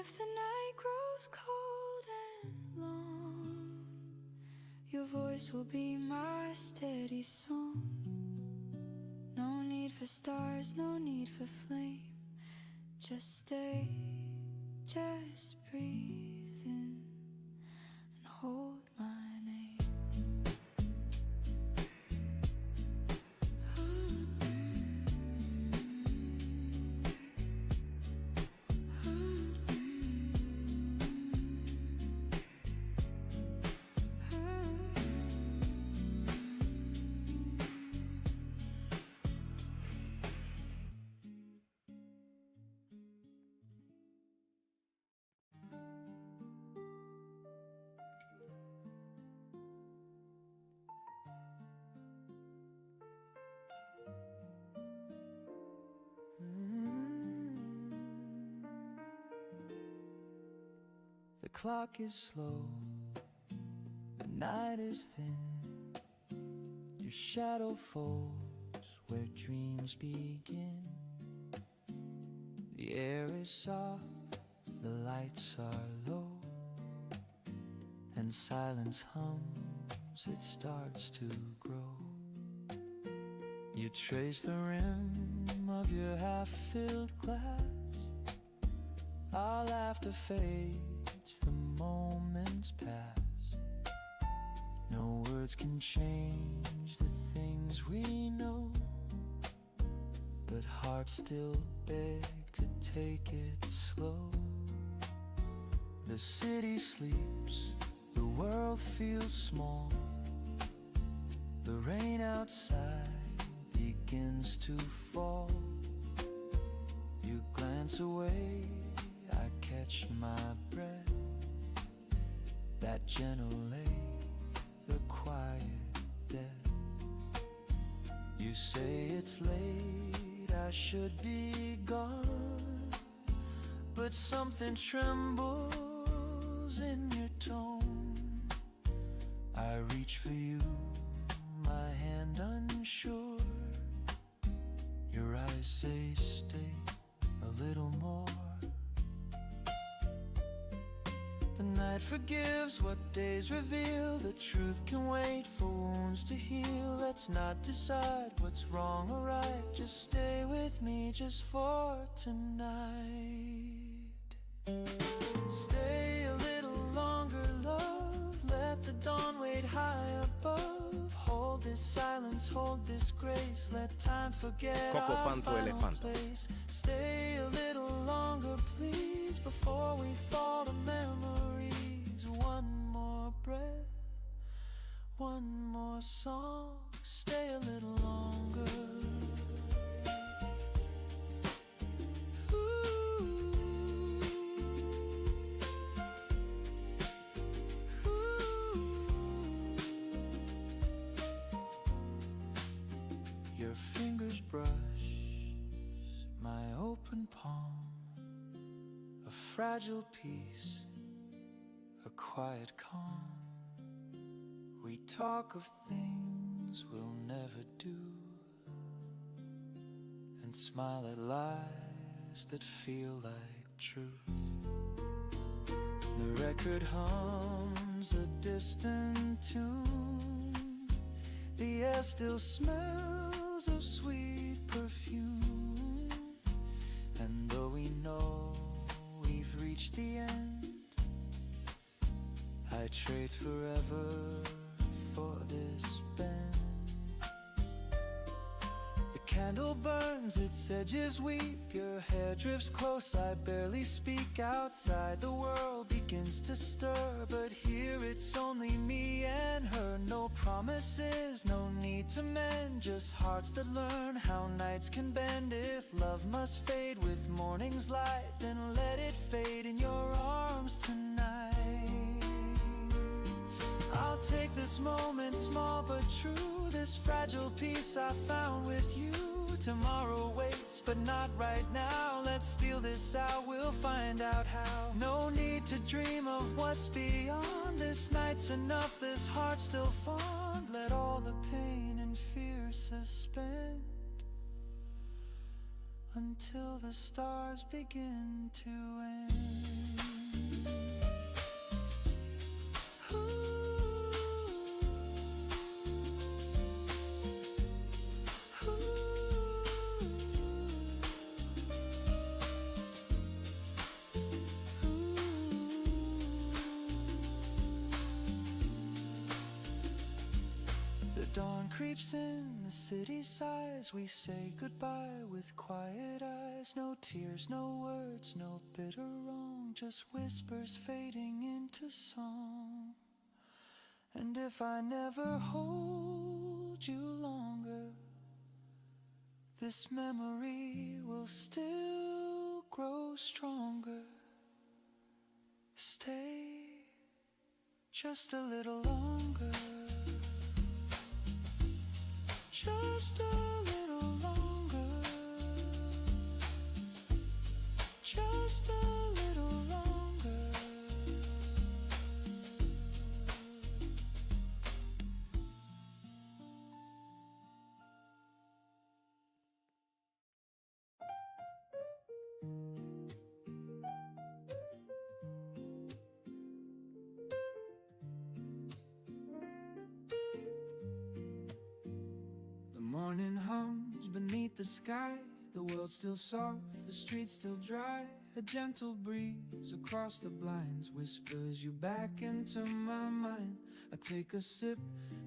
if the night grows cold and long, your voice will be my steady song. No need for stars, no need for flame. Just stay, just breathe in and hold my name. The clock is slow, the night is thin, your shadow folds where dreams begin. The air is soft, the lights are low, and silence hums, it starts to grow. You trace the rim of your half-filled glass, our laughter fades, the moments pass. No words can change the things we know, but hearts still beg to take it slow. The city sleeps, the world feels small. The rain outside begins to fall. You glance away, I catch my breath. That gentle lay, the quiet death. You say it's late, I should be gone, but something trembles in your tone. I reach for you, my hand unsure. Your eyes say stay a little more. The night forgives what days reveal. The truth can wait for wounds to heal. Let's not decide what's wrong or right. Just stay with me just for tonight. Stay a little longer, love. Let the dawn wait high above. Hold this silence, hold this grace. Let time forget Coco our Fanto final Elefanto. place. Stay a little longer, please, before we fall to memories. One more breath, one more song. Stay a little longer. Your fingers brush my open palm, a fragile piece, a quiet calm. We talk of things we'll never do, and smile at lies that feel like truth. The record hums a distant tune. The air still smells of sweet perfume, and though we know we've reached the end, I trade forever for this bend. The candle burns, its edges weep. Your hair drifts close, I barely speak. Outside the world begins to stir, but here it's only me and her. No promises, no need to mend, just hearts that learn how nights can bend. If love must fade with morning's light, then let it fade in your arms tonight. I'll take this moment, small but true, this fragile piece I found with you. Tomorrow waits, but not right now. Let's steal this out, we'll find out how. No need to dream of what's beyond. This night's enough, this heart's still fond. Let all the pain and fear suspend. until the stars begin to end. Dawn creeps in, the city sighs. We say goodbye with quiet eyes. No tears, no words, no bitter wrong, just whispers fading into song. And if I never hold you longer, this memory will still grow stronger. Stay just a little longer. Just a little longer. Just a little longer. Morning hums beneath the sky. The world's still soft, the streets still dry. A gentle breeze across the blinds whispers you back into my mind. I take a sip,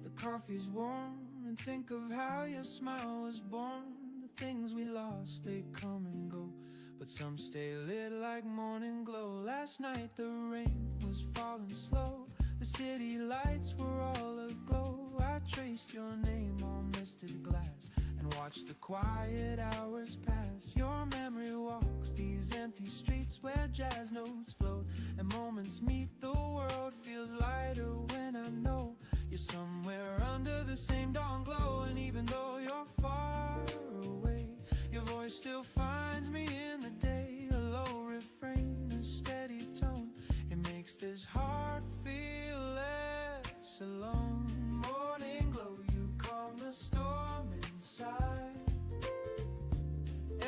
the coffee's warm, and think of how your smile was born. The things we lost, they come and go, but some stay lit like morning glow. Last night the rain was falling slow. The city lights were all aglow. I traced your name on misted glass and watched the quiet hours pass. Your memory walks these empty streets where jazz notes float and moments meet. The world feels lighter when I know you're somewhere under the same dawn glow. And even though you're far away, your voice still finds me in the day. A low refrain, a steady tone, it makes this heart feel less alone. Morning glow, you calm the storm inside.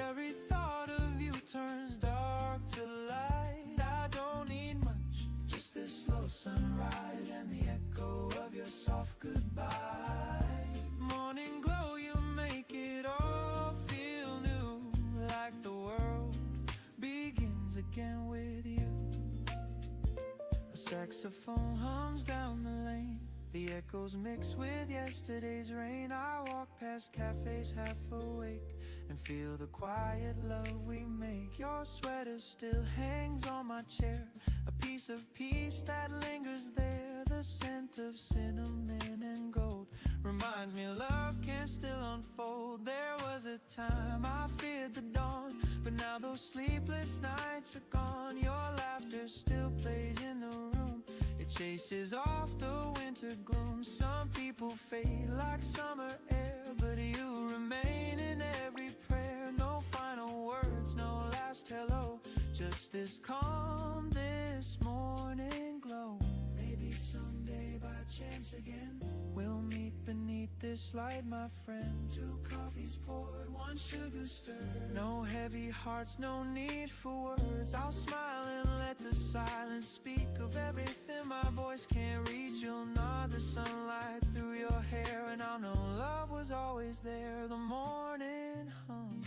Every thought of you turns dark to light. I don't need much, just this slow sunrise and the echo of your soft goodbye. Morning glow, you make it all feel new, like the world begins again with you. A saxophone hums down the lane, the echoes mix with yesterday's rain. I walk past cafes half awake and feel the quiet love we make. Your sweater still hangs on my chair, a piece of peace that lingers there. The scent of cinnamon and gold reminds me love can still unfold. There was a time I feared the dawn, but now those sleepless nights are gone. Your laughter still plays in the room, it chases off the winter gloom. Some people fade like summer air, but you remain in every prayer. No final words, no last hello, just this calm, this morning glow. Maybe someday by chance again we'll meet beneath this light, my friend. 2 coffees poured, 1 sugar stirred. No heavy hearts, no need for words. I'll smile and let the silence speak of everything my voice can't reach. You'll nod the sunlight through your hair, and I'll know love was always there. The morning hums,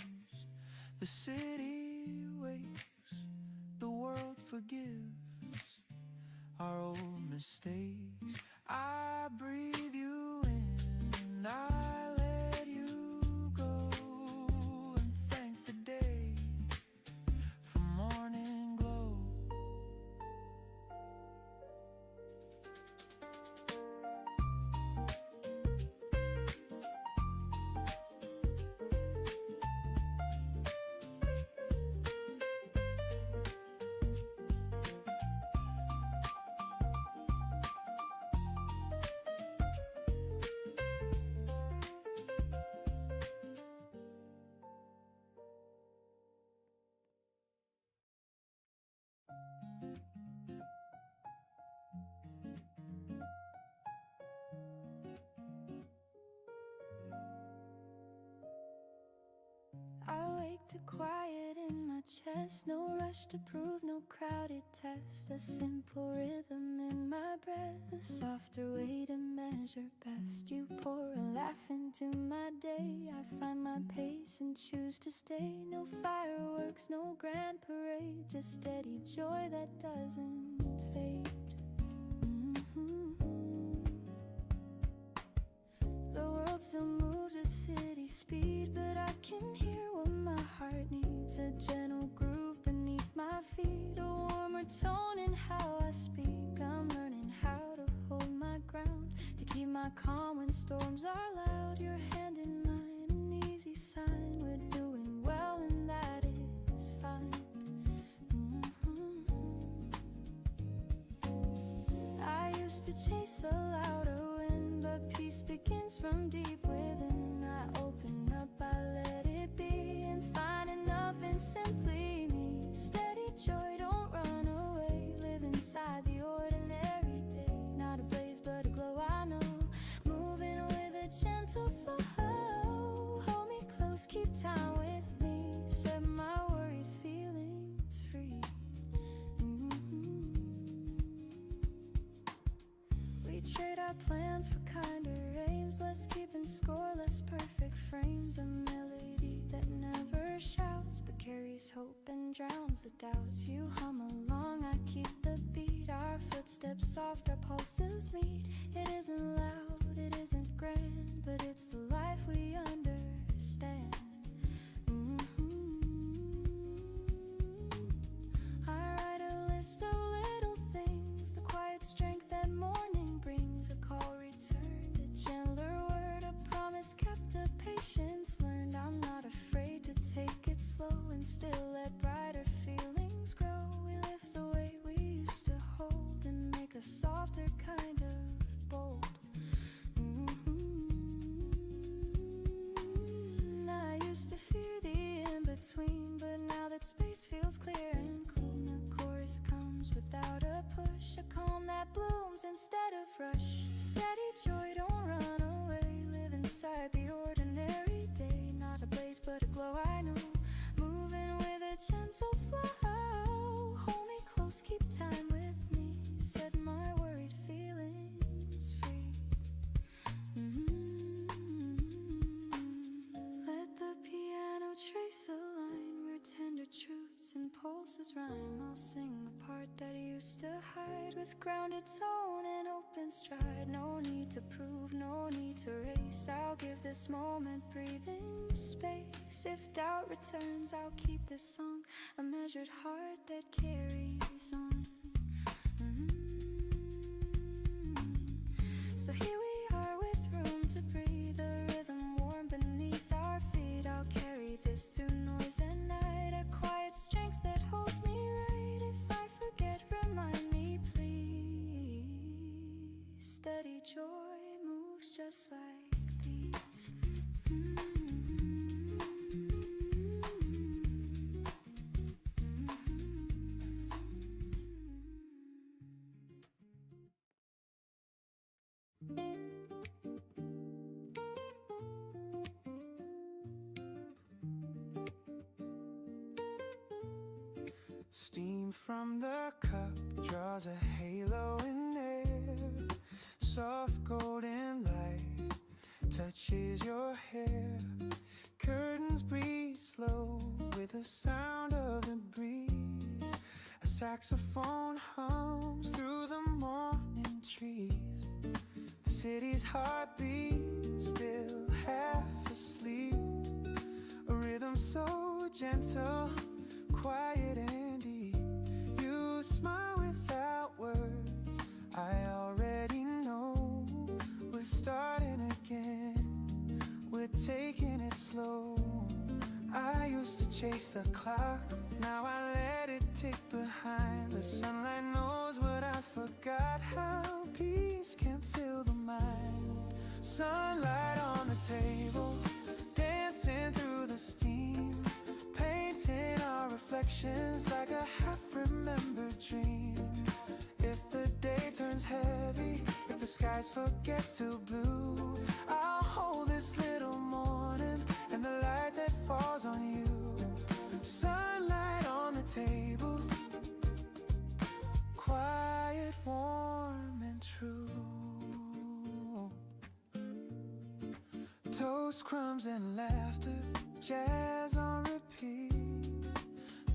the city wakes, the world forgives our old mistakes. I breathe you in, I let you go, and thank the day for morning glow. quiet in my chest. No rush to prove, no crowded test. A simple rhythm in my breath, a softer way to measure best. You pour a laugh into my day. I find my pace and choose to stay. No fireworks, no grand parade, just steady joy that doesn't fade. The world still moves at city speed, but I can hear what my heart needs. A gentle groove beneath my feet, a warmer tone in how I speak. I'm learning how to hold my ground, to keep my calm when storms are loud. Your hand in mine, an easy sign. We're doing well and that is fine. I used to chase a louder wind, but peace begins from deep within. I open up, I let it be, and find enough in simply me. Steady joy, don't run away. Live inside the ordinary day. Not a blaze, but a glow, I know. Moving with a gentle flow. Hold me close, keep time with me. Set my worried feelings free. We trade our plans for kinder aims, less keeping score, less perfect frames. A melody that never shouts, but carries hope and drowns the doubts. You hum along, I keep the beat. Our footsteps soft, our pulses meet. It isn't loud, it isn't grand, but it's the life we understand. I write a list of little things, the quiet strength that morning brings. A call returned, a gentler word, a promise kept, a patience learned. I'm not afraid to take it slow and still let brighter feelings grow. We lift the weight we used to hold and make a softer kind of bold. I used to fear the in-between, but now that space feels clear and clean. The chorus comes without a push, a calm that blooms instead of rush. Steady joy, don't run away. Live inside the ordinary day. Not a blaze, but a glow, I know. Moving with a gentle flow. Hold me close, keep time with me. Set my worried feelings free. Let the piano trace a line where tender truths and pulses rhyme. I'll sing the part that used to hide with grounded tone and open stride. No need to prove, no need to race. I'll give this moment breathing space. If doubt returns, I'll keep this song a measured heart that carries on. So here we are with room to breathe, a rhythm warm beneath our feet. I'll carry this through noise and night, a quiet strength that holds me right. If I forget, remind me please. Steady joy moves just like these. Steam from the cup draws a halo in air. Soft golden light touches your hair. Curtains breathe slow with the sound of the breeze. A saxophone hums through the morning trees. The city's heartbeat still half asleep. A rhythm so gentle, quiet and deep. You smile without words, I already know. We're starting again, we're taking it slow. I used to chase the clock, now I let it tick behind. The sunlight knows what I forgot, how peace can fill the mind. Sunlight on the table, dancing through the steam, painting our reflections like a half-remembered dream. If the day turns heavy, if the skies forget to blue, I'll hold this little morning and the light that falls on you. Toast, crumbs, and laughter, jazz on repeat.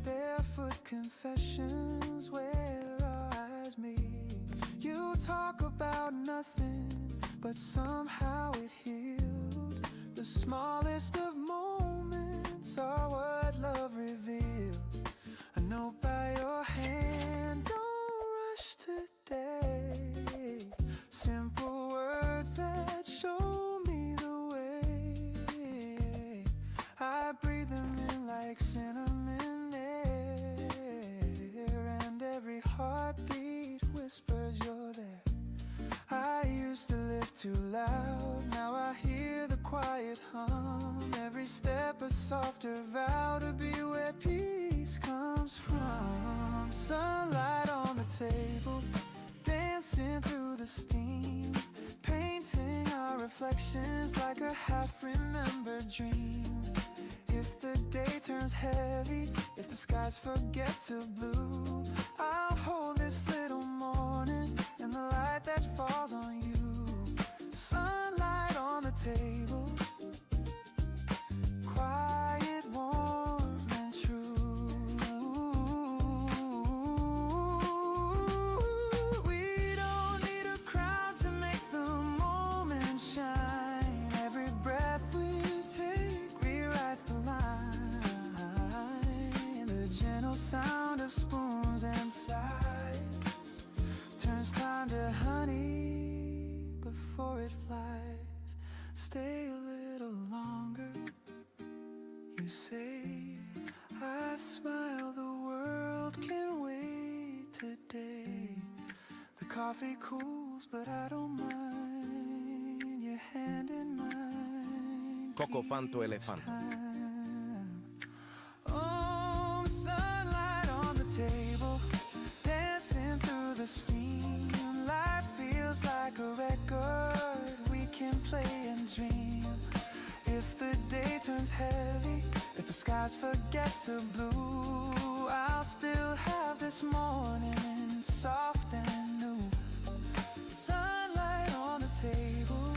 Barefoot confessions where our eyes meet. You talk about nothing, but somehow it heals. The smallest of moments are what love reveals. A note by your hand, don't rush today. Simple words that show me the way. I breathe them in like cinnamon air, and every heartbeat whispers you're there. I used to live too loud, now I hear the quiet hum. Every step a softer vow to be where peace comes from. Sunlight on the table, dancing through the steam, painting our reflections like a half-remembered dream. If the day turns heavy, if the skies forget to blue, I'll hold this little morning and the light that falls on you. Sunlight on the table, quiet, warm, and true. We don't need a crowd to make the moment shine. Every breath we take rewrites the line. The gentle sound of spoons and sighs turns time to honey before it flies. Stay a little longer, you say. I smile, the world can wait today. The coffee cools, but I don't mind. Your hand in mine. Koko Fanto Elefant. Oh, sunlight on the table, dancing through the steam. Life feels like a record we can play and dream. If the day turns heavy, if the skies forget to blue, I'll still have this morning soft and new. Sunlight on the table,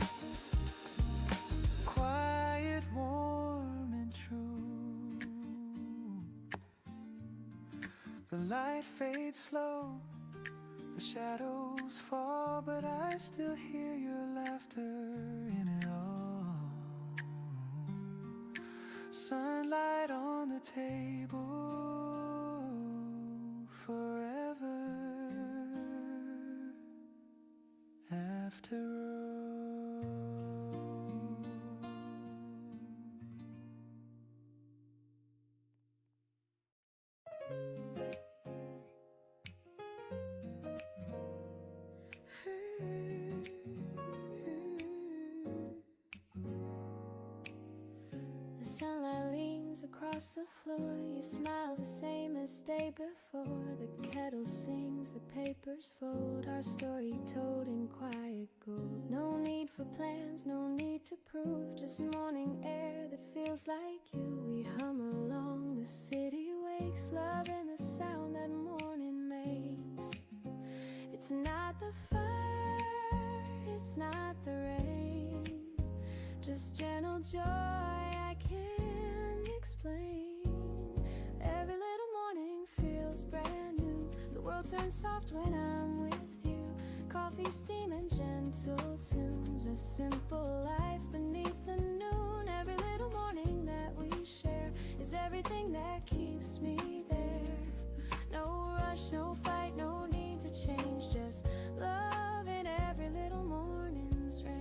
quiet, warm, and true. The light fades slow, the shadows fall, but I still hear your laughter in it all. Sunlight on the table, forever after all. The sunlight leans across the floor. You smile the same as day before. The kettle sings, the papers fold. Our story told in quiet gold. No need for plans, no need to prove. Just morning air that feels like you. We hum along, the city wakes. Love in the sound that morning makes. It's not the fire, it's not the rain, just gentle joy I can't explain. Every little morning feels brand new. The world turns soft when I'm with you. Coffee, steam, and gentle tunes. A simple life beneath the noon. Every little morning that we share is everything that keeps me there. No rush, no fight, no need to change. Just love in every little morning's range.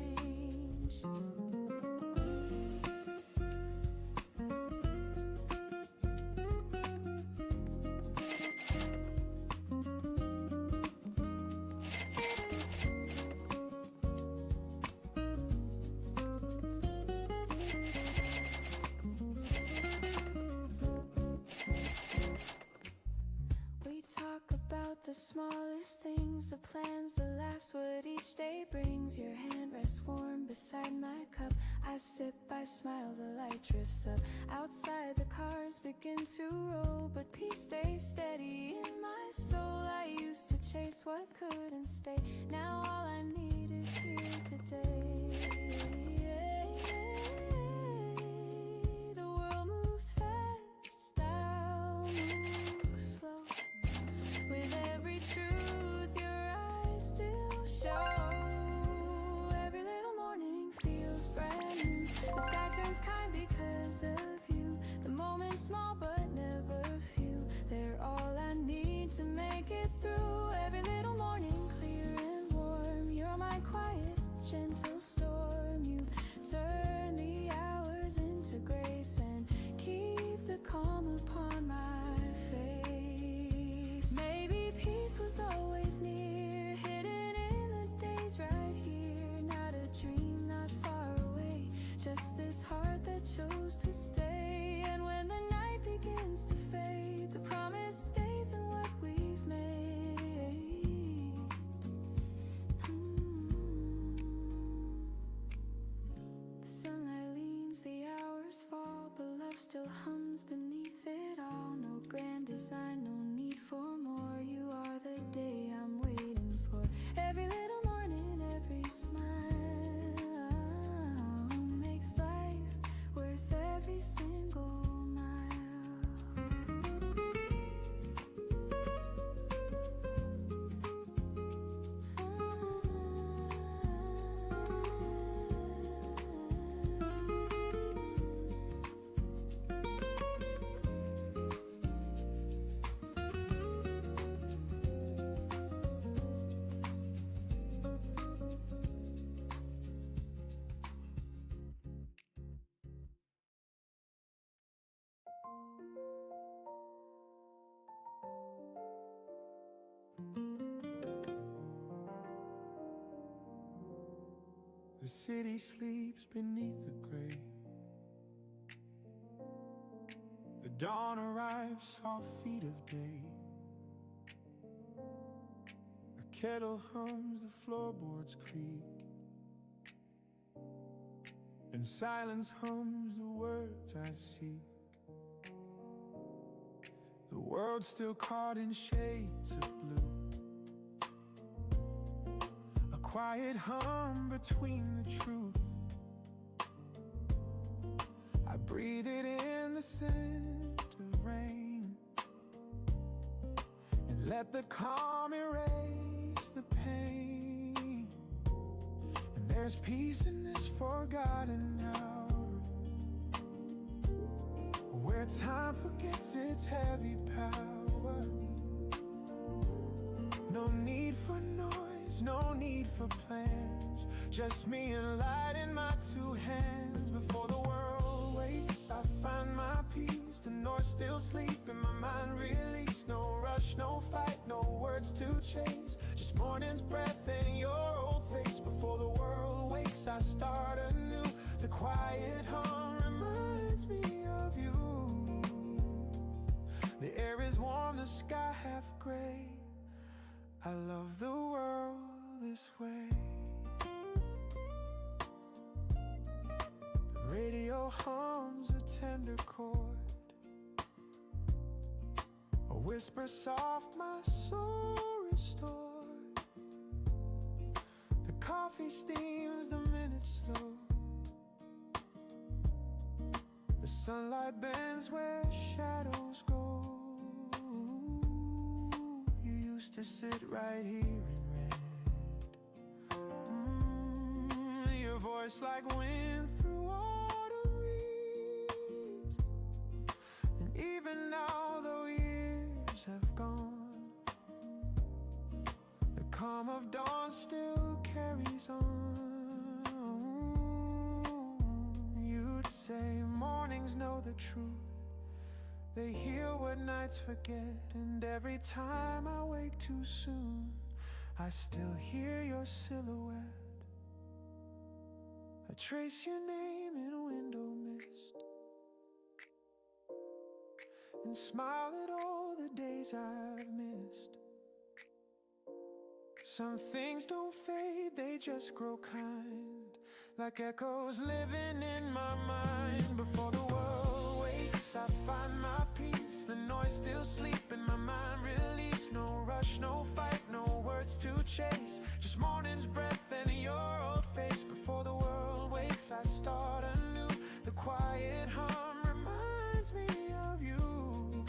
The smallest things, the plans, the laughs, what each day brings. Your hand rests warm beside my cup. I sip, I smile, the light drifts up. Outside the cars begin to roll, but peace stays steady in my soul. I used to chase what couldn't stay. Now all I need is here today. piece of you. The moments small but never few, they're all I need to make it through. Every little morning clear and warm, you're my quiet, gentle storm. You turn the hours into grace and keep the calm upon my face. Maybe peace was always near, hidden in the days right here. Not a dream, not far away, just this heart that chose to stay. And when the night begins to fade, the promise stays in what we've made. The sunlight leans, the hours fall, but love still hums beneath it all. No grand design, no need for more. You are the day I'm waiting for. Every little morning, every smile makes life worth every single mile. The city sleeps beneath the gray. The dawn arrives, soft feet of day. A kettle hums, the floorboards creak, and silence hums the words I seek. The world's still caught in shades of blue, quiet hum between the truth. I breathe it in the scent of rain, and let the calm erase the pain. And there's peace in this forgotten hour, where time forgets its heavy power. No need for noise, no need for plans, just me and light in my two hands. Before the world wakes, I find my peace. The north still sleep in my mind release. No rush, no fight, no words to chase, just morning's breath and your old face. Before the world wakes, I start anew. The quiet hum reminds me of you. The air is warm, the sky half gray. I love the world this way. The radio hums a tender chord, a whisper soft, my soul restored. The coffee steams, the minutes slow. The sunlight bends where shadows go. To sit right here in red. Your voice like wind through autumn reeds. And even now, though years have gone, the calm of dawn still carries on. You'd say mornings know the truth, they heal what nights forget. And every time I wake too soon, I still hear your silhouette. I trace your name in window mist and smile at all the days I've missed. Some things don't fade, they just grow kind, like echoes living in my mind. Before the world wakes, I find my peace. The noise still sleep in my mind release. No rush, no fight, no words to chase, just morning's breath and your old face. Before the world wakes, I start anew. The quiet hum reminds me of you.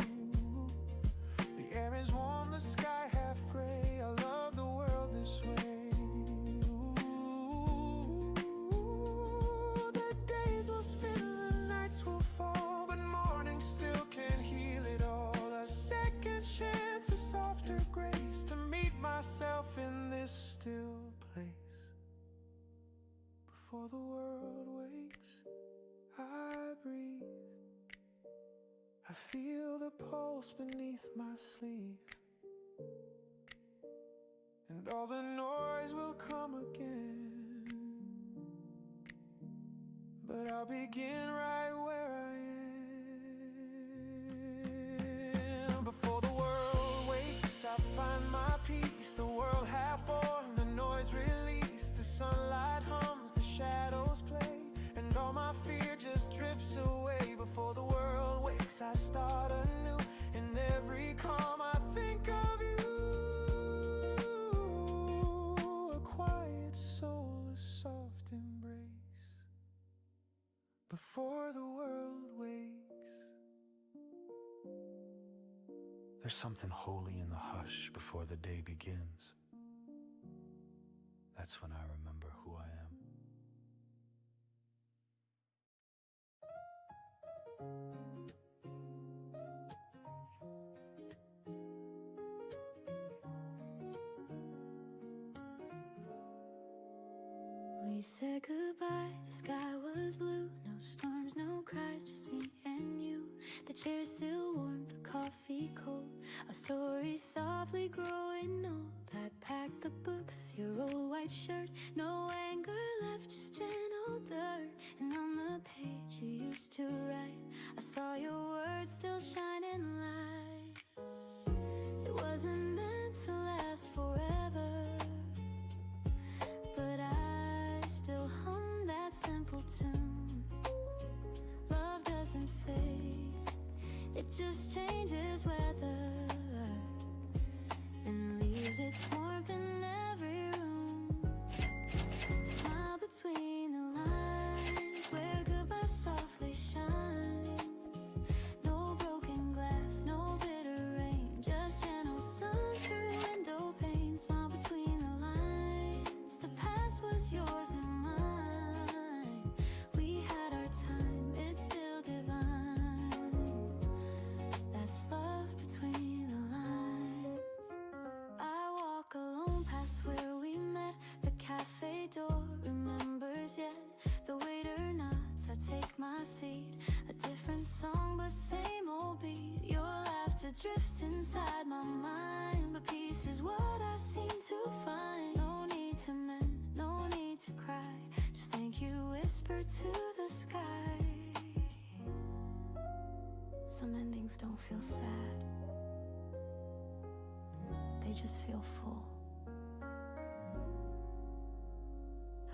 The air is warm, the sky half gray. I love the world this way. Ooh, the days will spin, the nights will fall. before the world wakes. I breathe, I feel the pulse beneath my sleeve, and all the noise will come again. But I'll begin right where I am. Before the world wakes, I find my peace. The world half born, the noise released. The sunlight hums, the shadows play, and all my fear just drifts away. Before the world wakes, I start anew. In every calm I think of you. A quiet soul, a soft embrace. Before the world wakes. There's something holy in the hush before the day begins. That's when I remember who I am. We said goodbye, the sky was blue. No storms, no cries, just me and you. The chair's still warm, the coffee cold. Our story softly growing old. I packed the books, your old white shirt. No anger left, just gentle dirt. And on the page you used to write, I saw your words still shining light. It wasn't meant to last forever, but I still hum that simple tune. Love doesn't fade, it just changes weather and leaves its warmth in every room. Smile between the lines where goodbye softly shines. No broken glass, no bitter rain, just gentle sun through window pane. Smile between the lines, the past was yours and mine. We had our time, it's still divine. That's love between the lines. I walk alone past where we met. The cafe door remembers yet. The waiter nods, I take my seat. A different song but same old beat. Your laughter drifts inside my mind, but peace is what I seem to find. No need to mend, no need to cry, just thank you whisper to the sky. Some endings don't feel sad, they just feel full.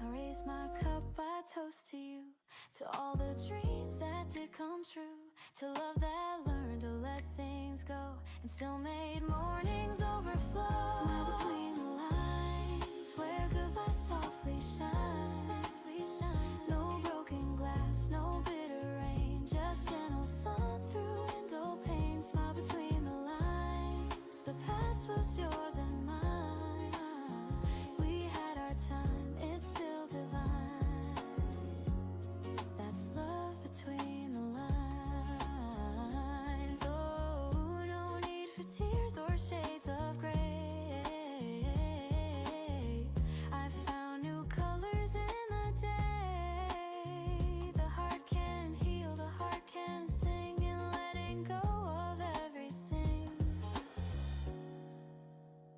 I raise my cup, I toast to you, to all the dreams that did come true, to love that learned to let things go and still made mornings overflow. Smile between the lines where goodbye softly shines. No broken glass, no bitter rain, just gentle sun through window pane. Smile between the lines, the past was yours and mine. We had our time, it's still divine. That's love between the lines. Oh, no need for tears or shades of gray. I found new colors in the day. The heart can heal, the heart can sing, and letting go of everything.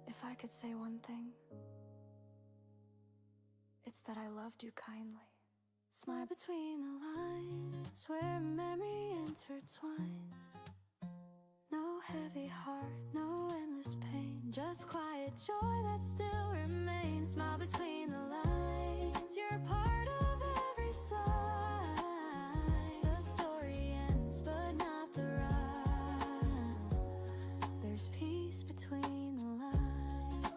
If I could say one thing, it's that I loved you kindly. Smile between the lines where memory intertwines. No heavy heart, no endless pain, just quiet joy that still remains. Smile between the lines, you're part of every sign. The story ends, but not the rhyme. There's peace between the lines.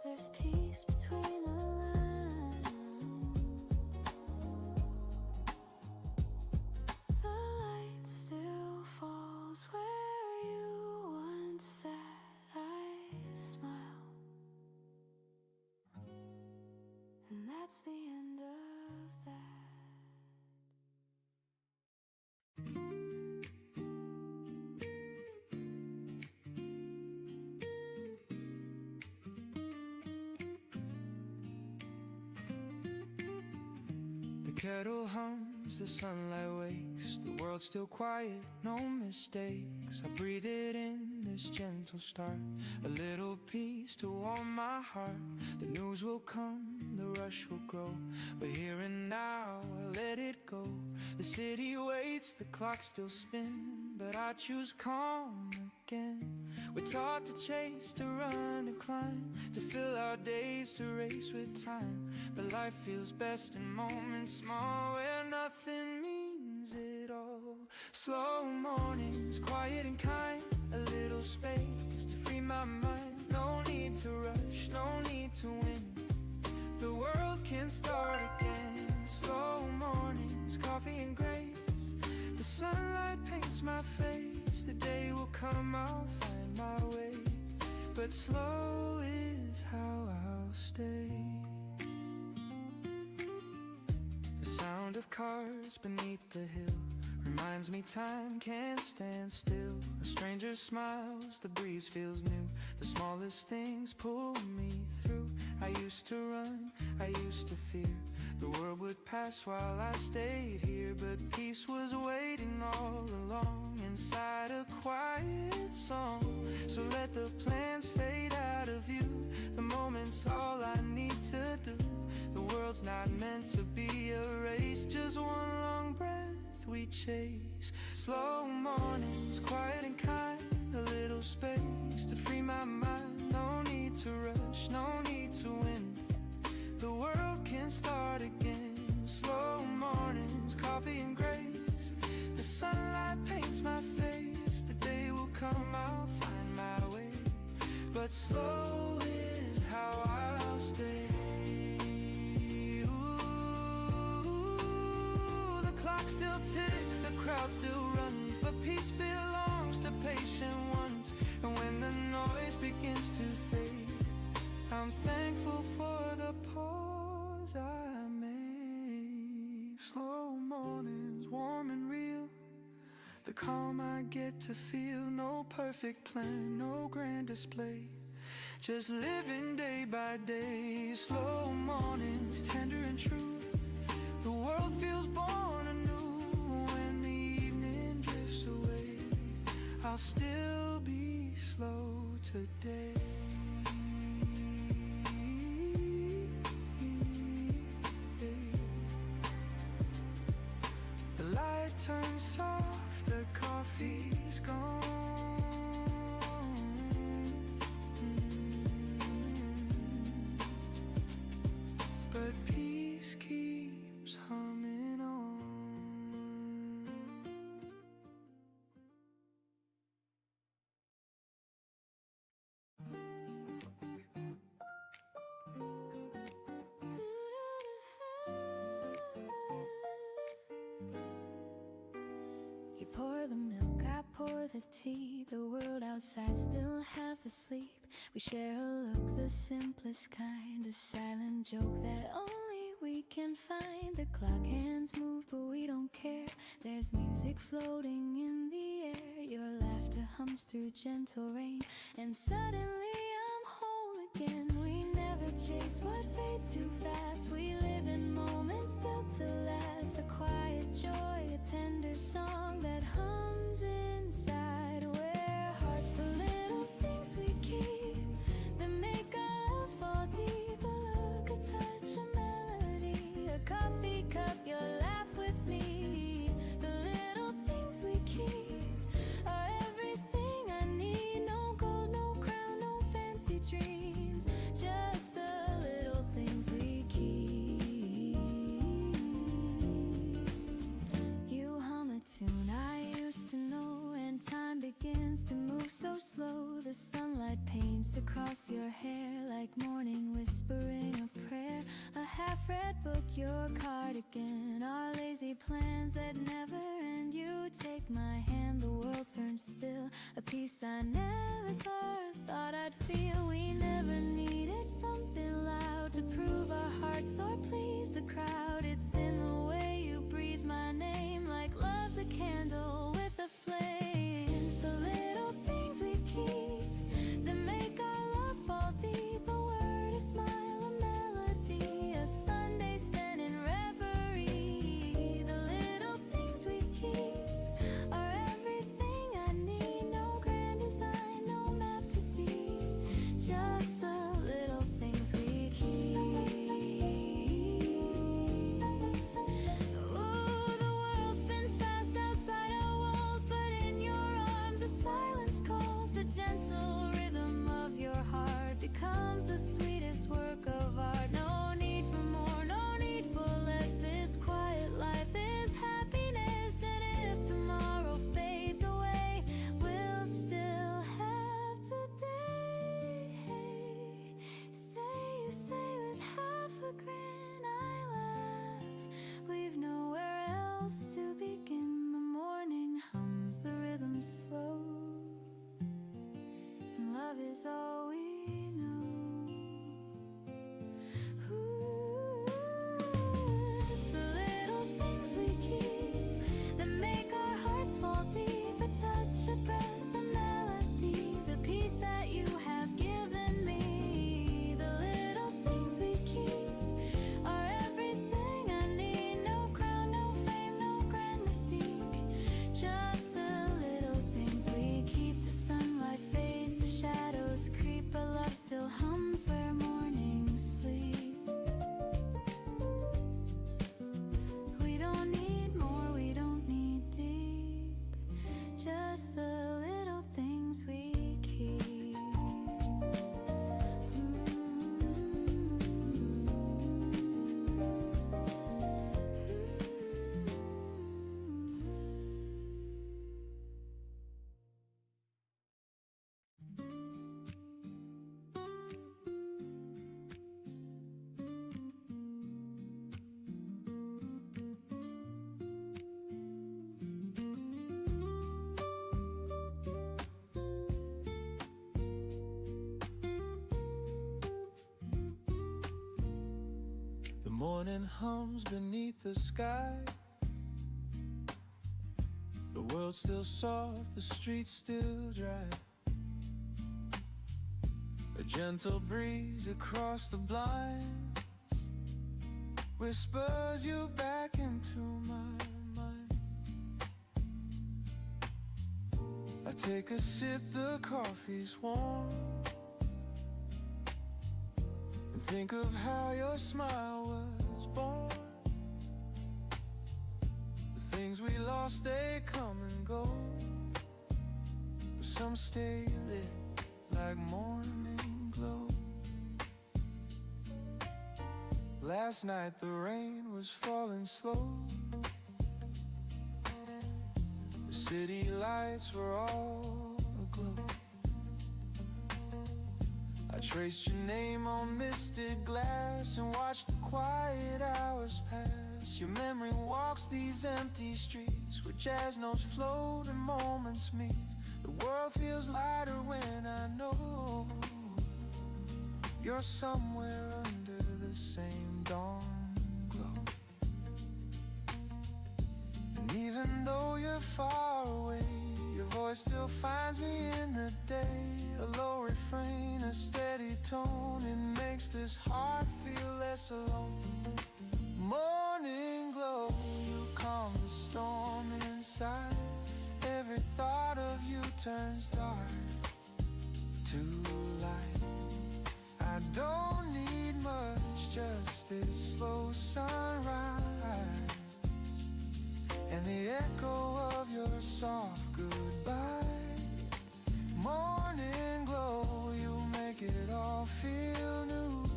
There's peace between the lines. The light still falls where you once sat. I smile. kettle hums, the sunlight wakes, the world's still quiet, no mistakes. I breathe it in, this gentle start, a little peace to warm my heart. The news will come, the rush will grow, but here and now I let it go. The city waits, the clock still spins, but I choose calm again. We're taught to chase, to run, to climb, to fill our days, to race with time. But life feels best in moments small, where nothing means it all. Slow mornings, quiet and kind, a little space to free my mind. No need to rush, no need to win, the world can start again. Slow mornings, coffee and grace, the sunlight paints my face. The day will come, I'll find my way, but slow is how I'll stay. The sound of cars beneath the hill reminds me time can't stand still. A stranger smiles, the breeze feels new, the smallest things pull me through. I used to run, I used to fear the world would pass while I stayed here, but peace was waiting all along inside a quiet song. So let the plans fade out of view, the moment's all I need to do. The world's not meant to be a race, just one long breath we chase. Slow mornings, quiet and kind, a little space to free my mind. No need to rush, no need to win, the world can start again. Slow mornings, coffee and grace, the sunlight paints my face. The day will come, I'll find my way, but slow is how I'll stay. Clock still ticks, the crowd still runs, but peace belongs to patient ones. And when the noise begins to fade, I'm thankful for the pause I made. Slow mornings, warm and real, the calm I get to feel. No perfect plan, no grand display, just living day by day. Slow mornings, tender and true, the world feels born anew. When the evening drifts away, I'll still be slow today. The light turns soft, the coffee's gone, but peace keeps humming on. You pour the milk, I pour the tea. The world outside still half asleep. We share a look, the simplest kind, a silent joke that only we can find. The clock hands move, but we don't care. There's music floating in the air. Your laughter hums through gentle rain, and suddenly I'm whole again. We never chase what fades too fast. We live in moments built to last. A quiet joy, a tender song that hums inside. Where hearts, the little things we keep that make our love fall deep. A look, a touch, a melody, a coffee cup, your laugh with me. The little things we keep are everything I need. No gold, no crown, no fancy dreams, just the little things we keep. You hum a tune I used to know, and time begins to move so slow. The sunlight paints across your hair like morning whispering a prayer. A half-read book, your cardigan, our lazy plans that never end. You take my hand, the world turns still, a peace I never thought I'd feel. We never needed something loud to prove our hearts or please the crowd. It's in the way you breathe my name, like love's a candle with a flame. It's the little things we keep that make our love fall deep. A word, a smile, a melody, a Sunday spent in reverie. love is all we know. Ooh, it's the little things we keep that make our hearts fall deep. A touch, a breath, a melody, the peace that you have given me. The little things we keep are everything I need. No crown, no fame, no grand mystique. Just the little things we keep. The sunlight fades, the shadows creep, but love still hums where mornings sleep. We don't need more, we don't need deep. Just the little things we keep. The morning hums beneath the sky. The world's still soft, the streets still dry. A gentle breeze across the blinds whispers you back into my mind. I take a sip, the coffee's warm, and think of how your smile was born. The things we lost, they come and go, but some stay lit like morning glow. Last night the rain was falling slow. The city lights were all aglow. I traced your name on misted glass and watched the quiet hours pass. Your memory walks these empty streets where jazz notes float and moments meet. The world feels lighter when I know you're somewhere under the same dawn glow. And even though you're far away, your voice still finds me in the day. A low refrain, a steady tone, it makes this heart feel less alone. Morning glow, you calm the storm inside. Every thought of you turns dark to light. I don't need much, just this slow sunrise and the echo of your soft goodbye. Morning glow, you make it all feel new,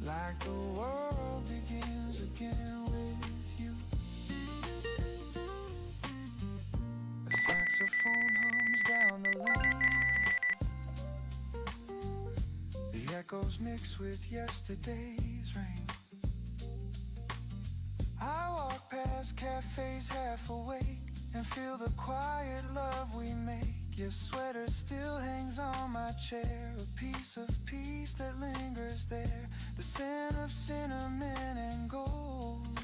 like the world begins again with you. A saxophone hums down the lane. The echoes mix with yesterday's rain. I walk past cafes half awake and feel the quiet love we make. Your sweater still hangs on my chair, a piece of peace that lingers there. The scent of cinnamon and gold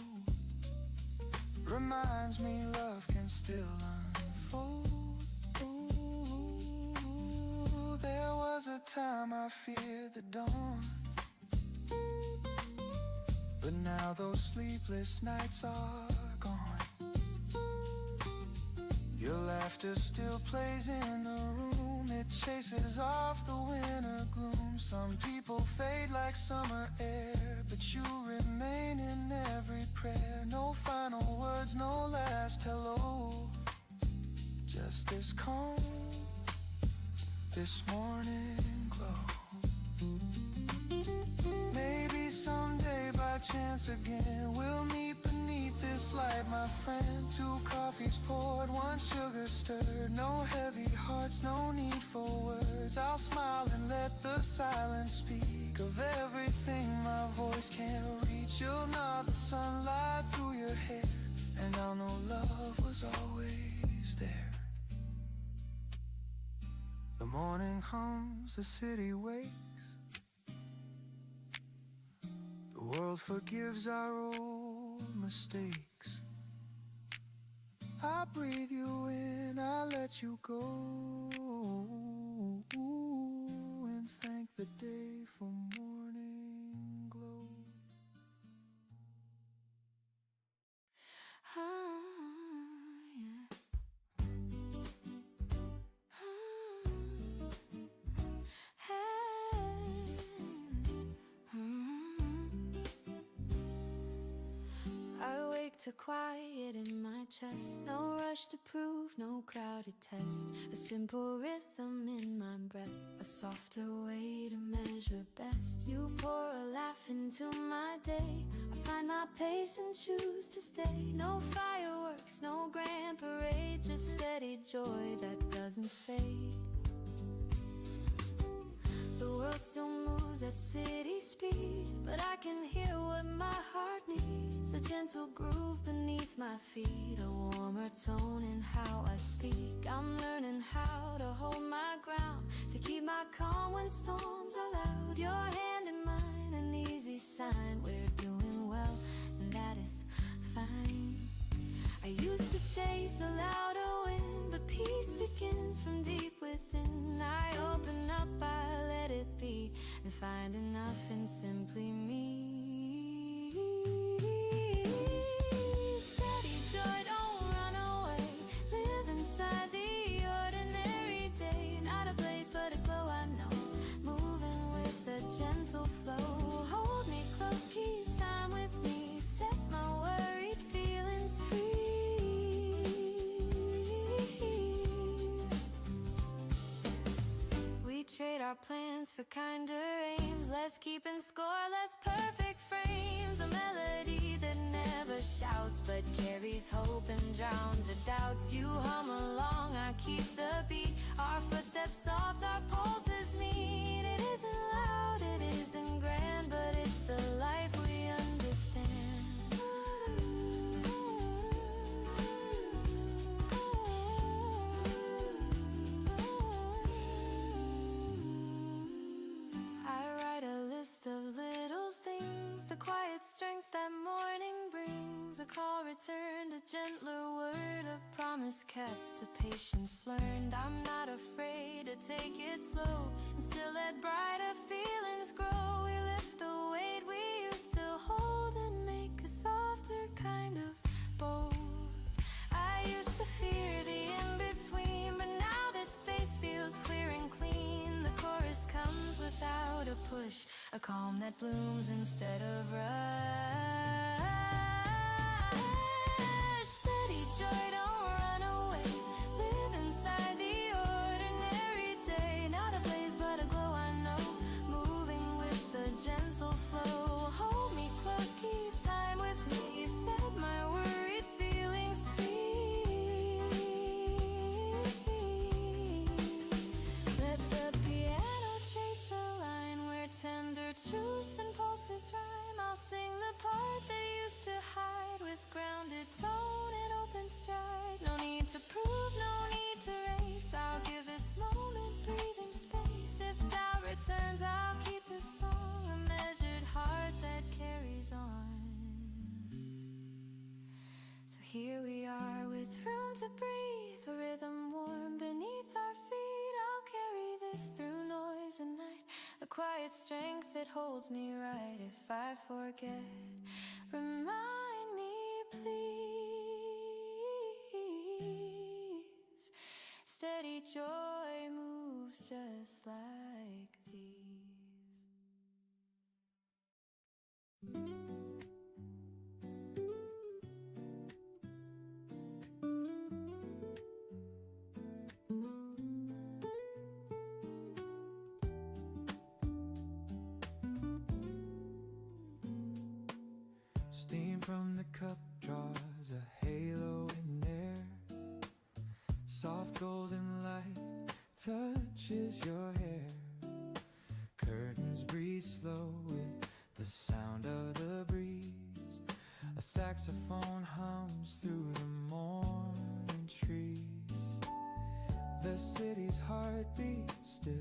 reminds me love can still unfold. Ooh, there was a time I feared the dawn, but now those sleepless nights are gone. Your laughter still plays in the room, it chases off the winter gloom. Some people fade like summer air, but you remain in every prayer. No final words, no last hello, just this calm, this morning glow. Maybe someday by chance again we'll meet beneath this light, my friend. 2 coffees poured, 1 sugar stirred. No heavy hearts, no need for words. I'll smile and let the silence speak of everything my voice can't reach. You'll nod the sunlight through your hair, and I'll know love was always there. The morning hums, the city wakes. The world forgives our old mistakes. I breathe you in, I let you go, and thank the day for morning glow. I wake to quiet in my chest. No rush to prove, no crowded test. A simple rhythm in my breath, a softer way to measure best. You pour a laugh into my day. I find my pace and choose to stay. No fireworks, no grand parade, just steady joy that doesn't fade. The world still moves at city speed, but I can hear what my heart needs. A gentle groove beneath my feet, a warmer tone in how I speak. I'm learning how to hold my ground, to keep my calm when storms are loud. Your hand in mine, an easy sign we're doing well, and that is fine. I used to chase a louder wind, but peace begins from deep within. I open up, I let it be, and find enough in simply me. Steady joy, don't run away. Live inside the ordinary day. Not a blaze, but a glow I know. Moving with a gentle flow. Hold me close, keep time with me. Set my worried feelings free. We trade our plans for kinder aims, less keeping score, less perfect frames. A melody that never shouts but carries hope and drowns the doubts. You hum along, I keep the beat. Our footsteps soft, our pulses meet. It isn't loud, it isn't grand, but it's the life we understand. I write a list of little things, the quiet strength that morning brings. A call returned, a gentler word, a promise kept, a patience learned. I'm not afraid to take it slow and still let brighter feelings grow. We lift the weight we used to hold and make a softer kind of bold. I used to fear the in-between, but now that space feels clear and clean, the chorus comes without a push, a calm that blooms instead of rush. Steady joy, don't run away. Live inside the ordinary day. Not a blaze, but a glow I know. Moving with a gentle flow. Hold me close, keep time with me. Set my worried feelings free. Let the piano trace a line where tender truths and pulses rhyme. I'll sing the part that used to hide with grounded tone and open stride. No need to prove, no need to race. I'll give this moment breathing space. If doubt returns, I'll keep this song, a measured heart that carries on. So here we are with room to breathe, a rhythm warm beneath our feet. I'll carry this through noise and night, a quiet strength that holds me right. If I forget, remind me please. Steady joy moves just like these. Steam from the cup draws a halo in air. Soft golden light touches your hair. Curtains breathe slow with the sound of the breeze. A saxophone hums through the morning trees. The city's heartbeat still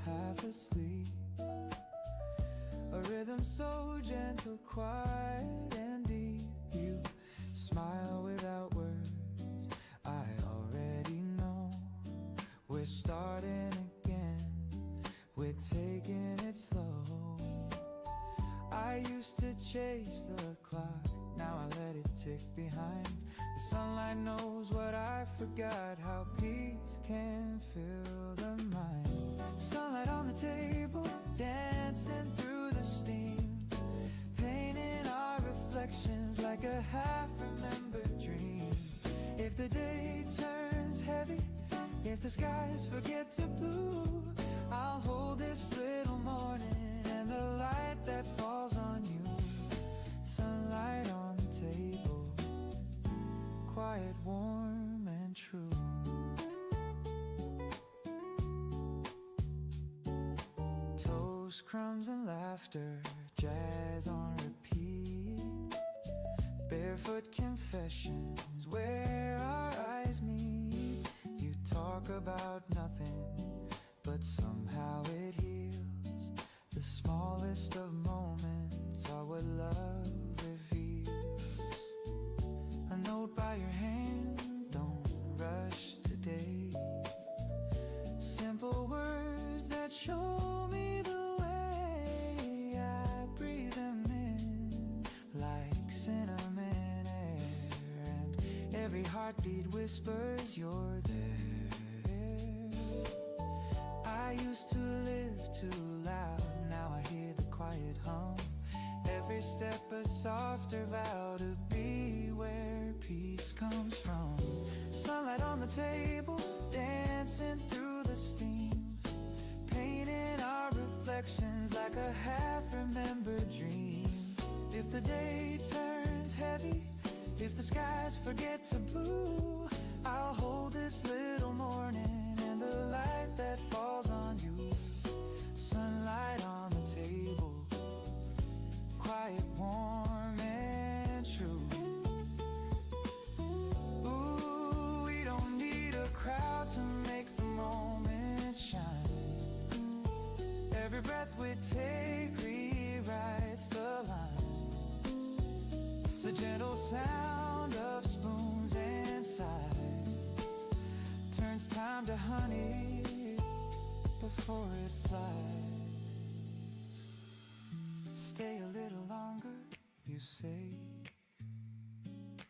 half asleep. A rhythm so gentle, quiet and deep. You smile without words, I already know. We're starting again, we're taking it slow. I used to chase the clock, now I let it tick behind. The sunlight knows what I forgot, how peace can fill the mind. Sunlight on the table, dancing through the steam, painting our reflections like a half-remembered dream. If the day turns heavy, if the skies forget to blue, I'll hold this little morning and the light that falls on you. Sunlight on the table, quiet, warm and true. Toast, crumbs and laughter, jazz on repeat. Barefoot confessions where our eyes meet. You talk about nothing, but somehow it heals. The smallest of moments are what love reveals. A note by your hand, don't rush today. Simple words that show me the way. I breathe them in like cinnamon air, and every heartbeat whispers you're there. I used to live too loud, now I hear the quiet hum. Every step a softer vow to be where peace comes from. Sunlight on the table, dancing through the steam, painting our reflections like a half-remembered dream. If the day turns heavy, if the skies forget to blue, I'll hold this little morning and the light that falls on you. Sunlight on the table, quiet, warm and true. Ooh, we don't need a crowd to make the moment shine. Every breath we take rewrites the line. The gentle sound of spoons and sighs turns time to honey before it flies. Stay a little longer, you say.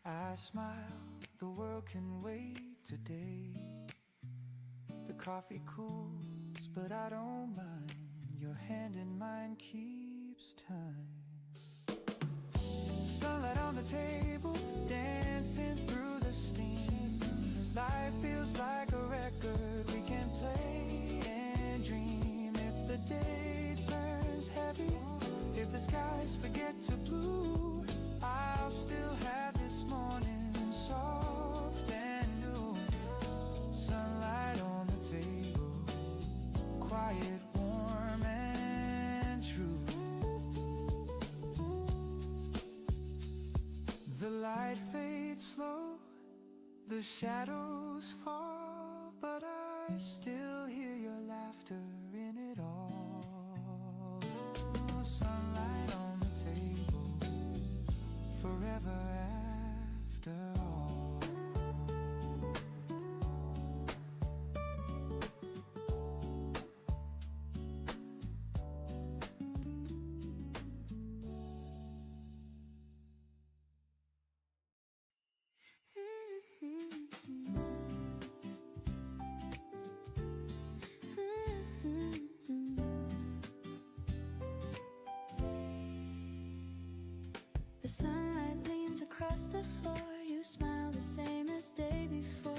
I smile, the world can wait today. The coffee cools, but I don't mind. Your hand in mine keeps time. Sunlight on the table, dancing through the steam. Life feels like a record we can play and dream. If the day turns heavy, if the skies forget to blue, I'll still have this morning soft and new. Sunlight on the table, quiet, warm and true. The light fades slow, the shadows fall, but I still hear your laughter in it all. Oh, sunlight on the table, forever after all. The sunlight leans across the floor. You smile the same as day before.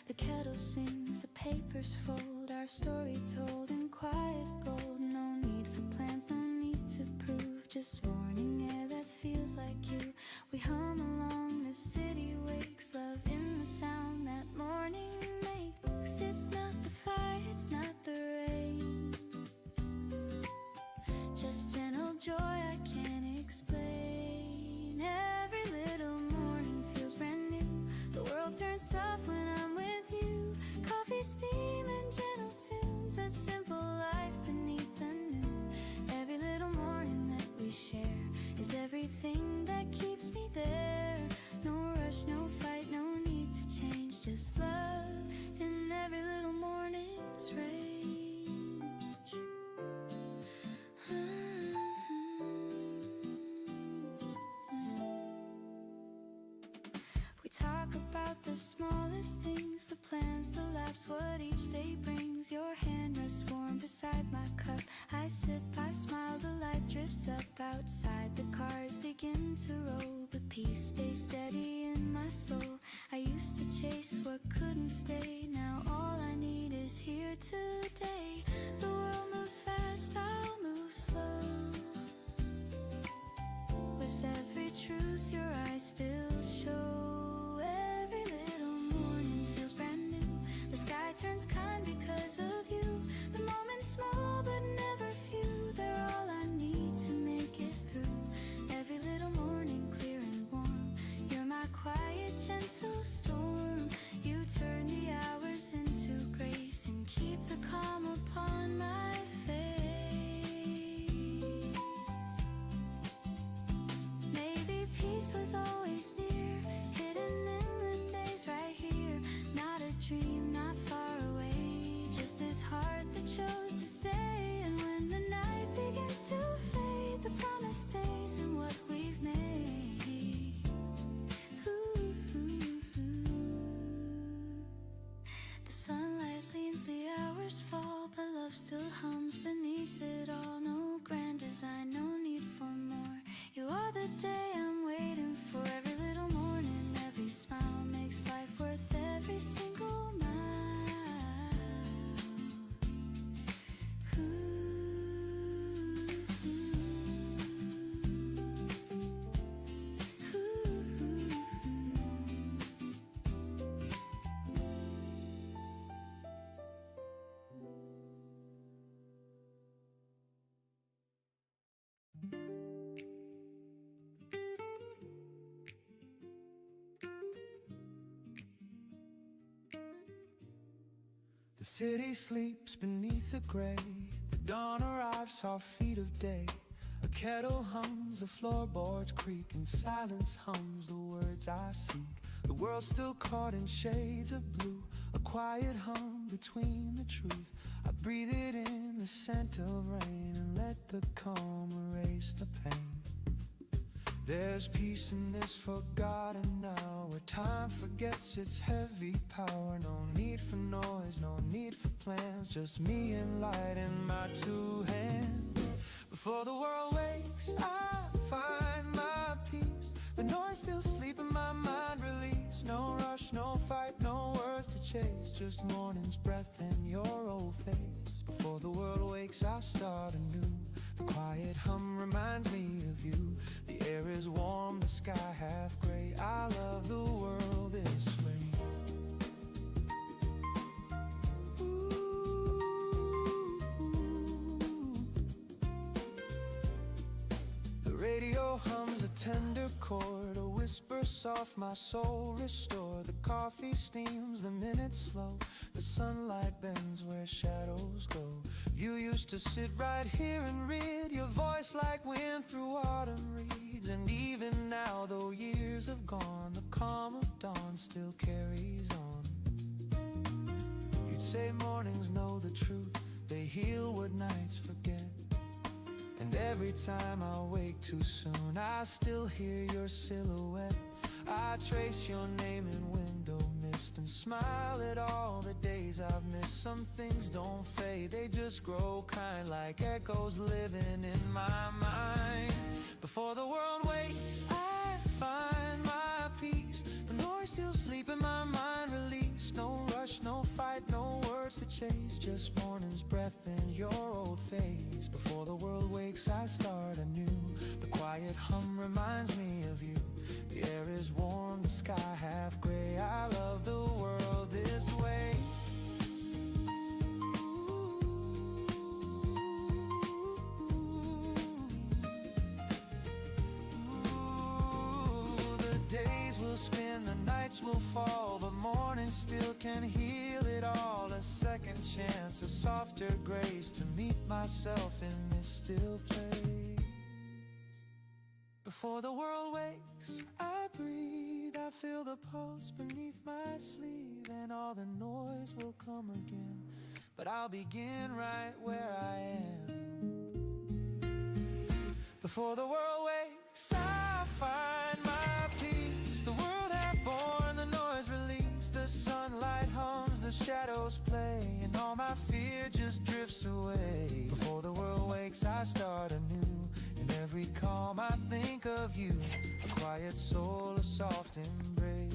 The kettle sings, the papers fold. Our story told in quiet gold. No need for plans, no need to prove. Just morning air that feels like you. We hum along, the city wakes. Love in the sound that morning makes. It's not the fire, it's not the rain. Just gentle joy I can't explain. Every little morning feels brand new. The world turns soft when I'm with you. Coffee steam and gentle tunes, a simple life beneath the noon. Every little morning that we share is everything that keeps me there. No rush, no fight, no need to change, just love in every little morning's range. We talk about the smallest things, the plans, the laughs, what each day brings. Your hand rests warm beside my cup, I sip, I smile, the light drips up outside. The cars begin to roll, but peace stays steady in my soul. I used to chase what couldn't stay, now all I need is here today. The world moves fast, I'll move slow. With every truth your eyes still show. Every little morning feels brand new. The sky turns kind because of you. The moment's small but never few. They're all I need to make it through. Every little morning clear and warm. You're my quiet, gentle storm. You turn the hours into grace and keep the calm upon my face. Maybe peace was always near, hidden in the days right here. Not a dream, not far away, just this heart that chose to stay. And when the night begins to fade, the promise stays in what we've made. Ooh, ooh, ooh. The sunlight leans, the hours fall, but love still hums beneath it all. No grand design, no need for more. You are the day I'm waiting for. Every little morning, every smile makes life worth every single mile. Ooh, ooh, ooh, ooh. The city sleeps beneath the gray. The dawn arrives, soft feet of day. A kettle hums, the floorboards creak, and silence hums the words I seek. The world's still caught in shades of blue, a quiet hum between the truth. I breathe it in, the scent of rain, and let the calm erase the pain. There's peace in this forgotten hour, where time forgets its heavy power. No need for noise, no need for plans, just me and light in my two hands. Before the world wakes, I find my peace. The noise still sleep in my mind, release. No rush, no fight, no words to chase, just morning's breath and your old face. Before the world wakes, I start anew. The quiet hum reminds me of you. The air is warm, the sky half gray. I love the world this way. Ooh. The radio hums a tender chord, a whisper soft, my soul restored. The coffee steams, the minutes slow. The sunlight bends where shadows go. You used to sit right here and read, your voice like wind through autumn reeds. And even now, though years have gone, the calm of dawn still carries on. You'd say mornings know the truth, they heal what nights forget. And every time I wake too soon, I still hear your silhouette. I trace your name in window mist and smile at all the days I've missed. Some things don't fade, they just grow kind, like echoes living in my mind. Before the world wakes, I find my peace. The noise still sleep in my mind, release. No rush, no fight, no words to chase, just morning's breath and your old face. Before the world wakes, I start anew. The quiet hum reminds me of you. The air is warm, the sky half gray. I love the world this way. Ooh, the days will spin, the nights will fall, but morning still can heal it all. A second chance, a softer grace to meet myself in this still place. Before the world wakes, I breathe, I feel the pulse beneath my sleeve, and all the noise will come again, but I'll begin right where I am. Before the world wakes, I find my peace. The world hath born, the noise release, the sunlight hums, the shadows play, and all my fear just drifts away. Before the world wakes, I start anew. In every calm I think of you, a quiet soul, a soft embrace.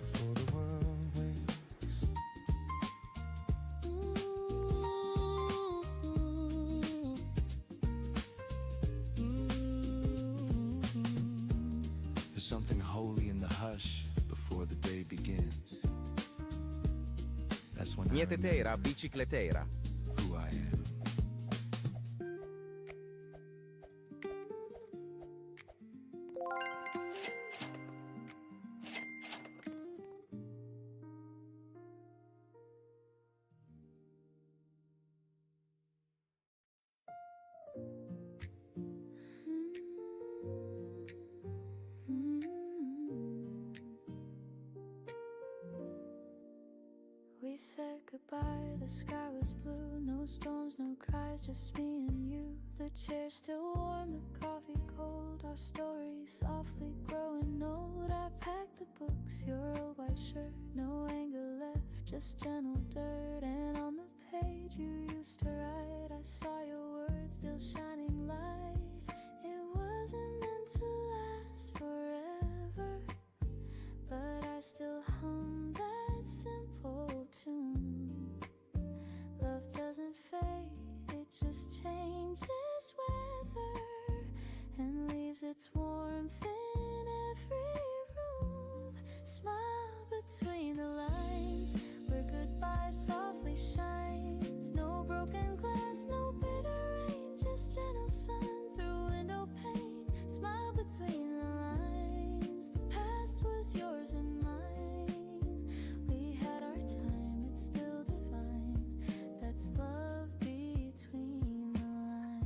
Before the world wakes. There's something holy in the hush before the day begins. That's when I Mietetera, bicicletera. who I am. We said goodbye, the sky was blue. No storms, no cries, just me and you. The chair still warm, the coffee cold. Our story softly growing old. I packed the books, your old white shirt. No anger left, just gentle dirt. And on the page you used to write, I saw your words still shining light. It wasn't meant to last forever, but I still hum that simple tune. Love doesn't fade, it just changes weather and leaves its warmth in every room. Smile between the lines where goodbye softly shines. No broken glass, no bitter rain, just gentle sun through window pane. Smile between the lines, the past was yours and mine. We had our time, it's still divine. That's love between the lines.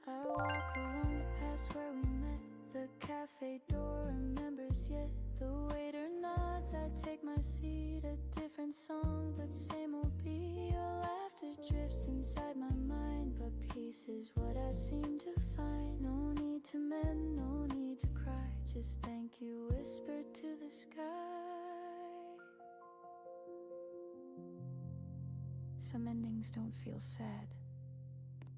I walk alone past where we met. The cafe door remembers yet. The waiter nods, I take my seat. A different song, but same old beat. Your laughter drifts inside my mind, but peace is what I seem to find. No need to mend, no need to cry. Just thank you whispered to the sky. Some endings don't feel sad,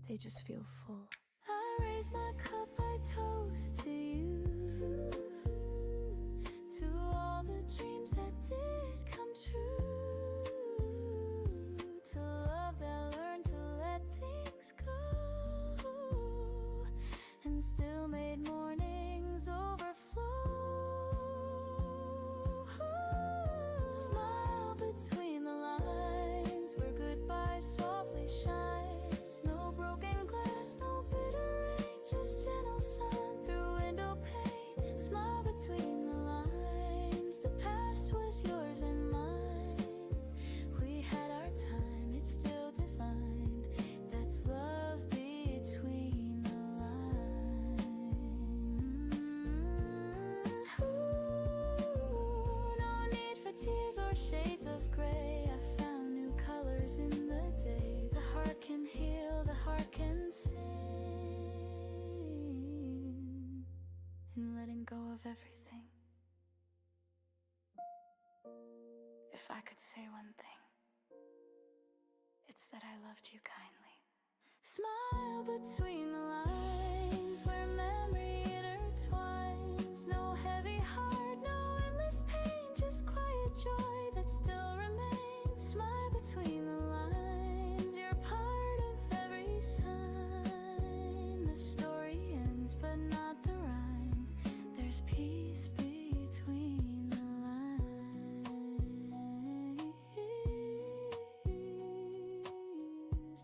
they just feel full. I raise my cup, I toast to you, to all the dreams that did come true, to love that learned to let things go, and still made mornings overflow. Smile between the lines where goodbye softly shines. No broken glass, no bitter rain, just gentle sun through window pane. Smile between the lines, the past was yours and mine. We had our time, it's still divine. That's love between the lines. No need for tears or shades of gray. I found new colors in the day. The heart can heal, the heart can sing. And letting go of everything. If I could say one thing, it's that I loved you kindly. Smile between the lines where memory intertwines. No heavy heart, no endless pain, just quiet joy that still remains. Smile between the lines, you're part of every sign. The story ends, but not the rhyme. There's peace between the lines.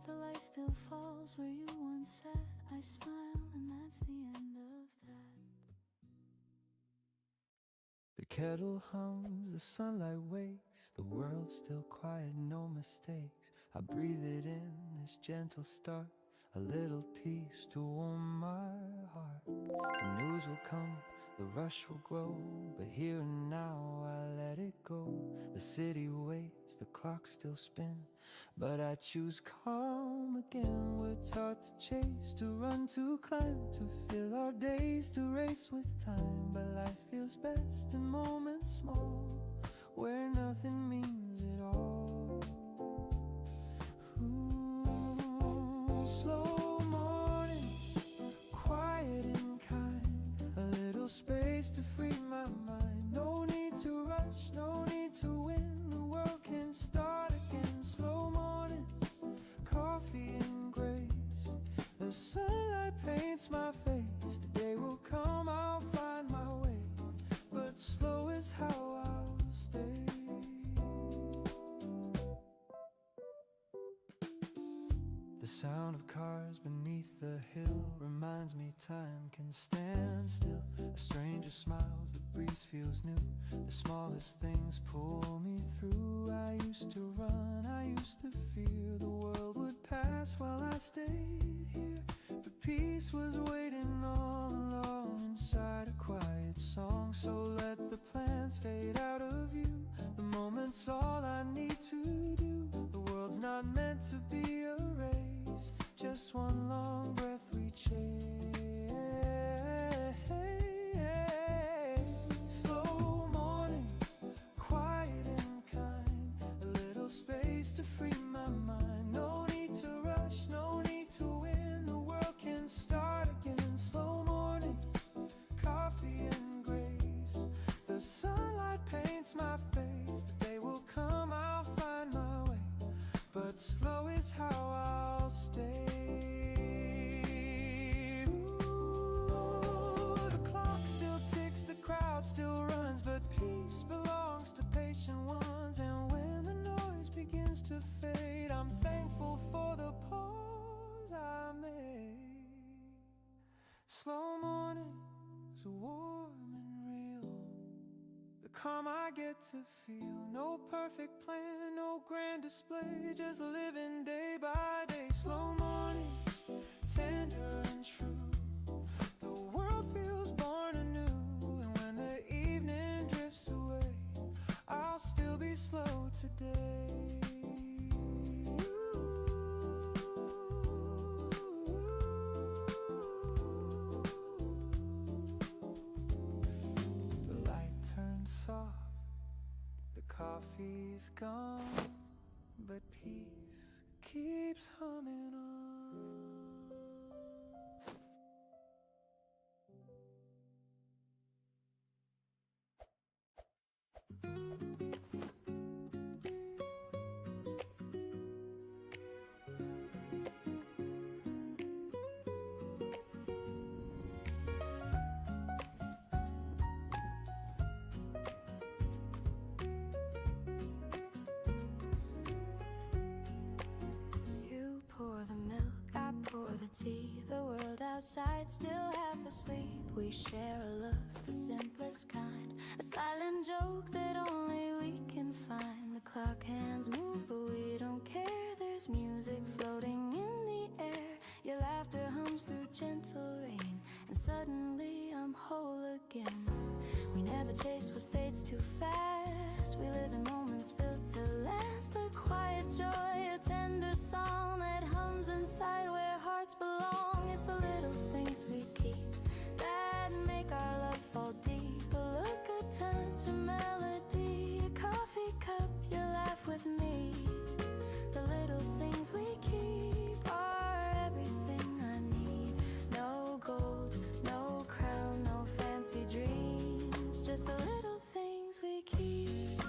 The light still falls walls where you once sat. I smile and that's the end of that. The kettle hums, the sunlight wakes, the world's still quiet, no mistakes. I breathe it in, this gentle start, a little peace to warm my heart. The news will come, the rush will grow, but here and now I let it go. The city waits, the clock still spins, but I choose calm again. We're taught to chase, to run, to climb, to fill our days, to race with time. But life feels best in moments small, where nothing means it all. Slow mornings, quiet and kind, a little space to free my mind. No need to rush, no need to win, the world can start again. Slow mornings, coffee and grace, the sunlight paints my face. The day will come, I'll find my way, but slow is how I'll stay. The sound of cars beneath the hill reminds me time can stand still. A stranger smiles, the breeze feels new, the smallest things pull me through. I used to run, I used to fear the world would pass while I stayed here, but peace was waiting all along inside a quiet song. So let the plans fade out of view, the moment's all I need to do. The world's not meant to be a race, just one long breath we chase. Slow mornings, quiet and kind, a little space to free my mind. No need to rush, no need to win, the world can start again. Slow mornings, coffee and grace, the sunlight paints my face. The day will come, I'll find my way, but slow is how I'll stay. Ooh, the clock still ticks, the crowd still runs, but peace belongs to patient ones. And when the noise begins to fade, I'm thankful for the pause I made. Slow mornings are warm and real, the calm I get to feel. No perfect plan, no grand display, just living day by day. Slow mornings, tender and true, the world feels born anew. And when the evening drifts away, I'll still be slow today. The light turns soft, the coffee's gone, but peace keeps humming on. You pour the milk, I pour the tea. The world outside still half asleep. We share a look, the simplest kind, a silent joke that only we can find. The clock hands move, but we don't care. There's music floating in the air. Your laughter hums through gentle rain, and suddenly I'm whole again. We never chase what fades too fast. We live in moments built to last. A quiet joy, a tender song that hums inside where hearts belong. It's the little things we keep that make our love fall deep. A look, a touch, a melody, a coffee cup, you laugh with me. The little things we keep are everything I need. No gold, no crown, no fancy dreams, just the little things we keep.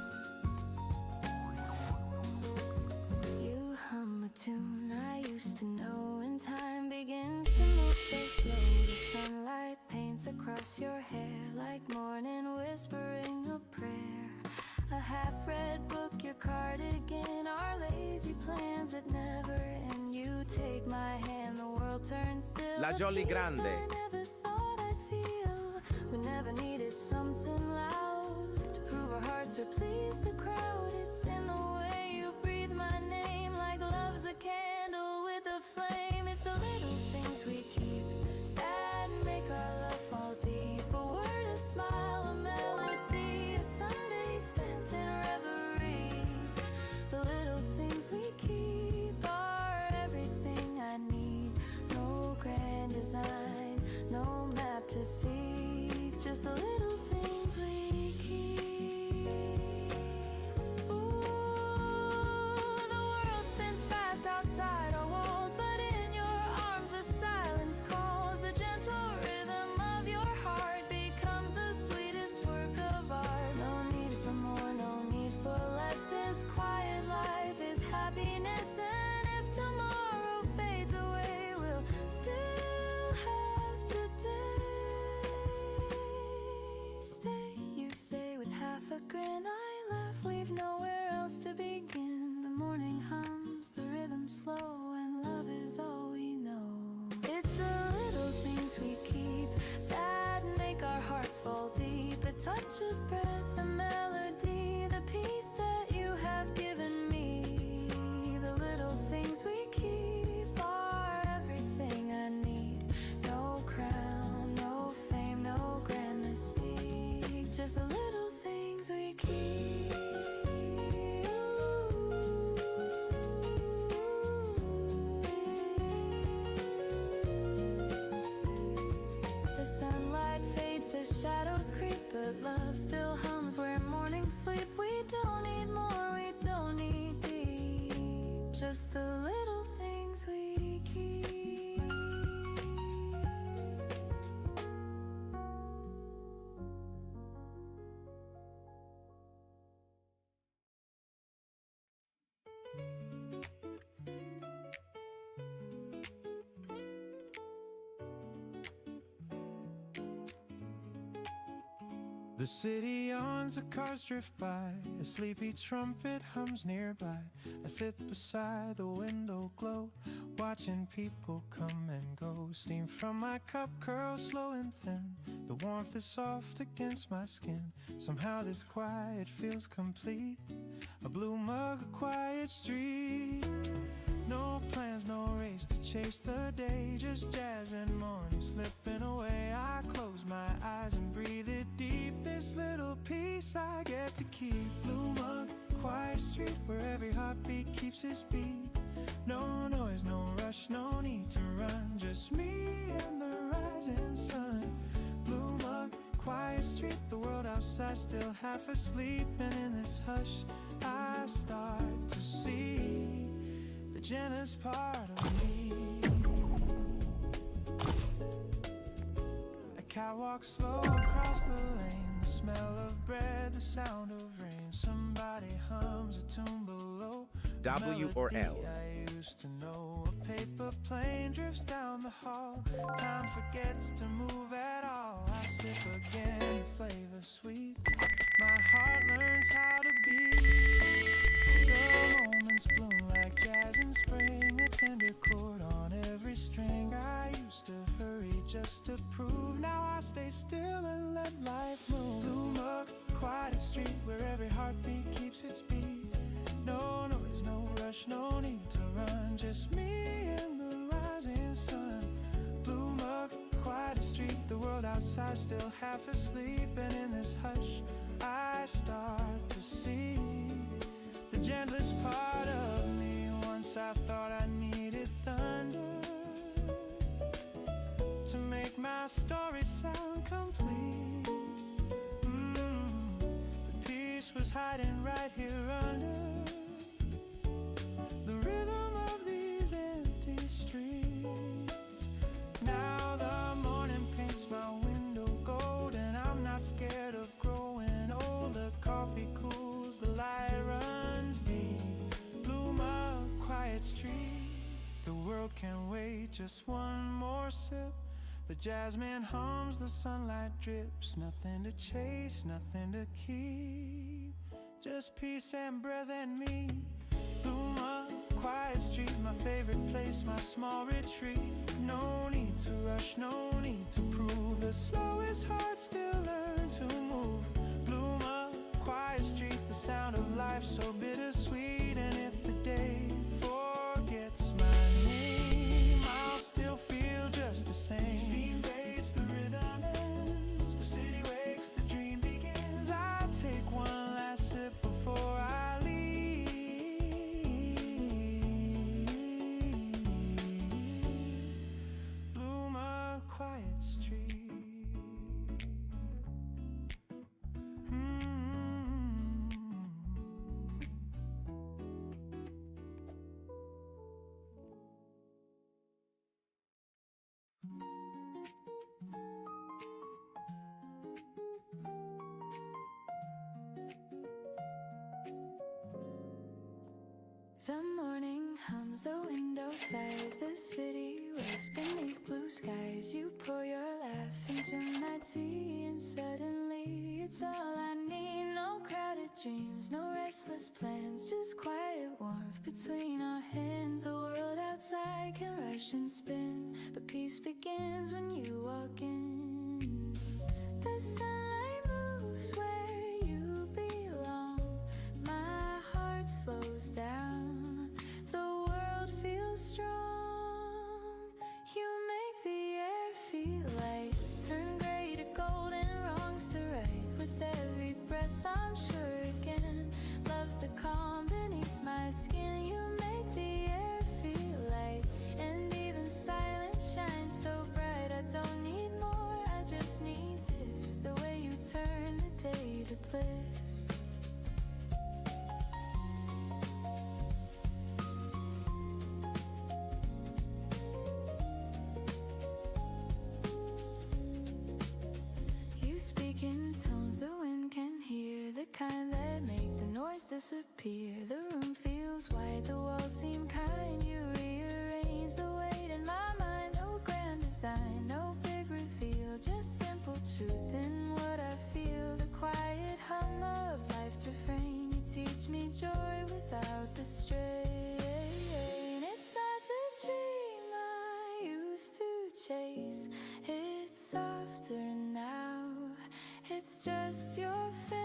You hum a tune I used to know, and time begins to move so slow. The sunlight paints across your hair like morning whispering a prayer. A half-read book, your cardigan, our lazy plans that never end. You take my hand world turned still. La Jolly A peace Grande. I never thought I'd feel. We never needed something loud to prove our hearts would please the crowd. It's in the way you breathe my name, like love's a candle with a flame. It's the little things we keep that make our love fall deep. A word, a smile, a melody, a Sunday spent in reverie. The little things we keep are everything I need. No grand design, no map to seek, just the little things we keep. Ooh, the world spins fast outside our walls, but in your arms the silence calls. The gentle rhythm of your heart becomes the sweetest work of art. No need for more, no need for less. This quiet life is happiness, and if tomorrow fades away, we'll still have today. Stay, you say with half a grin. I laugh, we've nowhere else to begin. The morning hums, the rhythm slow, and love is all we know. It's the little things we keep that make our hearts fall deep. A touch of breath, a melody, the peace that you have given me. The little things we keep are everything I need. No crown, no fame, no grand mystique, just the little things we keep. The sunlight fades, the shadows creep, but love still hums where mornings sleep. We don't need more, we don't need deep, just the little things we keep. The city yawns, the cars drift by, a sleepy trumpet hums nearby. I sit beside the window glow, watching people come and go. Steam from my cup curls slow and thin, the warmth is soft against my skin. Somehow this quiet feels complete, a blue mug, a quiet street. No plans, no race to chase the day, just jazz and morning slipping away. I close my eyes and breathe it deep, this little piece I get to keep. Blue mug, quiet street where every heartbeat keeps its beat. No noise, no rush, no need to run, just me and the rising sun. Blue mug, quiet street, the world outside still half asleep. And in this hush I start to see the gentlest part of me. A cat walks slow across the lane, the smell of bread, the sound of rain. Somebody hums a tune below, W or L. I used to know. A paper plane drifts down the hall, time forgets to move at all. I sip again, flavor sweet, my heart learns how to beat. The moments bloom like jazz in spring, a tender chord on every string. I used to hurry just to prove, now I stay still and let life move. Blue mug, quiet street where every heartbeat keeps its beat. No noise, no rush, no need to run, just me and the rising sun. Blue mug, quiet street, the world outside still half asleep. And in this hush I start to see the gentlest part of me. Once I thought I needed thunder to make my story sound complete. The peace was hiding right here under the rhythm of these empty streets. Now the morning paints my window gold, and I'm not scared of growing old. The coffee cools, the light runs deep. Blue mug, quiet street, the world can wait just one more sip. The jasmine hums, the sunlight drips, nothing to chase, nothing to keep, just peace and breath and me. Blue mug, quiet street, my favorite place, my small retreat. No rush, no need to prove. The slowest heart still learn to move. Bloom a quiet street, the sound of life so bittersweet. And if the day forgets my name, I'll still feel just the same. Steam fades, the rhythm ends, the city wakes, the dream begins. I take one last sip before I leave. Bloom a quiet street. The morning hums, the window sighs, the city wakes beneath blue skies. You pour your laugh into my tea, and suddenly it's all I need. No crowded dreams, no restless plans, just quiet warmth between our hands. The world outside can rush and spin, but peace begins when you walk in. The sunlight moves where you belong. My heart slows down, the world feels strong. You make the air feel light, turn gray to gold and wrongs to right. With every breath I'm sure again, love's the calm beneath my skin. You make the air feel light, and even silence shines so bright. I don't need more, I just need this, the way you turn the day to bliss. You speak in tones the wind can hear, the kind that make the noise disappear. The room feels wide, the walls seem kind. You rearrange the weight in my mind. No grand design, no big reveal, just simple truth in what I feel. The quiet hum of life's refrain. You teach me joy without the strain. It's not the dream I used to chase, it's softer now, it's just your face.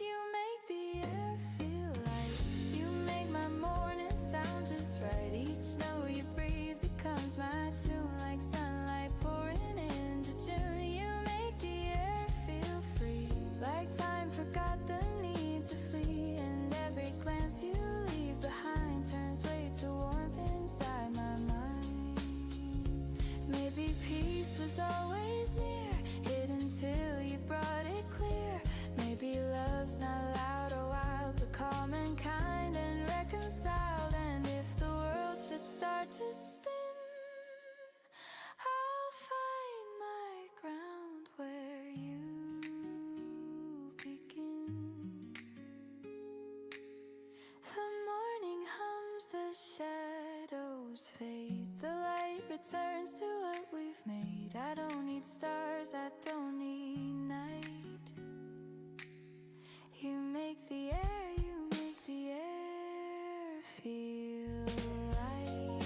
You make the air feel light, you make my morning sound just right. Each note you breathe becomes my tune, like sunlight pouring into June. You make the air feel free, like time forgot the need to flee. And every glance you leave behind turns weight to warmth inside my mind. Maybe peace was always near, hidden till you brought it clear. Maybe love's not loud or wild, but calm and kind and reconciled. And if the world should start to spin, I'll find my ground where you begin. The morning hums, the shadows fade, the light returns to what we've made. I don't need stars, I don't need night. You make the air feel light.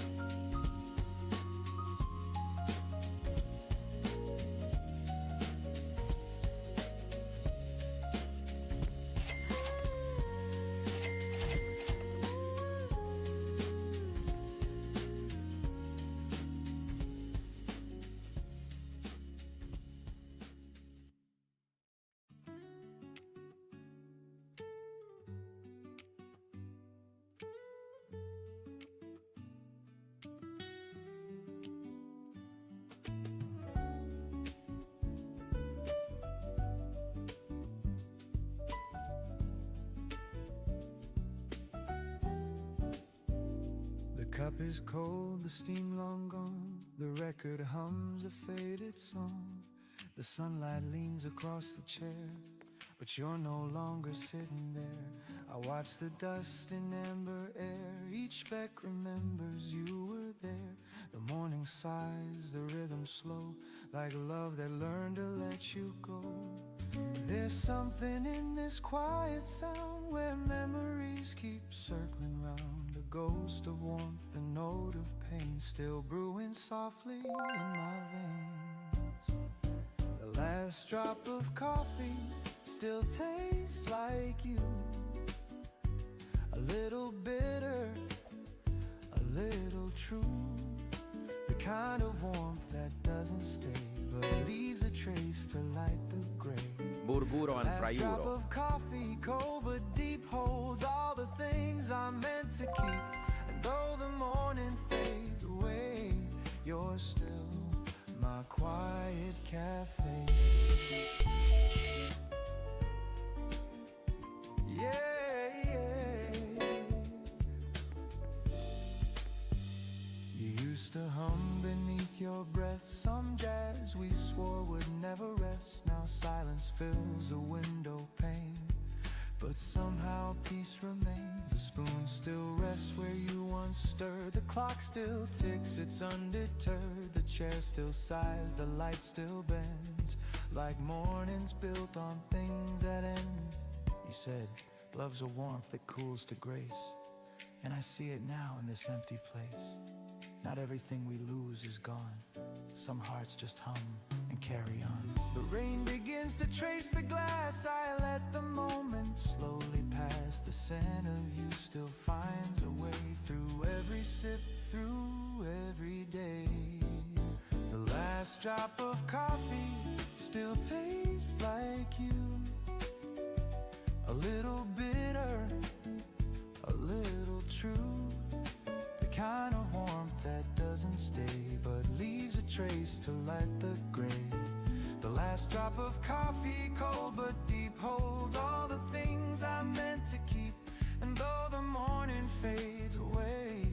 The cup is cold, the steam long gone, the record hums a faded song. The sunlight leans across the chair, but you're no longer sitting there. I watch the dust in amber air, each speck remembers you were there. The morning sighs, the rhythm slow, like love that learned to let you go. There's something in this quiet sound where memories keep circling round, a ghost of warmth, a note of pain. rain still brewing softly in my veins. The last drop of coffee still tastes like you. A little bitter, a little true. The kind of warmth that doesn't stay but leaves a trace to light the gray. Burburo and Last drop fraiuro. of coffee, cold but deep, holds all the things I'm meant to keep. And though the morning fades away, you're still my quiet cafe. Yeah, yeah. You used to hum beneath your breath some jazz we swore would never rest. Now silence fills the window pane, but somehow peace remains. The spoon still rests where you once stirred. The clock still ticks, it's undeterred. The chair still sighs, the light still bends, like mornings built on things that end. You said, love's a warmth that cools to grace, and I see it now in this empty place. Not everything we lose is gone. Some hearts just hum and carry on. The rain begins to trace the glass. I let the moment slowly pass. The scent of you still finds a way through every sip, through every day. The last drop of coffee still tastes like you. A little bitter, a little true. The kind of warmth that doesn't stay but leaves a trace to light the gray. The last drop of coffee, cold but deep, holds all the things I meant to keep. And though the morning fades away,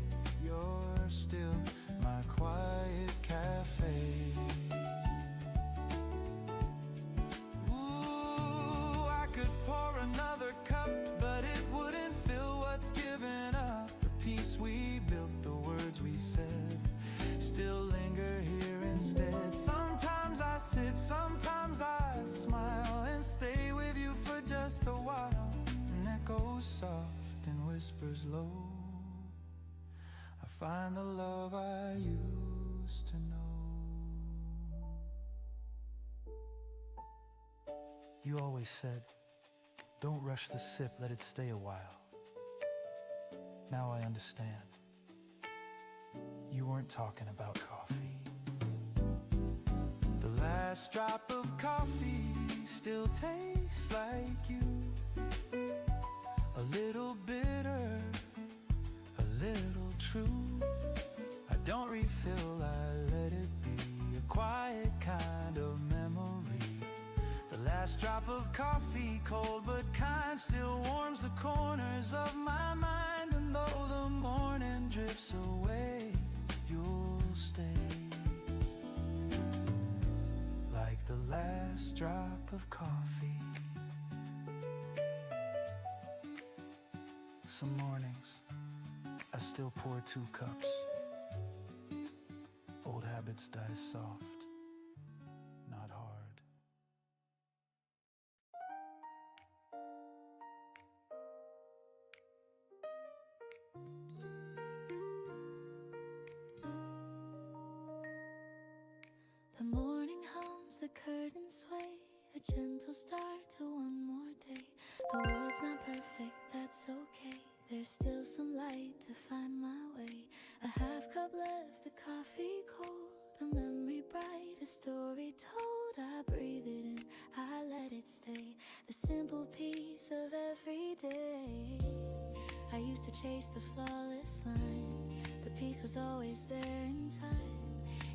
you're still my quiet cafe. Ooh, I could pour another cup, but it wouldn't fill what's given up. The peace we built, the words we said, still linger here instead. Sometimes I sit, sometimes I smile, and stay with you for just a while. An echo soft and whispers low. I find the love I used to know. You always said, don't rush the sip, let it stay a while. Now I understand. You weren't talking about coffee. The last drop of coffee still tastes like you. A little bitter, a little true. I don't refill, I let it be. A quiet kind of memory. The last drop of coffee, cold but kind, still warms the corners of my mind. And though the morning drifts away, you'll stay, like the last drop of coffee. Some mornings, I still pour 2 cups. Old habits die soft, not hard. The morning hums, the curtains sway, a gentle start to one more day. The world's not perfect, that's okay. There's still some light to find my way. A half cup left, the coffee cold, the memory bright, a story told. I breathe it in, I let it stay, the simple peace of every day. I used to chase the flawless line, but peace was always there in time.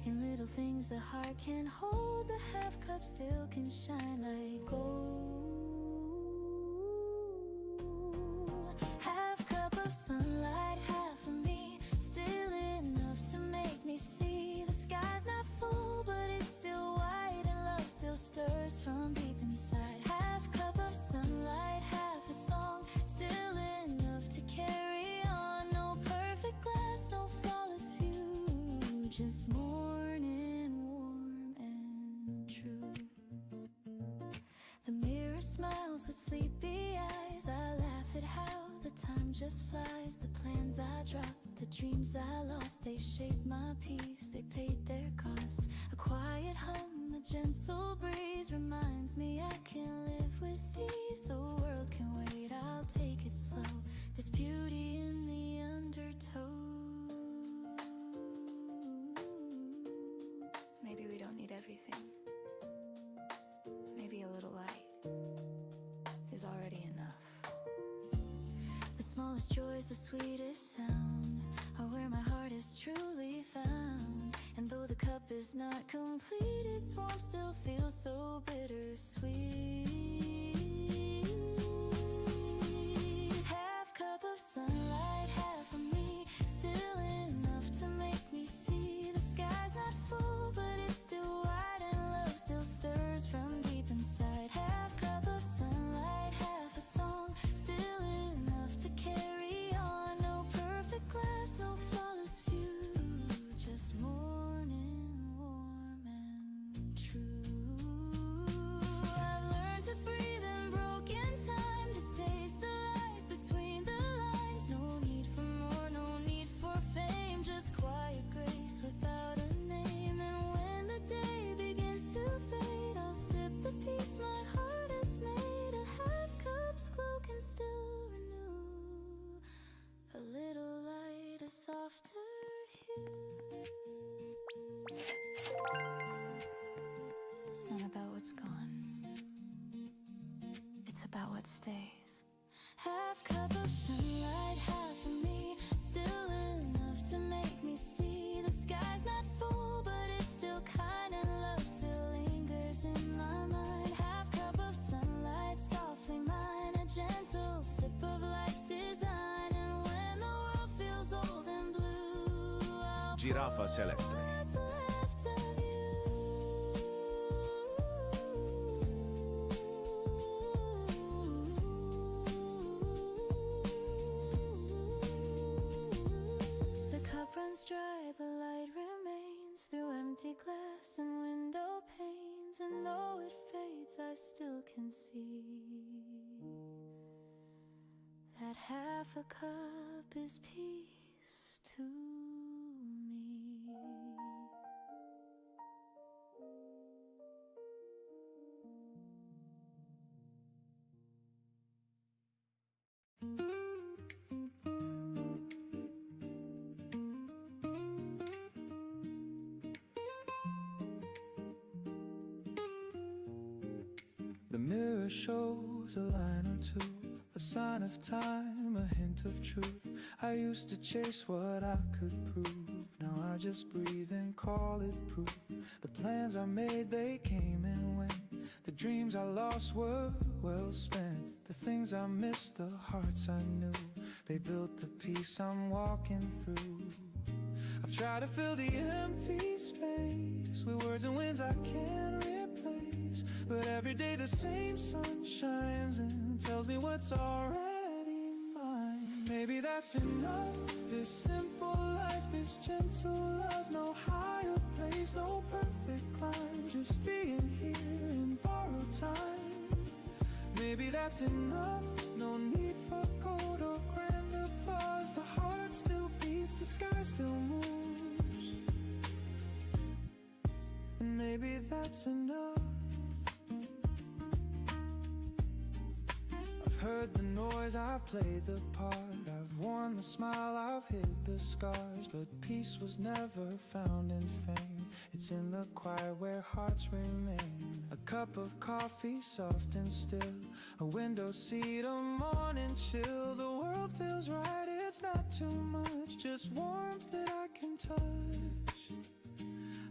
In little things the heart can hold, the half cup still can shine like gold. Half cup of sunlight, half of me, still enough to make me see. The sky's not full, but it's still white, and love still stirs from deep inside. Half cup of sunlight, half a song, still enough to carry on. No perfect glass, no flawless view, just morning warm and true. The mirror smiles with sleepy eyes. I laugh at how the the time just flies. The plans I dropped, the dreams I lost, they shaped my peace, they paid their cost. A quiet hum, a gentle breeze reminds me I can live with ease. The world can wait, I'll take it slow. There's beauty in the undertow. Maybe we don't need everything. Maybe a little light is already enough. The smallest joy is the sweetest sound, are where my heart is truly found. And though the cup is not complete, its warmth still feels so bittersweet. Half cup of sunlight, half of me, still enough to make me see. The sky's not full, but it's still wide, and love still stirs from deep inside. Half cup of sunlight, half a song, still enough to carry on. No perfect glass, no flawless view, just morning warm and true. I've learned to breathe in broken time, to taste the light between the lines. No need for more, no need for fame, just quiet grace without a name. And when the day begins to fade, I'll sip the peace my heart has made. A half cup's glow can still renew a little light, a softer hue. It's not about what's gone, it's about what stays. Half cup of sunlight, half of me, still enough to make me see. The sky's not full, but it's still kind, and love still lingers in my mind. Half cup of sunlight, softly mine, a gentle sip of life's design. And when the world feels old and blue, I'll Giraffa Celeste. what's left of you. The cup runs dry, but light remains through empty glass and window panes. And though it fades, I still can see that half a cup is peace to me. The mirror shows a line or two, a sign of time, a hint of truth. I used to chase what I could prove, now I just breathe and call it proof. The plans I made, they came and went. The dreams I lost were well spent. The things I missed, the hearts I knew, they built the peace I'm walking through. I've tried to fill the empty space with words and winds I can't replace, but every day the same sun shines and tells me what's already mine. Maybe that's enough, this simple life, this gentle love. No higher place, no perfect climb, just being here in borrowed time. Maybe that's enough, no need for gold or grand applause. The heart still beats, the sky still moves, and maybe that's enough. I've heard the noise, I've played the part, I've worn the smile, I've hid the scars, but peace was never found in fame. It's in the quiet where hearts remain. A cup of coffee, soft and still, a window seat, a morning chill. The world feels right, it's not too much, just warmth that I can touch.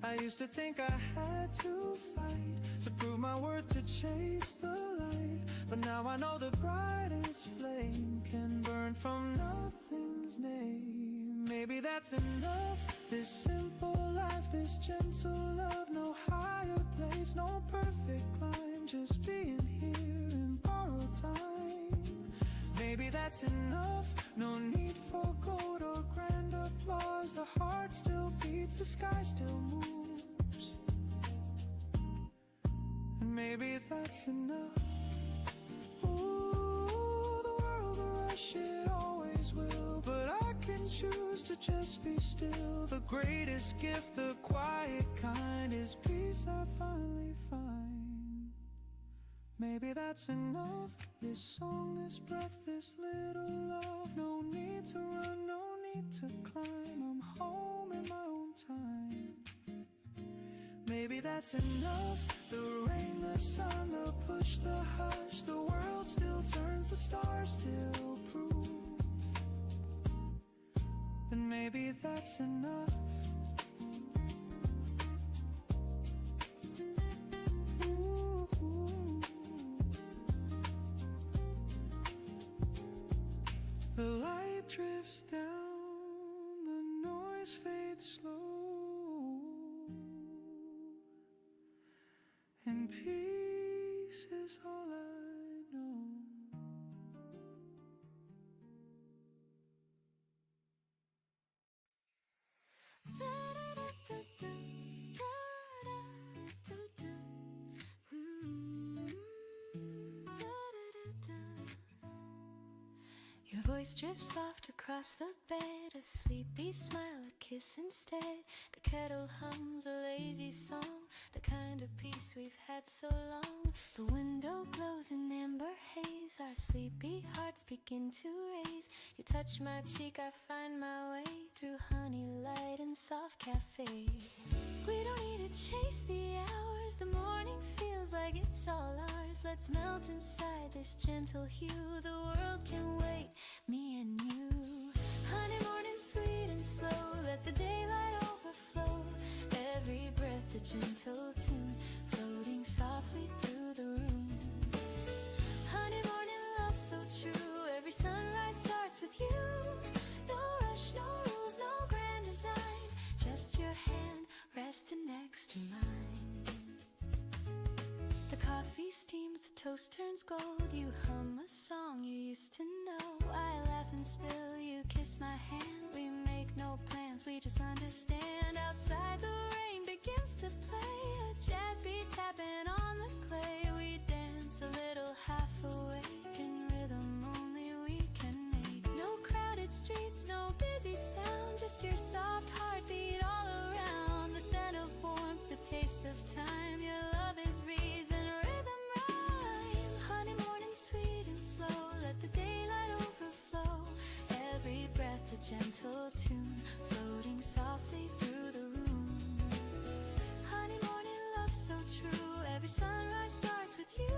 I used to think I had to fight to prove my worth, to chase the light, but now I know the brightest flame can burn from nothing's name. Maybe that's enough, this simple life, this gentle love. No higher place, no perfect climb, just being here in borrowed time. Maybe that's enough, no need for gold or grand applause. The heart still beats, the sky still moves, and maybe that's enough. Ooh, the world will rush it all choose to just be still. The greatest gift, the quiet kind, is peace I finally find. Maybe that's enough. This song, this breath, this little love. No need to run, no need to climb. I'm home in my own time. Maybe that's enough. The rain, the sun, the push, the hush. The world still turns, the stars still prove. Then maybe that's enough. Ooh. The light drifts down, the noise fades slow, and peace is all I know. Your voice drifts soft across the bed, a sleepy smile, a kiss instead. The kettle hums a lazy song, the kind of peace we've had so long. The window glows in amber haze, our sleepy hearts begin to raise. You touch my cheek, I find my way through honey, light and soft cafe. We don't need to chase the hours, the morning feels like it's all ours. Let's melt inside this gentle hue, the world can wait, me and you. Honey, morning sweet and slow, let the daylight overflow. Every breath a gentle tune, floating softly through the room. Honey, morning love so true, every sunrise starts with you. No rush, no rules, no grand design, just your hand resting next to mine. The coffee steams, the toast turns gold. You hum a song you used to know. I laugh and spill, you kiss my hand. We make no plans, we just understand. Outside the rain begins to play, a jazz beat tapping on the clay. We dance a little half awake in rhythm only we can make. No crowded streets, no busy sound, just your soft heartbeat all around. The scent of warmth, the taste of time, your love is reason, rhythm rhyme. Honey, morning sweet and slow, let the daylight overflow. Every breath a gentle tune, floating softly through the room. Honey, morning love so true, every sunrise starts with you.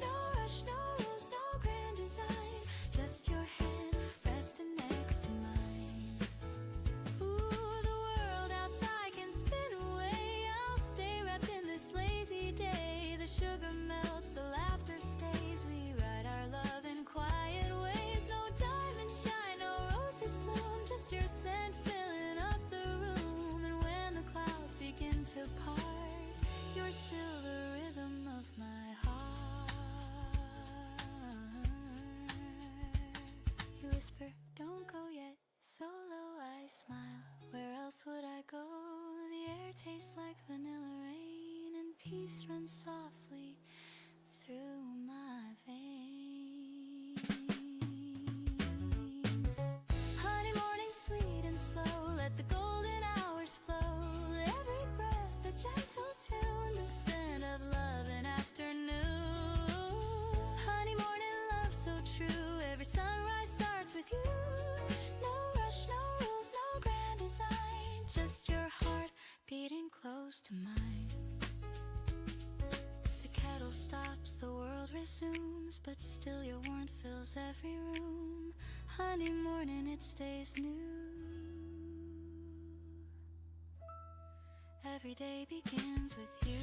No rush, no rules, no grand design, just your hand resting next to mine. Ooh, the world outside can spin away, I'll stay wrapped in this lazy day. The sugar melts, the laughter stays, we write our love in quiet ways. No diamond shine, no roses bloom, just your scent filling up the room. And when the clouds begin to part, you're still the rhythm of my heart. You whisper, don't go yet, so low I smile. Where else would I go? The air tastes like vanilla rain, and peace runs softly through my veins. Honey, morning sweet and slow, let the golden hours flow. Every breath a gentle tune, the scent of love in afternoon. Honey, morning love so true, every sunrise starts with you. No rush, no rules, no grand design, just your heart beating close to mine. The kettle stops, the world resumes, but still your warmth fills every room. Honey, morning it stays new. Every day begins with you.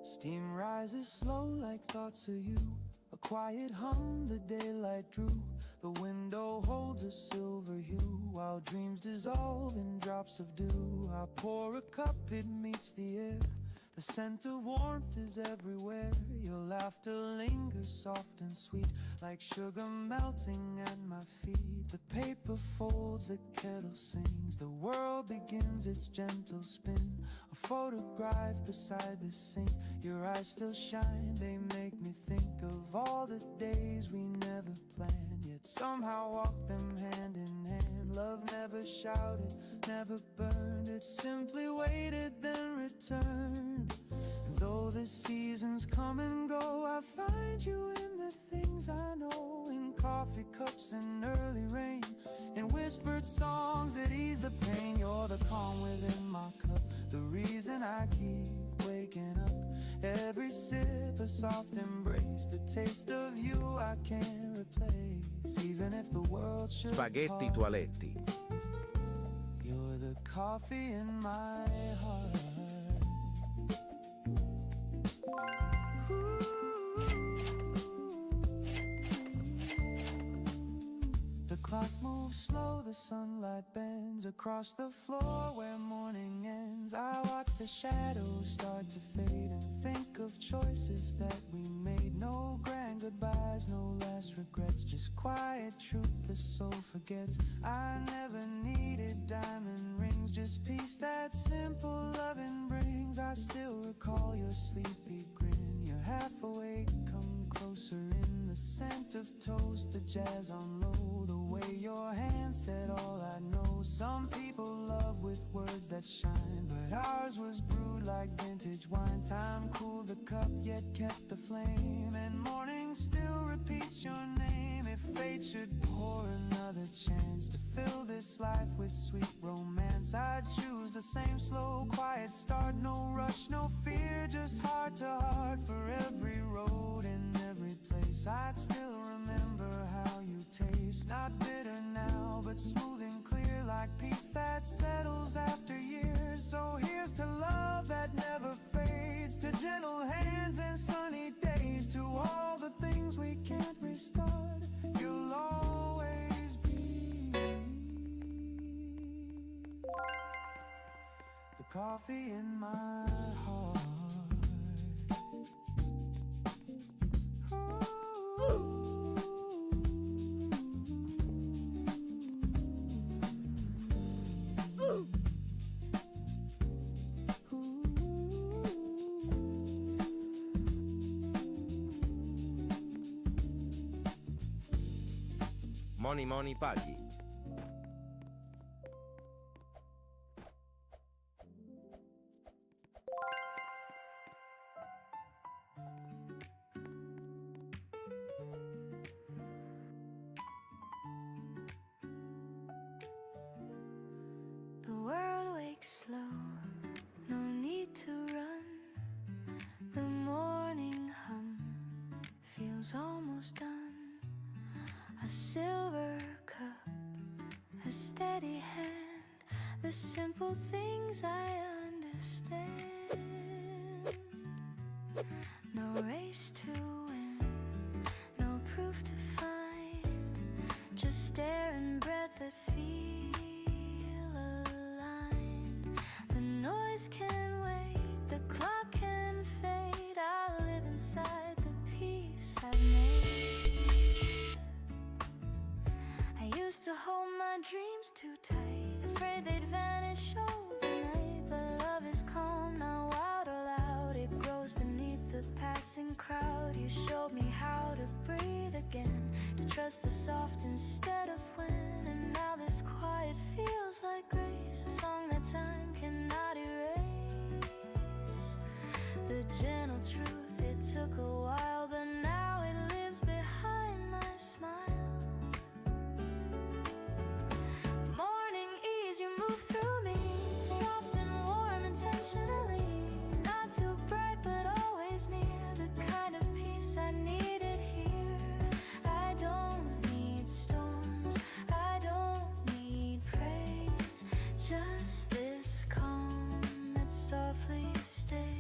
Steam rises slow like thoughts of you. A quiet hum, the daylight drew. The window holds a silver hue, while dreams dissolve in drops of dew. I pour a cup, it meets the air. The scent of warmth is everywhere. Your laughter lingers soft and sweet, like sugar melting at my feet. The paper folds, the kettle sings. The world begins its gentle spin. A photograph beside the sink. Your eyes still shine, they make me think of all the days we never planned, yet somehow walk them hand in hand. Love never shouted, never burned. It simply waited, then returned. And though the seasons come and go, I find you in the things I know. In coffee cups and early rain, in whispered songs that ease the pain. You're the calm within my cup, the reason I keep waking up. Every sip a soft embrace, the taste of you I can't replace. Even if the world should Spaghetti part, toaletti. you're the coffee in my heart. The clock moves slow, the sunlight bends across the floor where morning ends. I watch the shadows start to fade and think of choices that we made. No grand goodbyes, no last regrets, just quiet truth the soul forgets. I never needed diamond rings, just peace that simple loving brings. I still recall your sleepy grin, you're half awake, come closer in the scent of toast, the jazz on low, the way your hand said all I know. Some people love with words that shine, but ours was brewed like vintage wine. Time cooled the cup yet kept the flame, and morning still repeats your name. If fate should pour another chance to fill this life with sweet romance, I'd choose the same slow quiet start. No rush, no fear, just heart to heart. For every road and every place, I'd still remember how you taste. Not bitter now, but smooth and clear, like peace that settles after years. So here's to love that never fades, to gentle hands and sunny days, to all the things we can't restart. You'll always be the coffee in my heart. Moni Moni paghi. The world wakes slow, no need to run. The morning hum feels almost done. A silver cup, a steady hand, the simple things I understand. No race to win, no proof to find, just air and breath that feel aligned. The noise can wait, the clock can fade. I live inside the peace I've made. I used to hold my dreams too tight, afraid they'd vanish overnight. But love is calm, not wild or loud. It grows beneath the passing crowd. You showed me how to breathe again, to trust the soft instead of when. And now this quiet feels like grace, a song that time cannot erase. The gentle truth, it took a while, but now it lives behind my smile. Morning ease, you move through me, soft and warm intentionally. Not too bright, but always near, the kind of peace I needed here. I don't need storms, I don't need praise, just this calm that softly stays.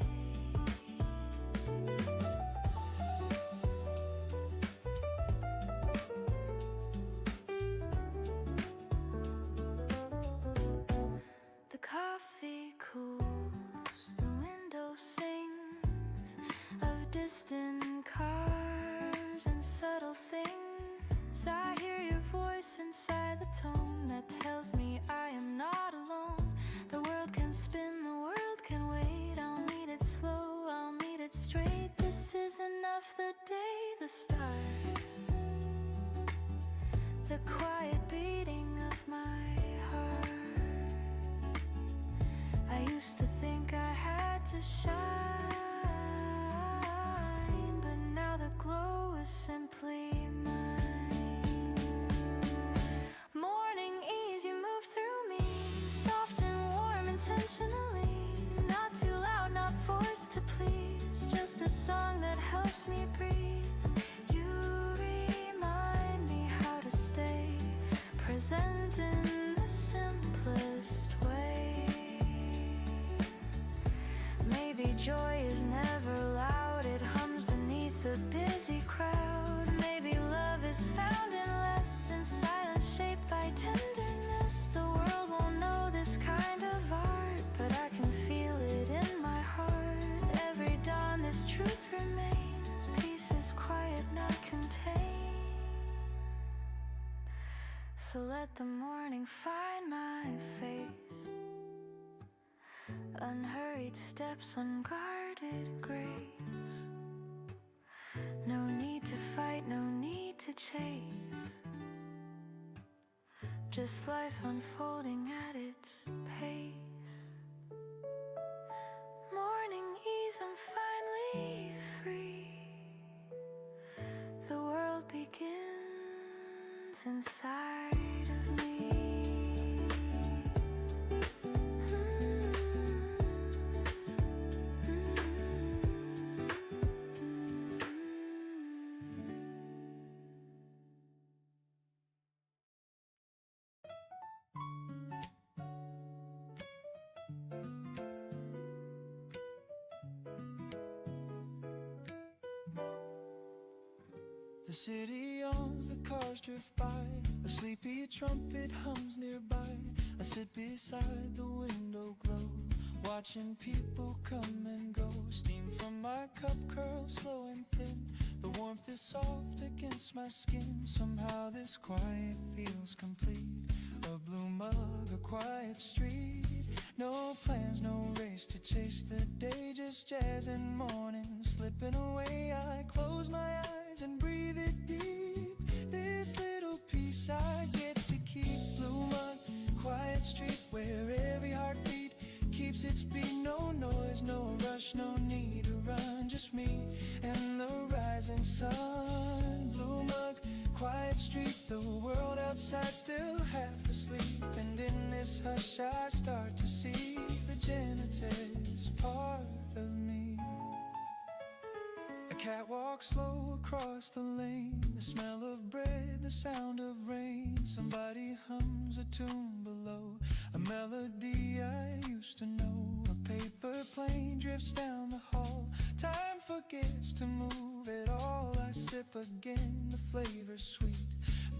voice inside the tone that tells me I am not alone. The world can spin, the world can wait. I'll meet it slow, I'll meet it straight. This is enough, the day, the start, the quiet beating of my heart. I used to think I had to shine, but now the glow is simply mine. Morning ease, you move through me, soft and warm intentionally. Not too loud, not forced to please, just a song that helps me breathe. You remind me how to stay present in the simplest way. Maybe joy is never loud, it hums beneath the busy crowd. Maybe love is found in less, in silence shaped by tenderness. The world won't know this kind of art, but I can feel it in my heart. Every dawn this truth remains, peace is quiet, not contained. So let the morning find my face, unhurried steps, unguarded grace. No need to fight, no need to chase, just life unfolding at its pace. Morning ease, I'm finally free. The world begins inside of me. The city yawns, the cars drift by, a sleepy trumpet hums nearby. I sit beside the window glow, watching people come and go. Steam from my cup curls slow and thin, the warmth is soft against my skin. Somehow this quiet feels complete, a blue mug, a quiet street. No plans, no race to chase the day, just jazz and morning slipping away. I close my eyes and breathe it deep, this little piece I get to keep. Blue mug, quiet street where every heartbeat keeps its beat. No noise, no rush, no need to run, just me and the rising sun. Blue mug, quiet street, the world outside still half asleep, and in this hush I start to see the Genesis part of me. A cat walks slow across the lane, the smell of bread, the sound of rain. Somebody hums a tune below, a melody I used to know. A paper plane drifts down the hall, time forgets to move at all. I sip again, the flavor's sweet,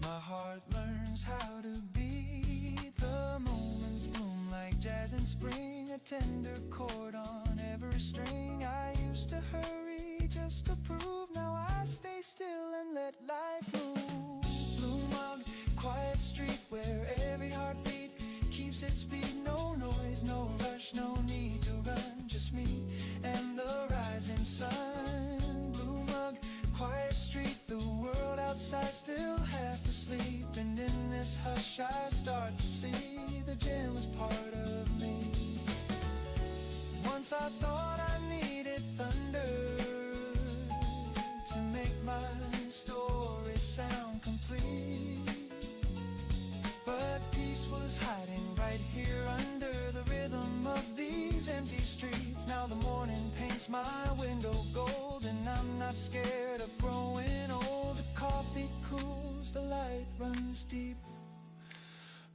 my heart learns how to beat. The moments bloom like jazz in spring, a tender chord on every string. I used to hurry just to prove, now I stay still and let life move. Blue mug, quiet street where every heartbeat keeps its beat. No noise, no rush, no need to run, just me and the rising sun. Blue mug, quiet street, the world outside still half asleep, and in this hush I start to see the gem part of me. Once I thought I needed thunder to make my story sound complete, but peace was hiding right here under the rhythm of these empty streets. Now the morning paints my window gold, and I'm not scared of growing old. The coffee cools, the light runs deep.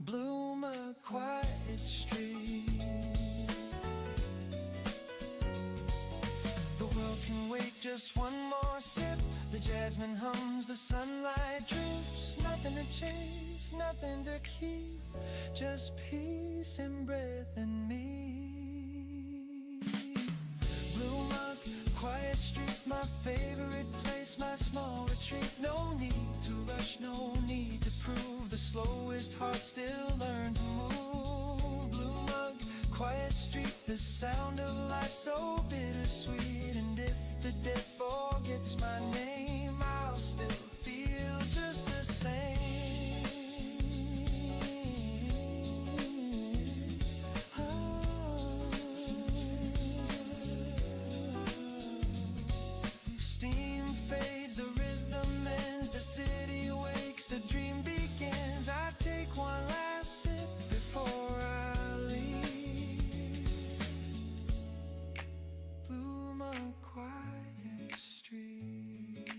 Bloom a quiet street. The world can wait just one more sip. The jasmine hums, the sunlight drips. Nothing to chase, nothing to keep, just peace and breath in me. Bloom up, quiet street my favorite place, my small retreat. No need to rush, no need to prove. The slowest heart still learn to move. Blue mug, quiet street, the sound of life so bittersweet. And if the dead forgets my name, I'll still feel just the same. Steam fades, the rhythm ends, the city wakes, the dream begins. I take one last sip before I leave. Bloom a quiet street.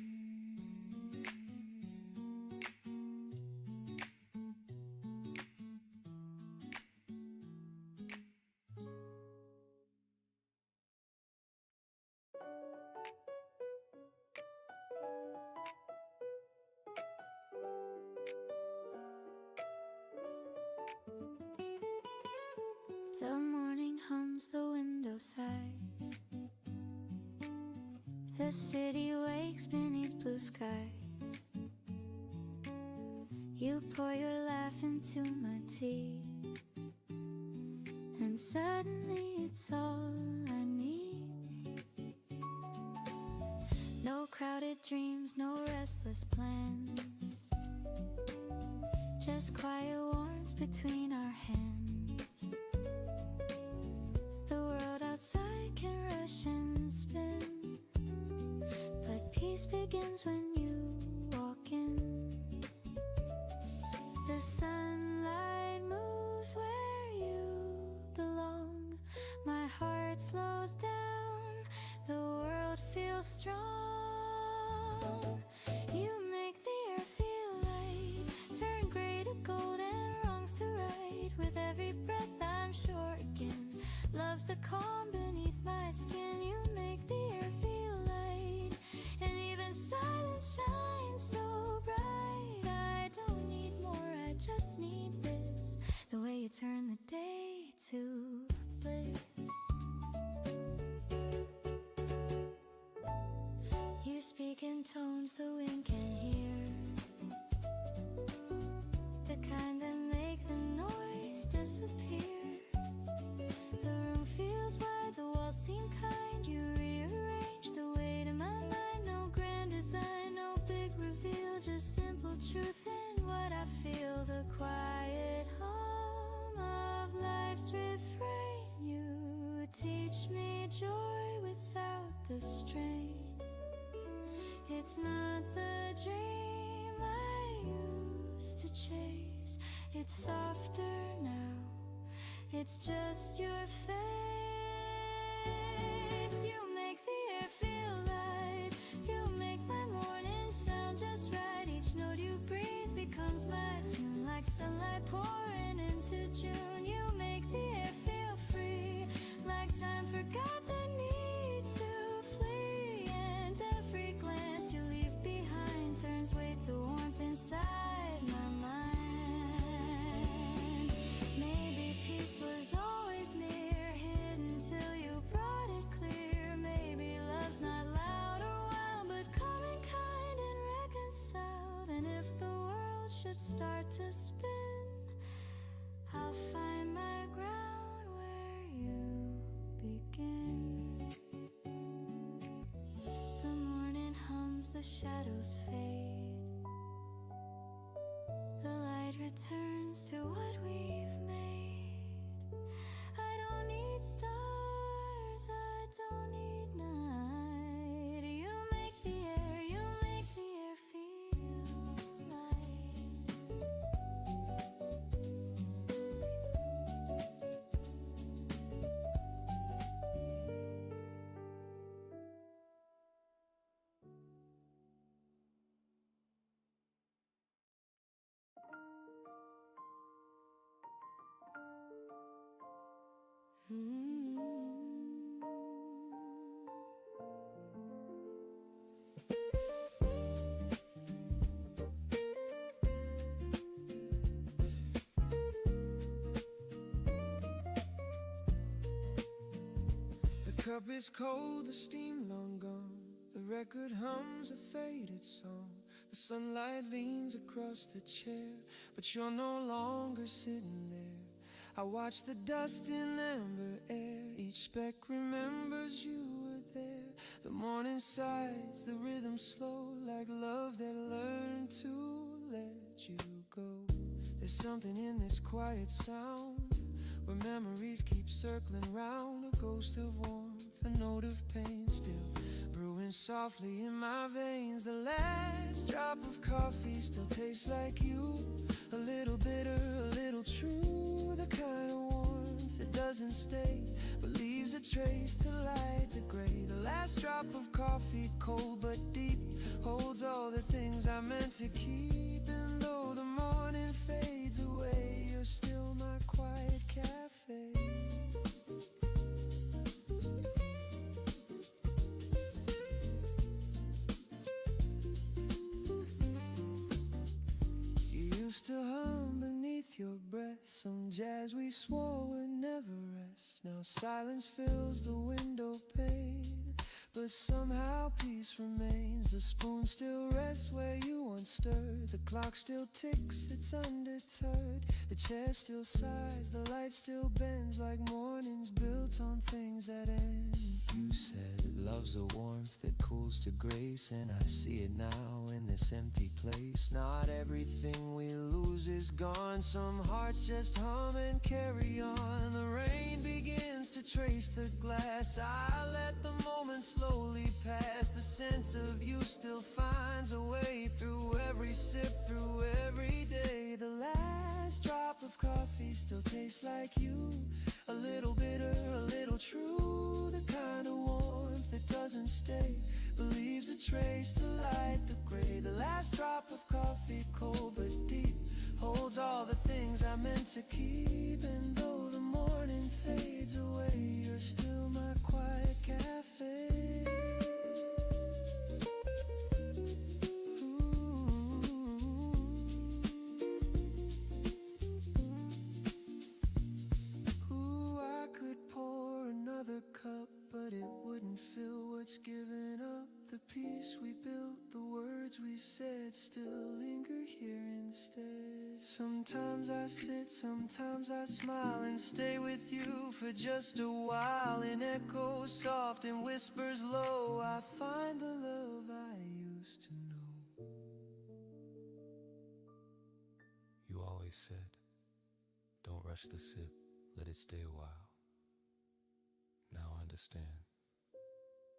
The morning hums, the window sighs. The city wakes beneath blue skies. You pour your laugh into my tea, and suddenly it's all I need. No crowded dreams, no restless plans, just quiet warmth between our hands. The world outside can rush and spin, but peace begins when you walk in. The sunlight moves where you belong. My heart slows down, the world feels strong. You make the air feel light, turn gray to gold and wrongs to right. With every breath I'm shortened, love's the calm beneath my skin. You make the air feel light, and even silence shines so bright. I don't need more, I just need this, the way you turn the day to bliss. You speak in tones the wind can hear, the kind that make the noise disappear. The room feels wide, the walls seem kind. You rearrange the weight in my mind. No grand design, no big reveal, just simple truth in what I feel. The quiet hum of life's refrain. You teach me joy without the strain. It's not the dream I used to chase. It's softer now, it's just your face. You make the air feel light, you make my morning sound just right. Each note you breathe becomes my tune, like sunlight pouring into June. You make the air feel free, like time forgot the need to flee. And every glance you leave behind turns weight to warmth inside my mind. Maybe peace was always near, hidden till you brought it clear. Maybe love's not loud or wild, but calm and kind and reconciled. And if the world should start to spin, I'll find my ground where you begin. The morning hums, the shadows fade, the light returns to what we've made. I don't need stars, I don't need night. You make the air feel light. The cup is cold, the steam long gone. The record hums a faded song. The sunlight leans across the chair, but you're no longer sitting there. I watch the dust in amber air. Each speck remembers you were there. The morning sighs, the rhythm slow, like love that learned to let you go. There's something in this quiet sound, where memories keep circling round. A ghost of warmth, a note of pain, still brewing softly in my veins. The last drop of coffee still tastes like you. A little bitter, a little true. The kind of warmth that doesn't stay, but leaves a trace to light the gray. The last drop of coffee, cold but deep, holds all the things I meant to keep. And though the morning fades away, you're still my quiet cafe. Used to hum beneath your breath, some jazz we swore would never rest. Now silence fills the window pane, but somehow peace remains. The spoon still rests where you once stirred. The clock still ticks, it's undeterred. The chair still sighs, the light still bends, like mornings built on things that end. You said love's a warmth that cools to grace, and I see it now in this empty place. Not everything we lose is gone. Some hearts just hum and carry on. The rain begins to trace the glass. I let the moment slowly pass. The sense of you still finds a way through every sip, through every day. The last drop of coffee still tastes like you. A little bitter, a little true. The kind of warmth that doesn't stay, but leaves a trace to light the gray. The last drop of coffee, cold but deep, holds all the things I meant to keep. And though the morning fades away, you're still my quiet cafe. Ooh, I could pour another cup, but it wouldn't fill what's given up. The peace we built, the words we said, still linger here instead. Sometimes I sit, sometimes I smile and stay with you for just a while. In echoes soft and whispers low, I find the love I used to know. You always said, don't rush the sip, let it stay a while. Now I understand.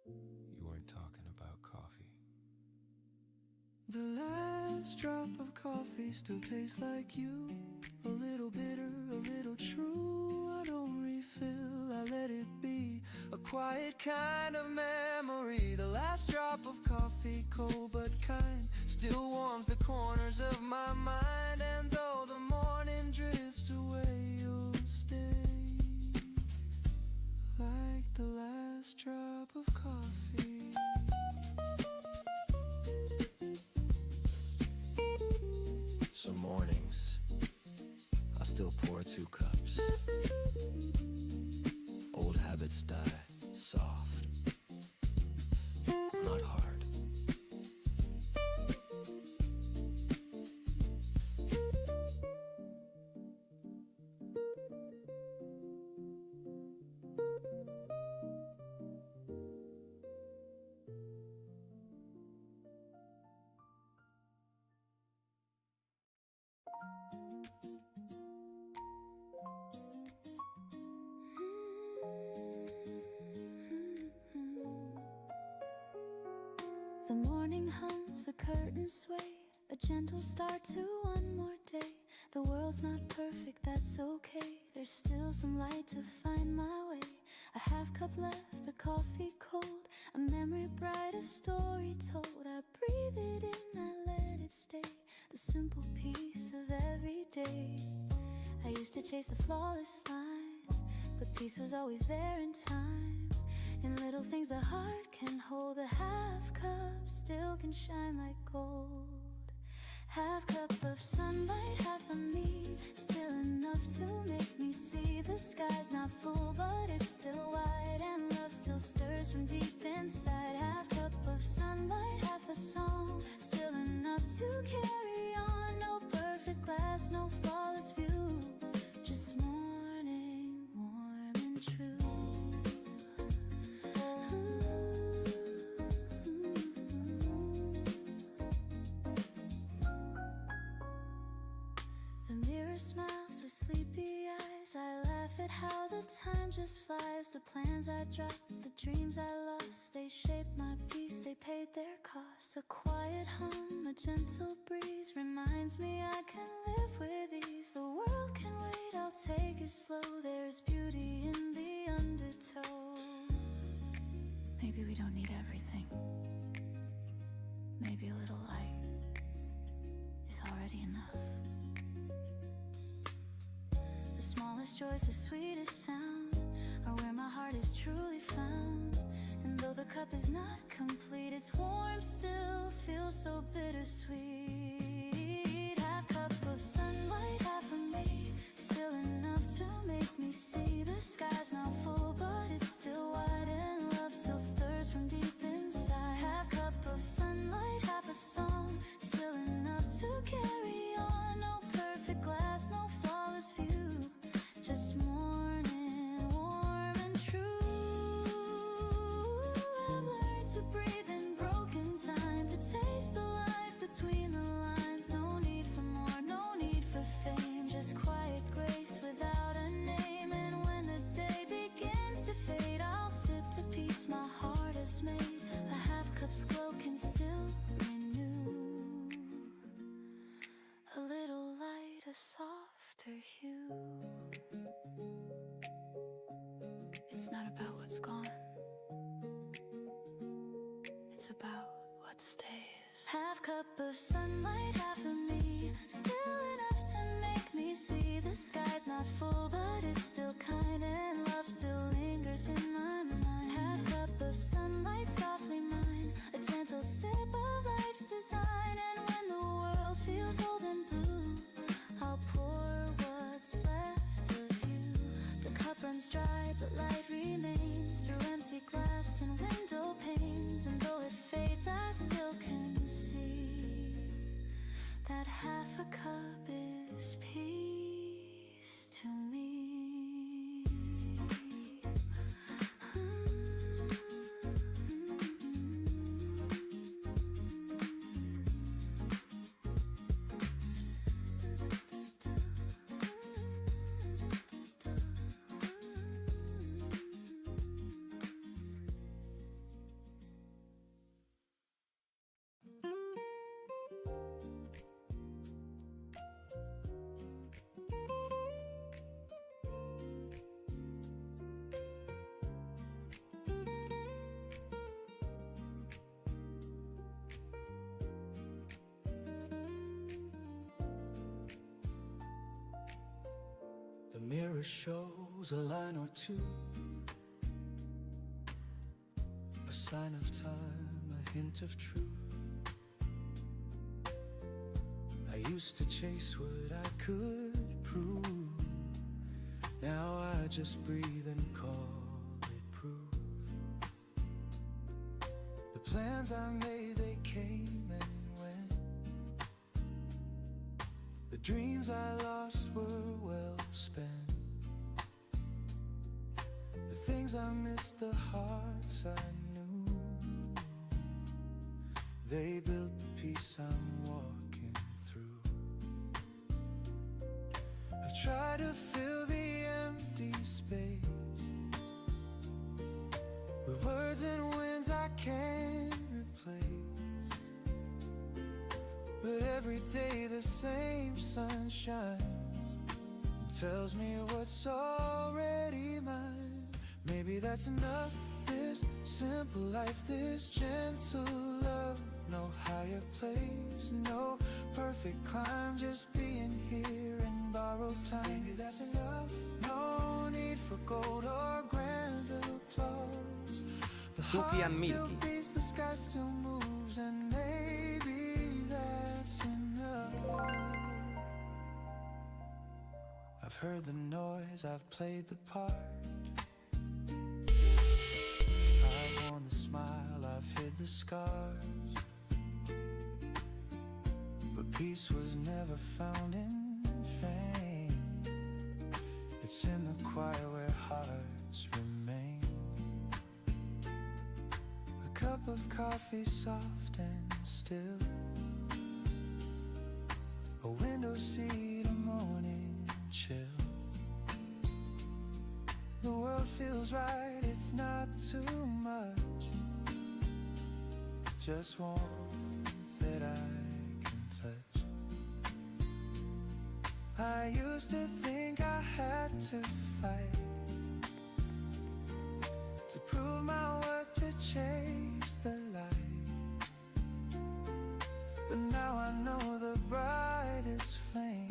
You weren't talking about coffee. The last drop of coffee still tastes like you. A little bitter, a little true. I don't refill, I let it be. A quiet kind of memory. The last drop of coffee, cold but kind, still warms the corners of my mind. And though the morning drifts away, you'll stay, like the last drop of coffee. Some mornings I still pour 2 cups. Old habits die soft, not hard. The morning hums, the curtains sway, a gentle start to one more day. The world's not perfect, that's okay. There's still some light to find my way. A half cup left, the coffee cold, a memory bright, a story told. I breathe it in, I let it stay, the simple peace of every day. I used to chase the flawless line, but peace was always there in time. In little things the heart can hold, a half cup still can shine like gold. Half cup of sunlight, half of me, still enough to make me see. The sky's not full, but it's still wide, and love still stirs from deep inside. Half cup of sunlight, mirror smiles with sleepy eyes. I laugh at how the time just flies. The plans I dropped, the dreams I lost, they shaped my peace, they paid their cost. A quiet hum, a gentle breeze reminds me I can live with ease. The world can wait, I'll take it slow. There's beauty in the undertow. Maybe we don't need everything. Maybe a little light is already enough. The smallest joys, the sweetest sound, are where my heart is truly found. And though the cup is not complete, its warmth still feels so bittersweet. Half cup of sunlight, half of me, still enough to make me see. The sky's not full, but it's still wide, and love still stirs from deep inside. Half cup of sunlight, half a song, still enough to carry on. No perfect glass, no flawless view, just morning, warm and true. I've learned to breathe in broken time, to taste the life between the lines. No need for more, no need for fame, just quiet grace without a name. And when the day begins to fade, I'll sip the peace my heart has made. A half cup's glow can still renew a little light, a softer hue. It's not about what's gone, it's about what stays. Half cup of sunlight, half of me, still enough to make me see. The sky's not full, but it's still kind, and love still lingers in my mind. Half cup of sunlight, softly mine, a gentle sip of life's design. And when the world feels old and blue, I'll pour what's left of you. The cup runs dry, but light remains through empty glass and window panes. And though it fades, I still can see that half a cup is peace to me. The mirror shows a line or two, a sign of time, a hint of truth. I used to chase what I could prove. Now I just breathe and call it proof. The plans I made, they came and went. The dreams I lost were well spent. The things I missed, the hearts I knew, they built the peace I'm walking through. I've tried to fill the empty space with words and winds I can't replace. But every day the same sun shines and tells me what's already mine. Maybe that's enough, this simple life, this gentle love. No higher place, no perfect climb, just being here in borrowed time. Maybe that's enough, no need for gold or grand applause. The heart still beats, the sky still moves, and maybe that's enough. I've heard the noise, I've played the part. I've worn the smile, I've hid the scars. But peace was never found in fame. It's in the quiet where hearts remain. A cup of coffee soft and still, a window seat, a morning chill. The world feels right, it's not too much, just warmth that I can touch. I used to think I had to fight to prove my worth, to chase the light. But now I know the brightest flame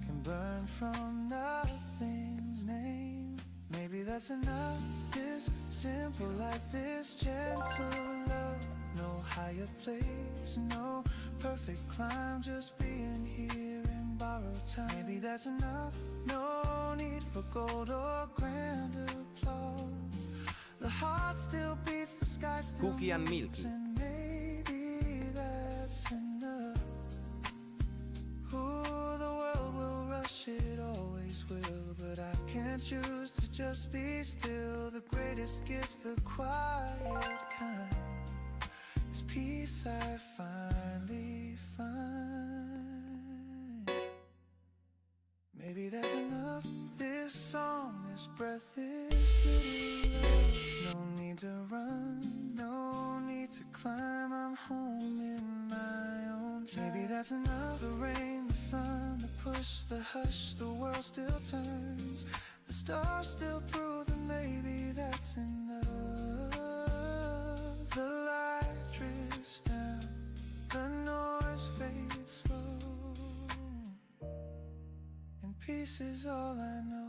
can burn from nothing's name. Maybe that's enough, this simple life, this gentle love. No higher place, no perfect climb, just being here in borrowed time. Maybe that's enough, no need for gold or grand applause. The heart still beats, the sky still Cookie and moves, Milky. and maybe that's enough. Ooh, the world will rush, it always will, but I can't choose to just be still. The greatest gift, the quiet kind, is peace I finally find. Maybe that's enough, this song, this breath, this little love. No need to run, no need to climb, I'm home in my own time. Maybe that's enough, the rain, the sun, the push, the hush, the world still turns, the stars still prove that maybe that's enough. The light drifts down, the noise fades slow, and peace is all I know.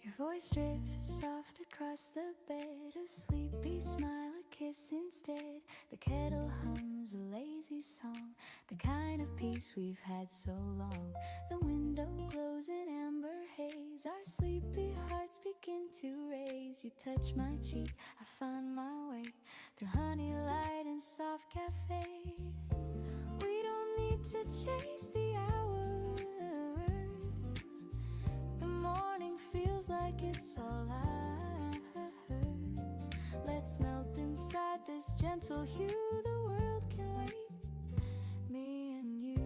Your voice drifts soft across the bed, a sleepy smile, a kiss instead. The kettle hums a lazy song, the kind of peace we've had so long. The window glows in amber haze, our sleepy hearts begin to raise. You touch my cheek, I find my way through honey light and soft cafe. We don't need to chase the hours, the morning feels like it's all ours. Let's melt inside this gentle hue, the world can wait, me and you.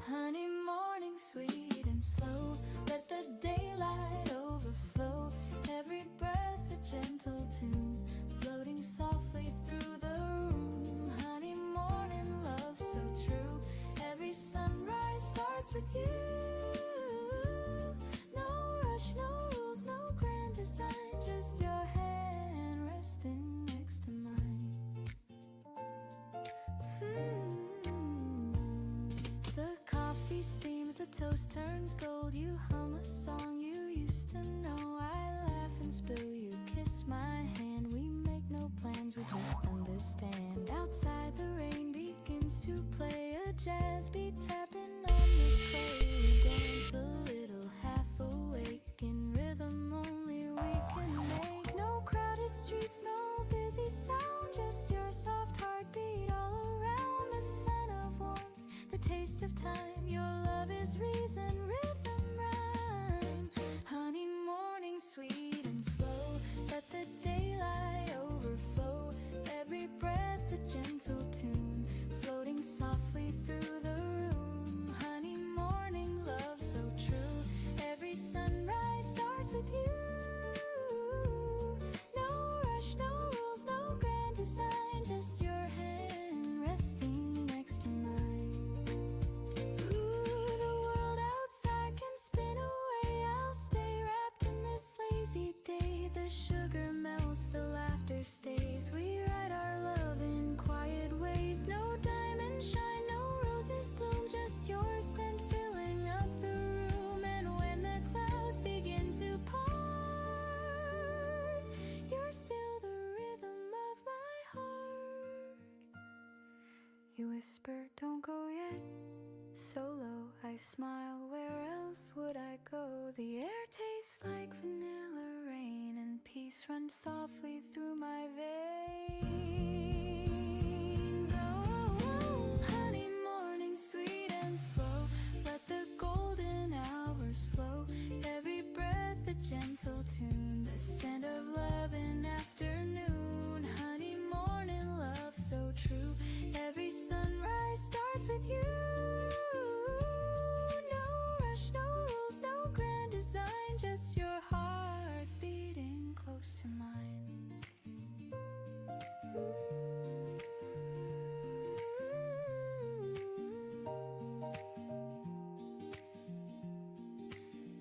Honey, morning sweet and slow, let the daylight overflow. Every breath a gentle tune, floating softly through the room. Honey, morning love so true, every sunrise starts with you. No rush, no rules, no grand design, just your hand resting next to mine. The coffee steams, the toast turns gold. You hum a song you used to know. I laugh and spill, you kiss my hand. We make no plans, we just understand. Outside the rain begins to play, a jazz beat tapping on the clay. We dance a little, half awake, in rhythm only we can make. No crowded streets, no busy sound, just your soft heartbeat all around. The scent of warmth, the taste of time, your love is reason, rhythm, rhyme. Honey, morning sweet and slow, let the daylight overflow. Every breath a gentle tune, floating softly through the room. Honey, morning love so true, every sunrise starts with you. No rush, no rules, no grand design, just your hand resting next to mine. Ooh, the world outside can spin away, I'll stay wrapped in this lazy day. The sugar melts, the laughter stays, we write our love in quiet ways. No diamond shine, no roses bloom, just your scent filling up the room. And when the clouds begin to part, you're still the rhythm of my heart. You whisper, don't go yet, Solo, I smile, where else would I go? The air tastes like vanilla rain, and peace runs softly through my veins. Oh, honey, morning, sweet and slow, let the golden hours flow. Every breath a gentle tune, the scent of love in afternoon. Honey, morning, love so true. Every sunrise starts with you. No rush, no rules, no grand design, just your heart beating close to mine.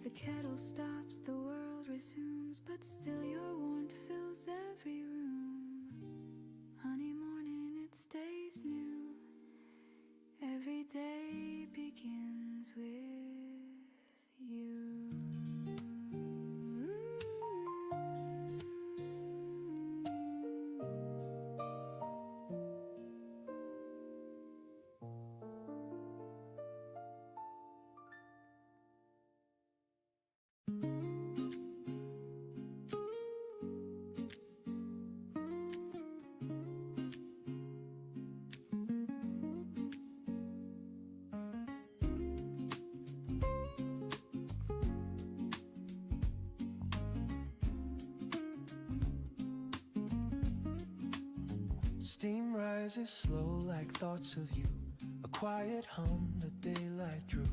The kettle stops, the world resumes, but still your warmth fills every room. Honey, morning, it stays new. Every day begins with you. Steam rises slow like thoughts of you. A quiet hum the daylight drew.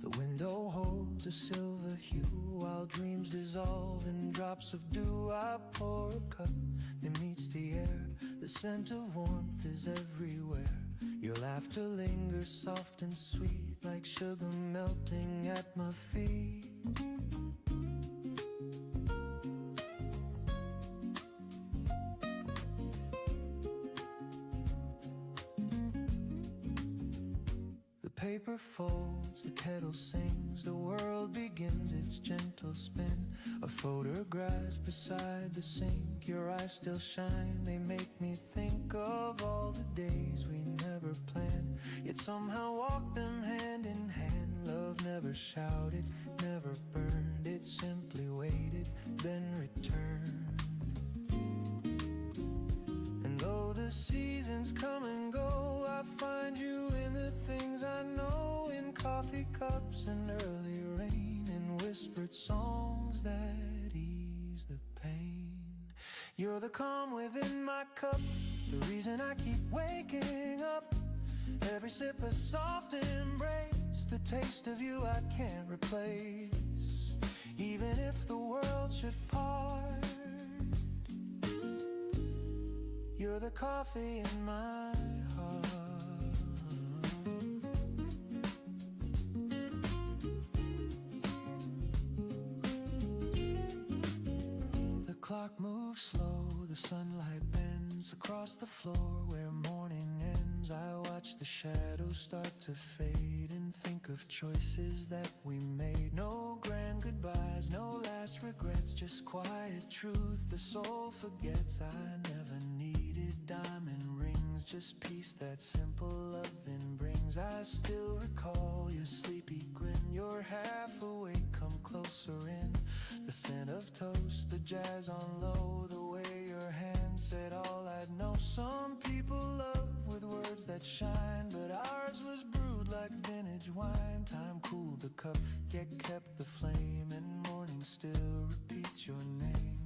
The window holds a silver hue, while dreams dissolve in drops of dew. I pour a cup, it meets the air. The scent of warmth is everywhere. Your laughter lingers soft and sweet, like sugar melting at my feet. Paper folds, the kettle sings, the world begins its gentle spin. A photograph beside the sink, your eyes still shine, they make me think of all the days we never planned, yet somehow walk them hand in hand. Love never shouted, never burned, it simply waited, then returned. And though the seasons come and go, I find you in the things I know, in coffee cups and early rain, in whispered songs that ease the pain. You're the calm within my cup, the reason I keep waking up. Every sip a soft embrace, the taste of you I can't replace. Even if the world should part, you're the coffee in my heart. The clock moves slow, the sunlight bends across the floor where morning ends. I watch the shadows start to fade and think of choices that we made. No grand goodbyes, no last regrets, just quiet truth the soul forgets. I never needed diamond rings, just peace that simple loving brings. I still recall your sleepy grin, you're half awake, come closer in. The scent of toast, the jazz on low, the way your hand said all I'd know. Some people love with words that shine, but ours was brewed like vintage wine. Time cooled the cup, yet kept the flame, and morning still repeats your name.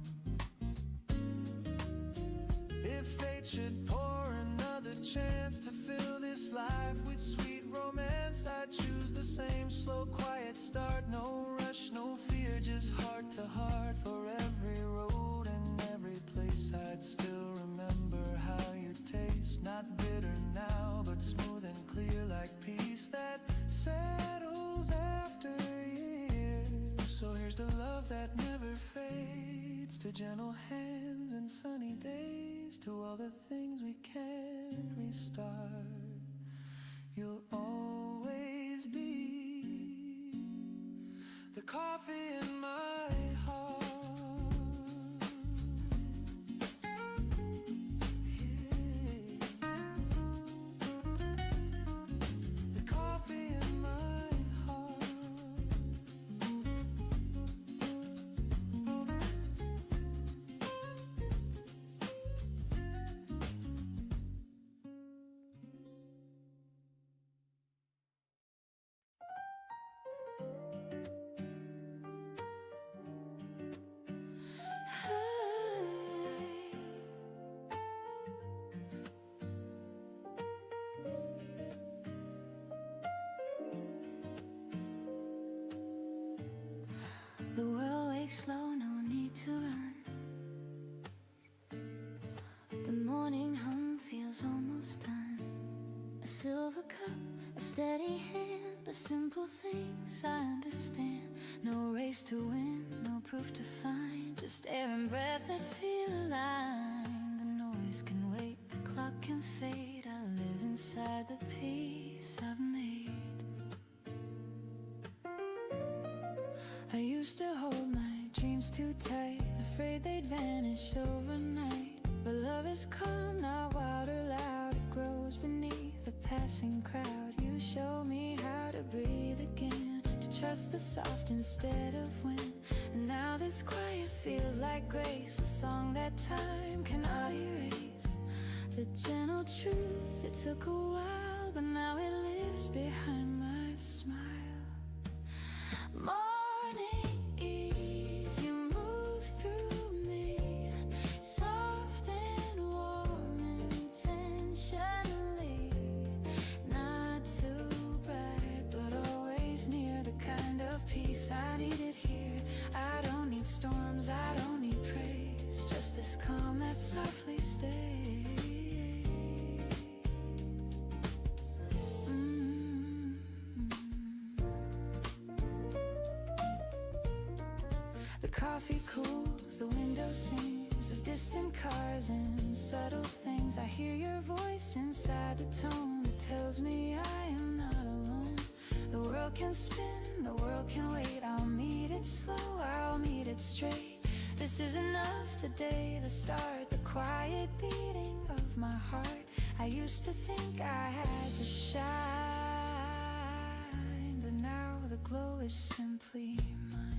If fate should pour another chance to fill this life with sweet romance, I'd choose the same slow, quiet start. No rush, no fear, just heart to heart. For every road and every place, I'd still remember how you taste. Not bitter now, but smooth and clear, like peace that settles after years. So here's to love that never fades, to gentle hands and sunny days, to all the things we can't restart. You'll always be the coffee in my heart. Yeah. The coffee in take slow, no need to run. The morning hum feels almost done. A silver cup, a steady hand, the simple things I understand. No race to win, no proof to find, just air and breath that feel aligned. The noise can wait, the clock can fade. I live inside the peace I've made. I used to hold my dreams too tight, afraid they'd vanish overnight. But love is calm, not wild or loud. It grows beneath the passing crowd. You show me how to breathe again, to trust the soft instead of wind. And now this quiet feels like grace, a song that time cannot erase. The gentle truth, it took a while, but now it lives behind my smile. Morning ease, you move through me, soft and warm intentionally. Not too bright, but always near, the kind of peace I needed here. I don't need storms, I don't need praise, just this calm that softly stays. The coffee cools, the window sings of distant cars and subtle things. I hear your voice inside the tone that tells me I am not alone. The world can spin, the world can wait. I'll meet it slow, I'll meet it straight. This is enough, the day, the start, the quiet beating of my heart. I used to think I had to shine, but now the glow is simply mine.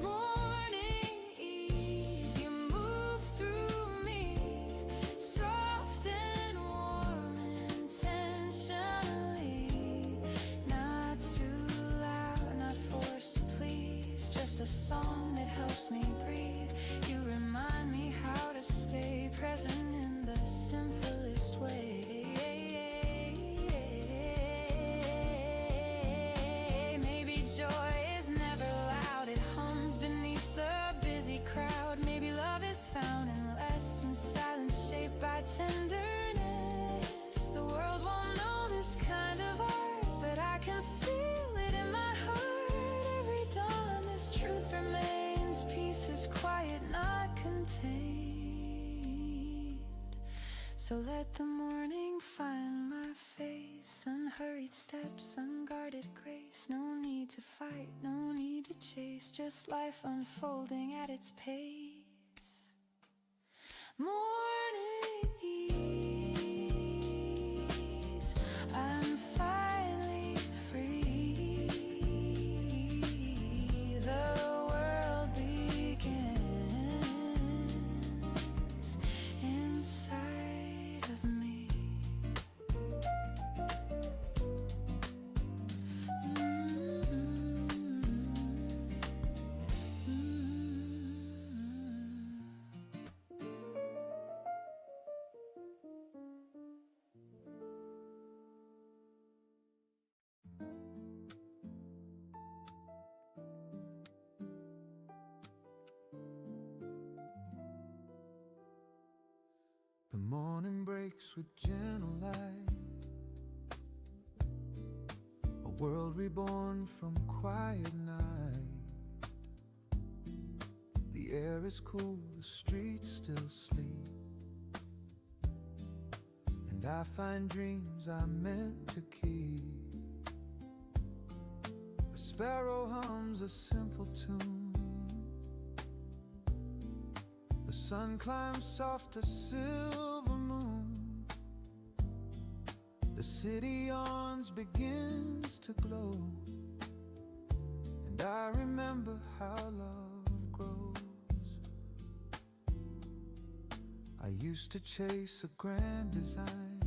Morning ease, you move through me, soft and warm intentionally. Not too loud, not forced to please, just a song that helps me breathe. You remind me how to stay present in the simplest way. Maybe joy is never loud, it hums beneath the busy crowd. Maybe love is found in lessons, silence shaped by tenderness. The world won't know this kind of art, but I can feel it in my heart. Every dawn this truth remains, peace is quiet, not contained. So let the morning find my face, unhurried steps, unguarded grace. No need to fight, no need to chase, just life unfolding at its pace. Morning ease, I'm finally free. The world begins inside of me. The morning breaks with gentle light, a world reborn from quiet night. The air is cool, the streets still sleep, and I find dreams I meant to keep. A sparrow hums a simple tune, the sun climbs soft, a silver moon. The city yawns, begins to glow, and I remember how love grows. I used to chase a grand design,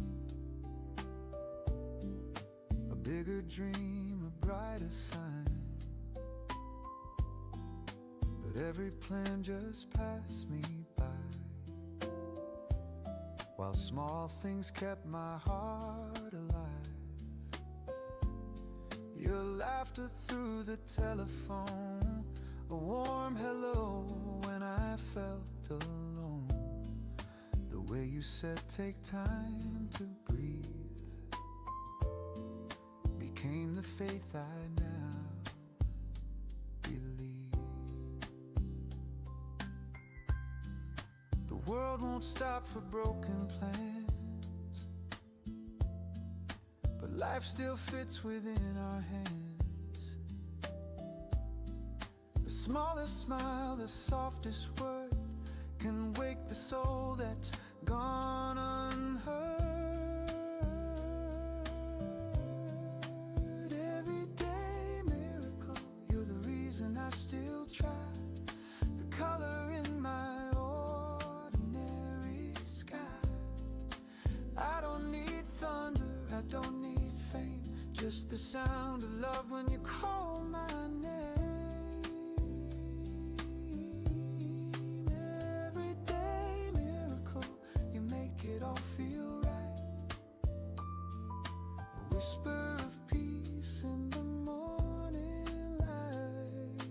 a bigger dream, a brighter sign. But every plan just passed me by, while small things kept my heart alive. Your laughter through the telephone, a warm hello when I felt alone. The way you said take time to breathe became the faith I now believe. The world won't stop for broken plans, but life still fits within our hands. The smallest smile, the softest word can wake the soul that's gone unheard. Everyday miracle, you're the reason I still try. The color in my ordinary sky. I don't need thunder, I don't need fame, just the sound of love when you call my name. Everyday miracle, you make it all feel right. A whisper of peace in the morning light.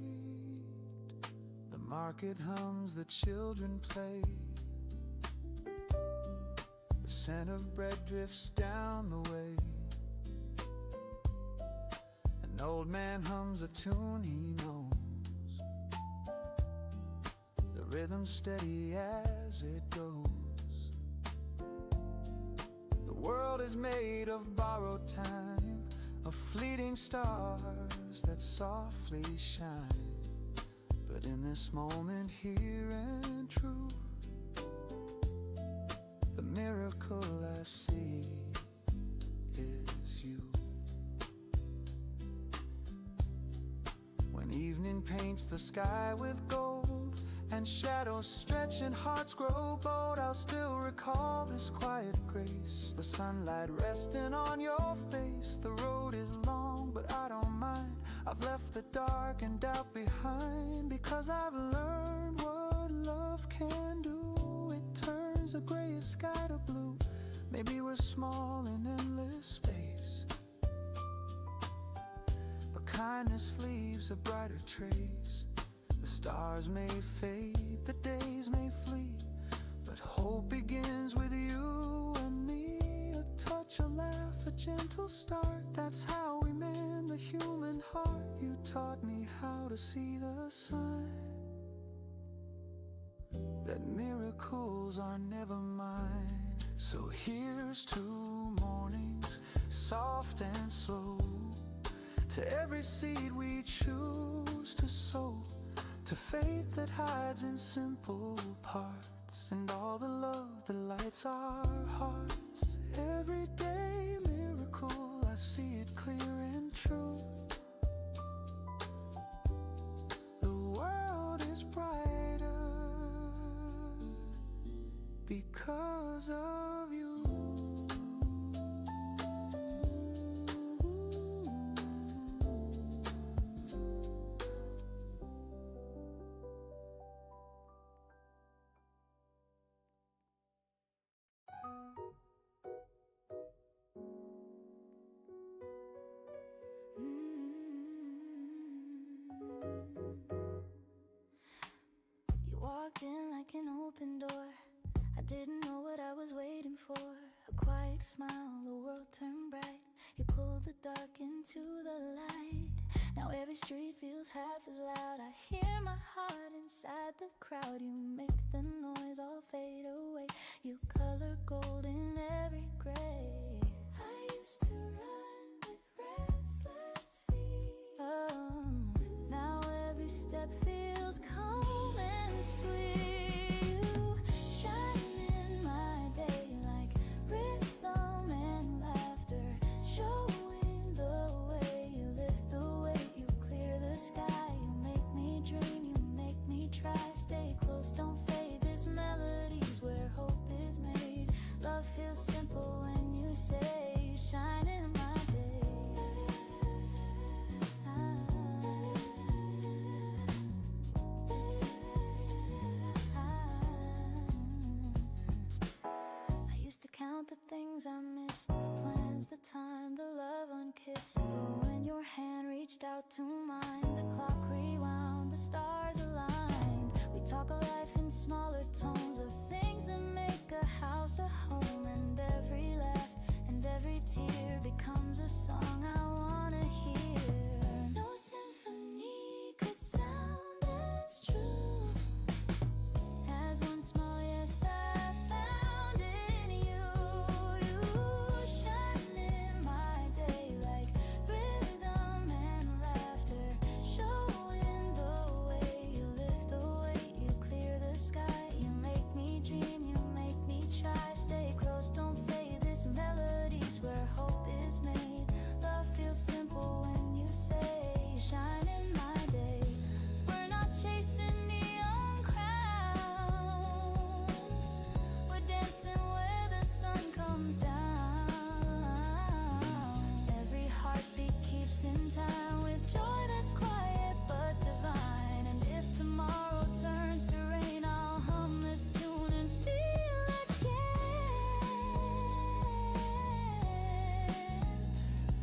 The market hums, the children play. The scent of bread drifts down the way. An old man hums a tune he knows. The rhythm steady as it goes. The world is made of borrowed time, of fleeting stars that softly shine. But in this moment here and true, the miracle I see is you. When evening paints the sky with gold and shadows stretch and hearts grow bold, I'll still recall this quiet grace, the sunlight resting on your face. The road is long, but I don't mind. I've left the dark and doubt behind, because I've learned what love can do. It turns a grayish sky to blue. Maybe we're small in endless space, but kindness leaves a brighter trace. The stars may fade, the days may flee, but hope begins with you and me. A touch, a laugh, a gentle start, that's how we mend the human heart. You taught me how to see the sign that miracles are never mine. So here's to mornings, soft and slow, to every seed we choose to sow, to faith that hides in simple parts, and all the love that lights our hearts. Everyday miracle, I see it clear and true. The world is brighter because of you. You walked in like an open door. I didn't know what I was waiting for. A quiet smile, the world turned bright. You pulled the dark into the light. Now every street feels half as loud. I hear my heart inside the crowd. You make the noise all fade away. You color gold in every gray. I used to run with restless feet. Oh, now every step feels calm and sweet. You shine in my day like rhythm and laughter, showing the way you lift the weight. You clear the sky, you make me dream, you make me try. Stay close, don't fade, this melody's where hope is made. Love feels simple when you say you shine in my day. I used to count the things I missed, the plans, the time, the love unkissed. But when your hand reached out to mine. The clock rewound, the stars aligned. We talk of life in smaller tones, of things that make a house a home. And every laugh and every tear becomes a song I wanna hear. No symphony could sound as true as one small yes I found in you. You shine in my day like rhythm and laughter, showing the way you lift the weight, you clear the sky, you make me dream, you make me try. Stay close, don't fade, this melody's where hope is made. Love feels simple when you say you shine in my day. We're not chasing neon crowns, we're dancing where the sun comes down. Every heartbeat keeps in time with joy that's quiet but divine. And if tomorrow turns to rain, I'll hum this tune and feel again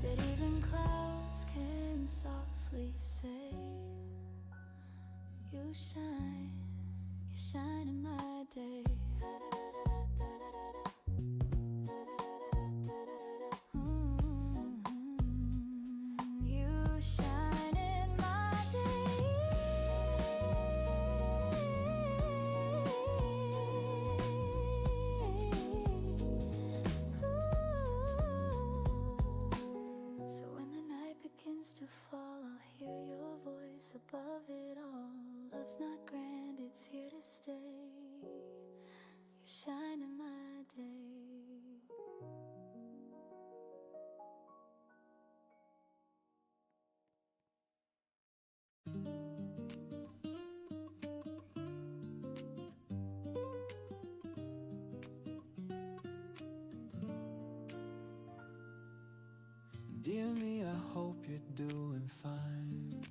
that even clouds can softly say, you shine in my day. You shine in my day. So when the night begins to fall, I'll hear your voice above it all. Love's not grand, it's here to stay. You shine in my day. Dear me, I hope you're doing fine.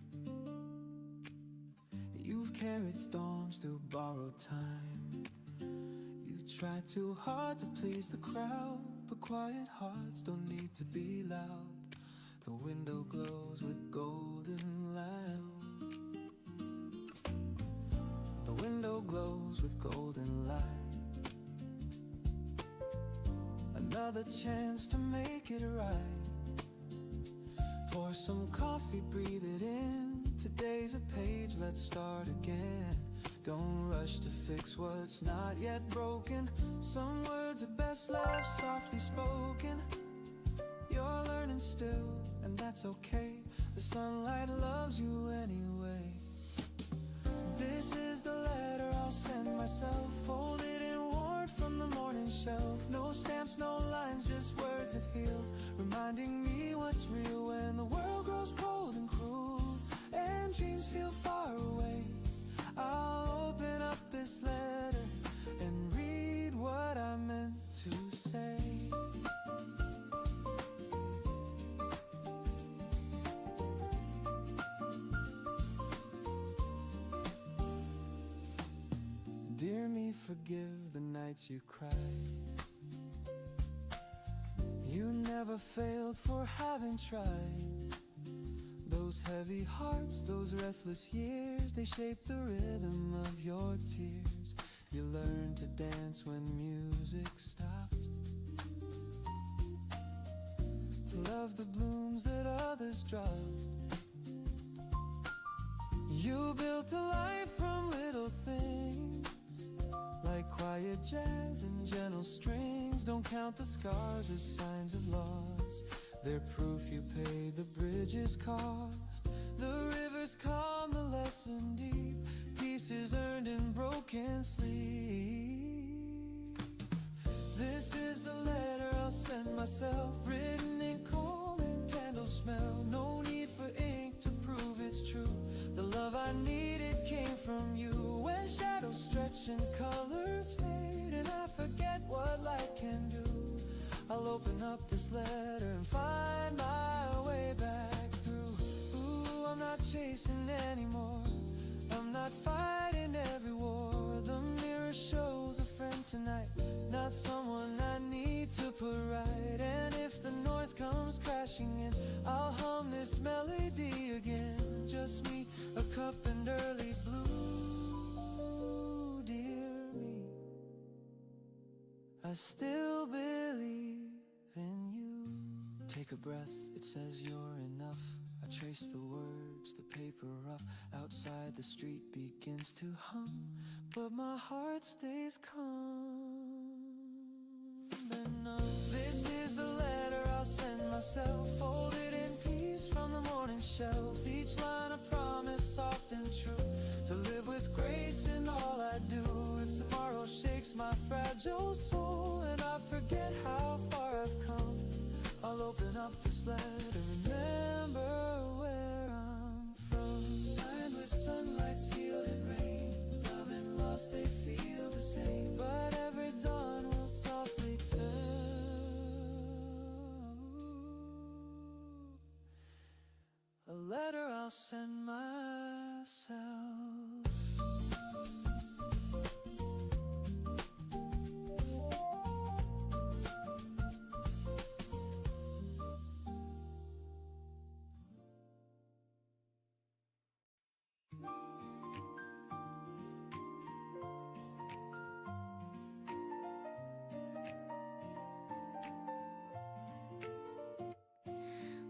You've carried storms through borrowed time. You try too hard to please the crowd, but quiet hearts don't need to be loud. The window glows with golden light. The window glows with golden light. Another chance to make it right. Pour some coffee, breathe it in. Today's a page, let's start again. Don't rush to fix what's not yet broken. Some words are best left softly spoken. You're learning still, and that's okay. The sunlight loves you anyway. This is the letter I'll send myself, folded and worn from the morning shelf. No stamps, no lines, just words that heal, reminding me what's real when the world grows cold and cruel and dreams feel far away. I'll open up this letter and read what I meant to say. Dear me, forgive the nights you cried. You never failed for having tried. Those heavy hearts, those restless years, they shape the rhythm of your tears. You learned to dance when music stopped, to love the blooms that others dropped. You built a life from little things, like quiet jazz and gentle strings. Don't count the scars as signs of loss, they're proof you paid the bridge's cost. The rivers calm, the lesson deep, pieces earned in broken sleep. This is the letter I'll send myself, written in calm and candle smell. No need for ink to prove it's true. The love I needed came from you. When shadows stretch and colors fade and I forget what light can do, I'll open up this letter and find my way back through. Ooh, I'm not chasing anymore, I'm not fighting every war. The mirror shows becomes a friend tonight, not someone I need to put right. And if the noise comes crashing in, I'll hum this melody again. Just me, a cup and early blue. Dear me, I still believe in you. Take a breath, it says you're enough. I trace the words, the paper rough. Outside the street begins to hum, but my heart stays calm and numb. This is the letter I'll send myself, folded in peace from the morning shelf. Each line a promise, soft and true, to live with grace in all I do. If tomorrow shakes my fragile soul and I forget how far I've come, I'll open up this letter, remember where I'm from. Signed with sunlight, sealed in rain. Love and loss, they feel the same, but every dawn will softly tell a letter I'll send myself.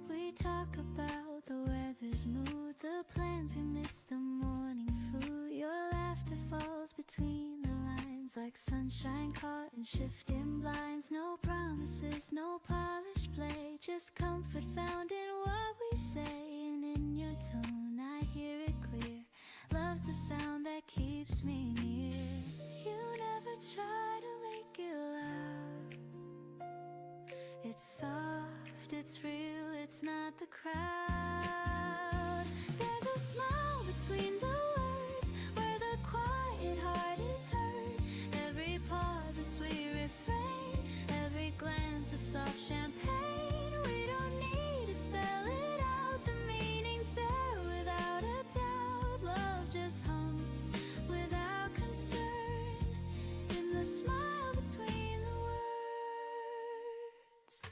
We talk about the weather's mood, the plans we miss, the morning food. Your laughter falls between the lines like sunshine caught in shifting blinds. No promises, no polished play, just comfort found in what we say. And in your tone I hear it clear, love's the sound that keeps me near. You never try to make it loud, it's soft, it's real, it's not the crowd. There's a smile between the words, where the quiet heart is heard. Every pause a sweet refrain, every glance a soft champagne. We don't need to spell it out, the meaning's there without a doubt. Love just hums without concern in the smile between the words.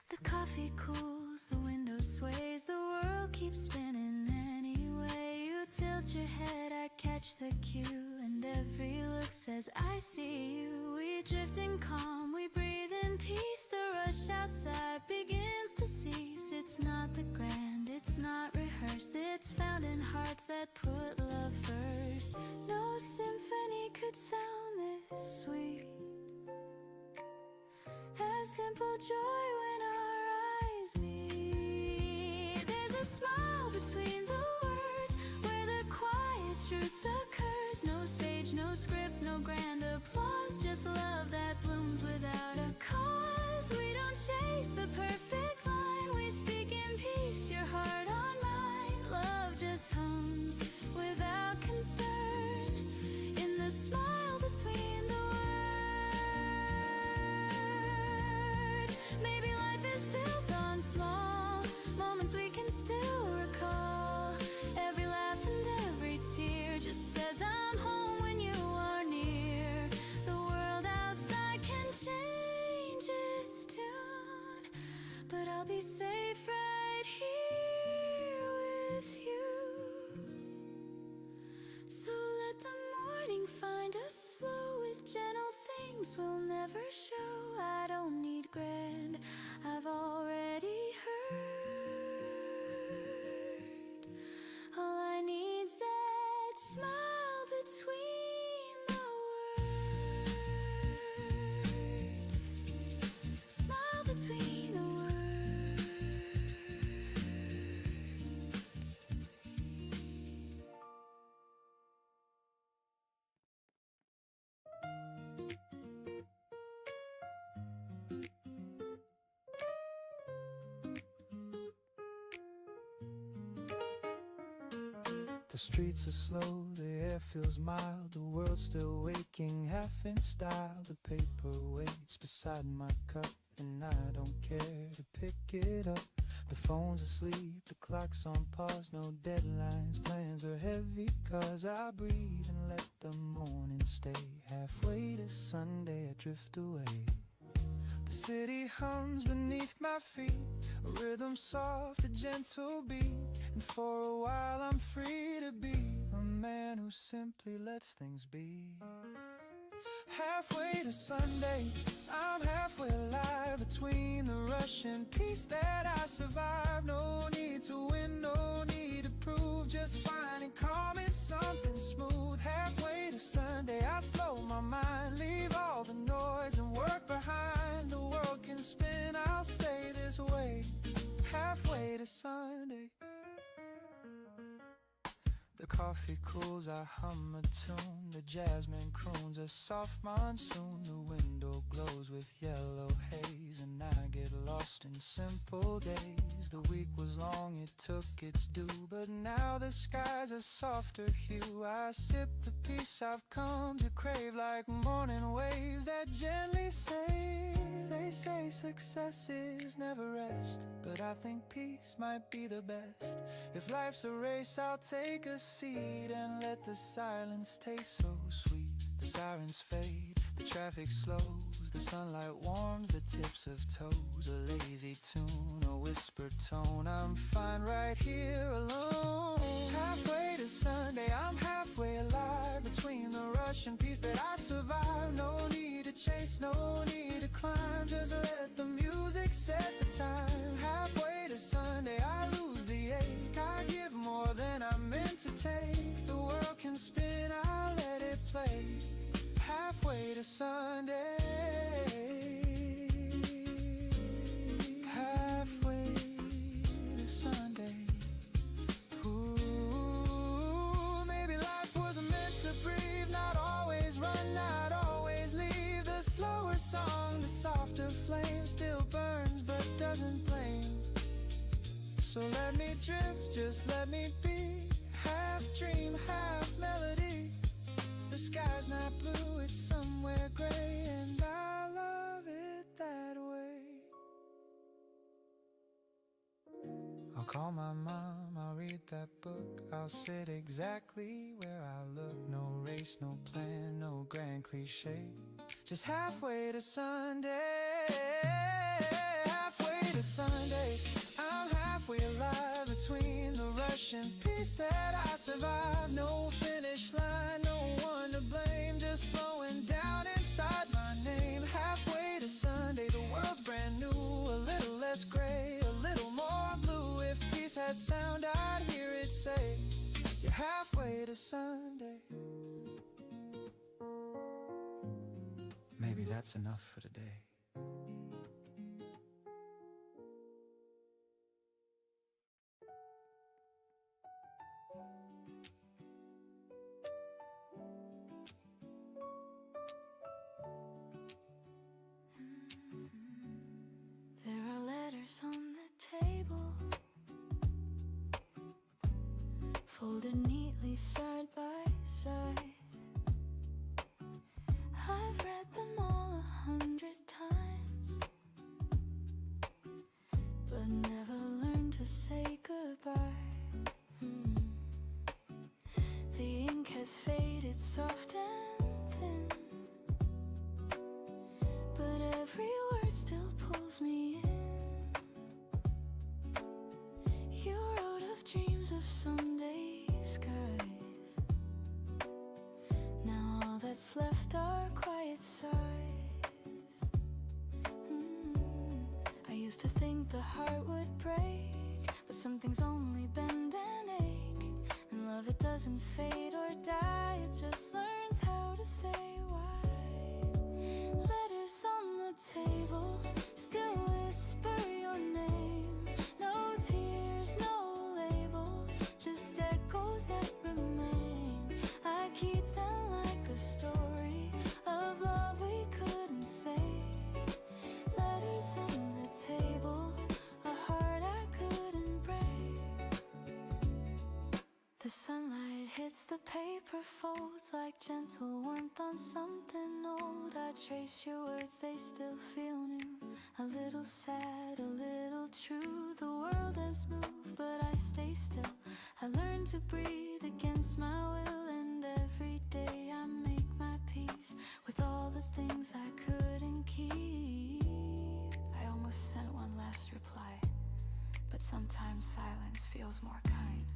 The coffee cools, the window sways, the world keeps spinning anyway. You tilt your head, I catch the cue, and every look says I see you. We drift in calm, we breathe in peace. The rush outside begins to cease. It's not the grand, it's not rehearsed, it's found in hearts that put love first. No symphony could sound this sweet, as simple joy when our eyes meet. There's a smile between the words, where the quiet truth occurs. No stage, no script, no grand applause, just love that blooms without a cause. We don't chase the perfect line, we speak in peace, your heart on mine. Love just hums without concern in the smile between the words. Maybe life is built on small moments we can still recall. Every laugh and every tear just says I'm home when you are near. The world outside can change its tune, but I'll be safe right here with you. So let the morning find us slow, with gentle things we'll never show. I don't need grand, I've already heard. All I need's that smile between the words. Smile between the words. The streets are slow, the air feels mild, the world's still waking, half in style. The paper waits beside my cup, and I don't care to pick it up. The phone's asleep, the clock's on pause, no deadlines, plans are heavy, 'cause I breathe and let the morning stay. Halfway to Sunday I drift away. The city hums beneath my feet, a rhythm soft, a gentle beat. And for a while I'm free to be a man who simply lets things be. Halfway to Sunday, I'm halfway alive, between the rush and peace that I survive. No need to win, no need to prove, just finding calm in something smooth. Halfway to Sunday, I slow my mind, leave all the noise and work behind. The world can spin, I'll stay this way. Halfway to Sunday. The coffee cools, I hum a tune. The jasmine croons a soft monsoon. The window glows with yellow haze, and I get lost in simple days. The week was long, it took its due, but now the sky's a softer hue. I sip the peace I've come to crave, like morning waves that gently say. They say success is never rest, but I think peace might be the best. If life's a race, I'll take a seat and let the silence taste so sweet. The sirens fade, the traffic slows, the sunlight warms the tips of toes. A lazy tune, a whispered tone, I'm fine right here alone. Halfway to Sunday, I'm halfway alive, between the rush and peace that I survive. No need to chase, no need to climb, just let the music set the time. Halfway to Sunday, I lose the ache, I give more than I meant to take. The world can spin, I'll let it play. Halfway to Sunday. Halfway to Sunday. Ooh, maybe life wasn't meant to breathe, not always run, not always leave. The slower song, the softer flame, still burns but doesn't blame. So let me drift, just let me be, half dream, half melody. The sky's not blue, it's somewhere gray, and I love it that way. I'll call my mom, I'll read that book, I'll sit exactly where I look. No race, no plan, no grand cliche, just halfway to Sunday. Halfway to Sunday, I'm halfway alive, between the rush and peace that I survive. No finish line, no one to blame, just slowing down inside my name. Halfway to Sunday, the world's brand new, a little less gray, a little more blue. If peace had sound, I'd hear it say, you're halfway to Sunday. Maybe that's enough for today. There are letters on the table, folded neatly side by side. I've read them all 100 times, but never learned to say goodbye. The ink has faded soft and thin, but every word still pulls me in. You wrote of dreams of someday skies. Now all that's left are quiet sighs. I used to think the heart would break, but some things only bend and ache. And love, it doesn't fade or die, it just learns how to say why. Letters on the table still whisper your name. No tears, no label, just echoes that remain. I keep them like a story of love we couldn't say. Letters on the table, a heart I couldn't break. The sunlight hits the paper folds like gentle warmth on something old. I trace your words, they still feel new, a little sad, a little true. The world has moved, but I stay still. I learn to breathe breathe against my will, and every day I make my peace with all the things I couldn't keep. I almost sent one last reply, but sometimes silence feels more kind.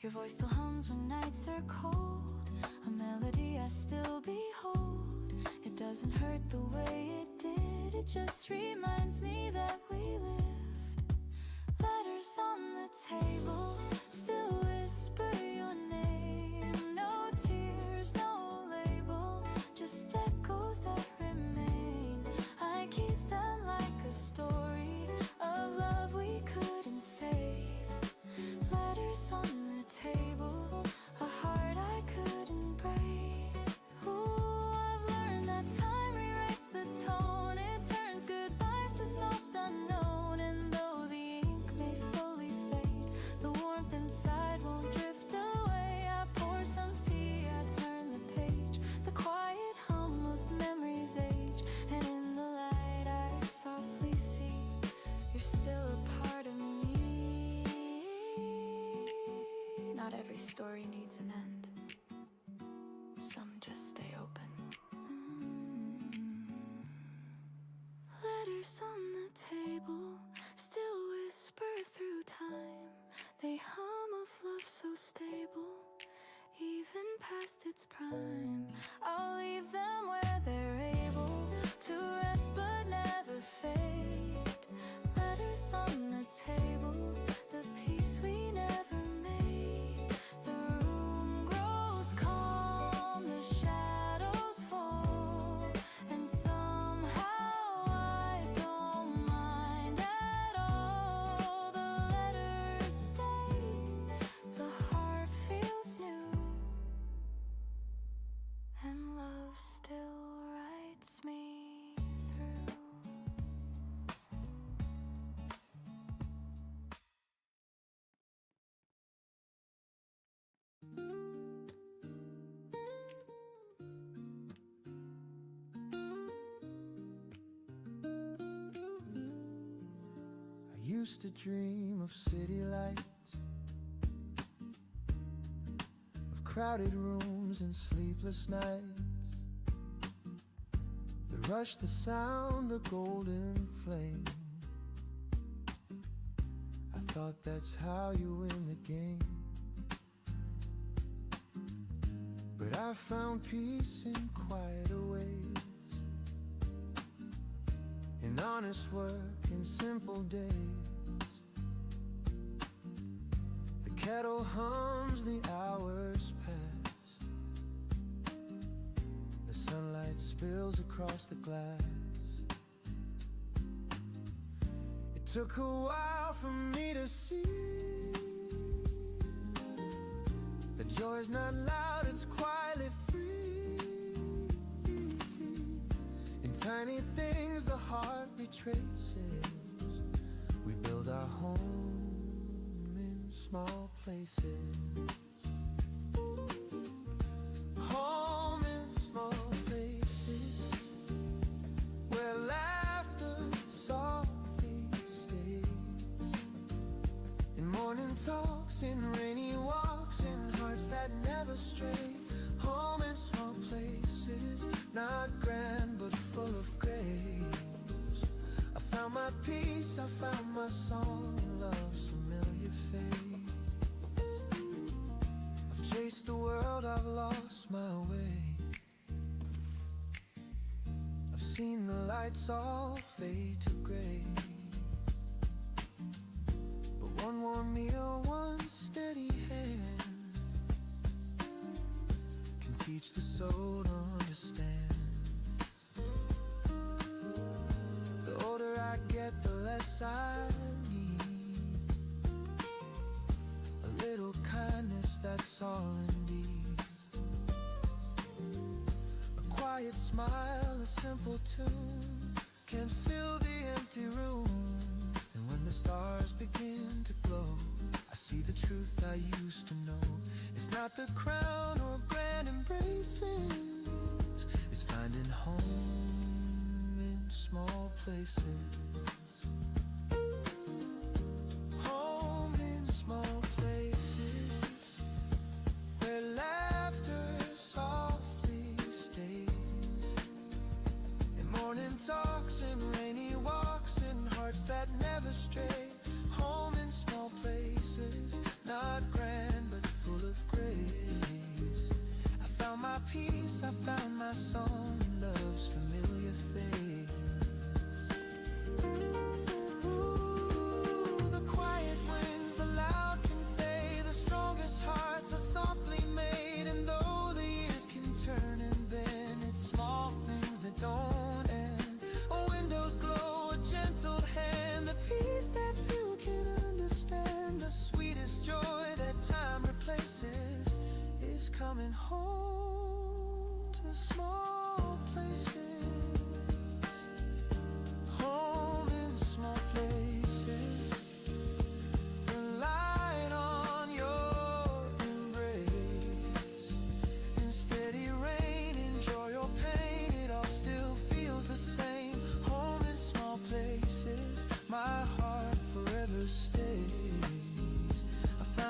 Your voice still hums when nights are cold, a melody I still behold. It doesn't hurt the way it did, it just reminds me that we lived. Letters on the table still whisper your name. No tears, no label, just echoes that remain. I keep them like a story of love we couldn't save. Letters on the table, a heart I couldn't break. Ooh, I've learned that time rewrites the tone. It turns goodbyes to soft unknown. And though the ink may slowly fade, the warmth inside won't drift away. I pour some tea, I turn the page, the quiet hum of memories age. And in the light I softly see you're still a part of me. Not every story needs an end. Some just stay open. Letters on the table still whisper through time. They hum of love so stable, even past its prime. I'll leave them where they're able to rest but never fade. Letters on the table, the peace we never made. The room grows calm, the shadows fall, and somehow I don't mind at all. The letters stay, the heart feels new, and love still writes me through. I used to dream of city lights, of crowded rooms and sleepless nights, the rush, the sound, the golden flame. I thought that's how you win the game, but I found peace in quieter ways, in honest work, in simple days. The kettle hums, the hours pass, the sunlight spills across the glass. It took a while for me to see that joy's not loud, it's quietly free. In tiny things the heart retraces, we build our home in small places. Home in small places, where laughter softly stays, in morning talks, in rainy walks, in hearts that never stray. Home in small places, not grand but full of grace. I found my peace, I found my song in love's familiar face. I've chased the world, I've lost my way. I've seen the lights all fade to gray, but one warm meal, one steady hand can teach the soul to understand. The older I get, the less I need. A little kindness, that's all indeed. A quiet smile, a simple tune can fill the empty room. And when the stars begin to glow, I see the truth I used to know. It's not the crown or grand embraces, it's finding home in small places. Home in small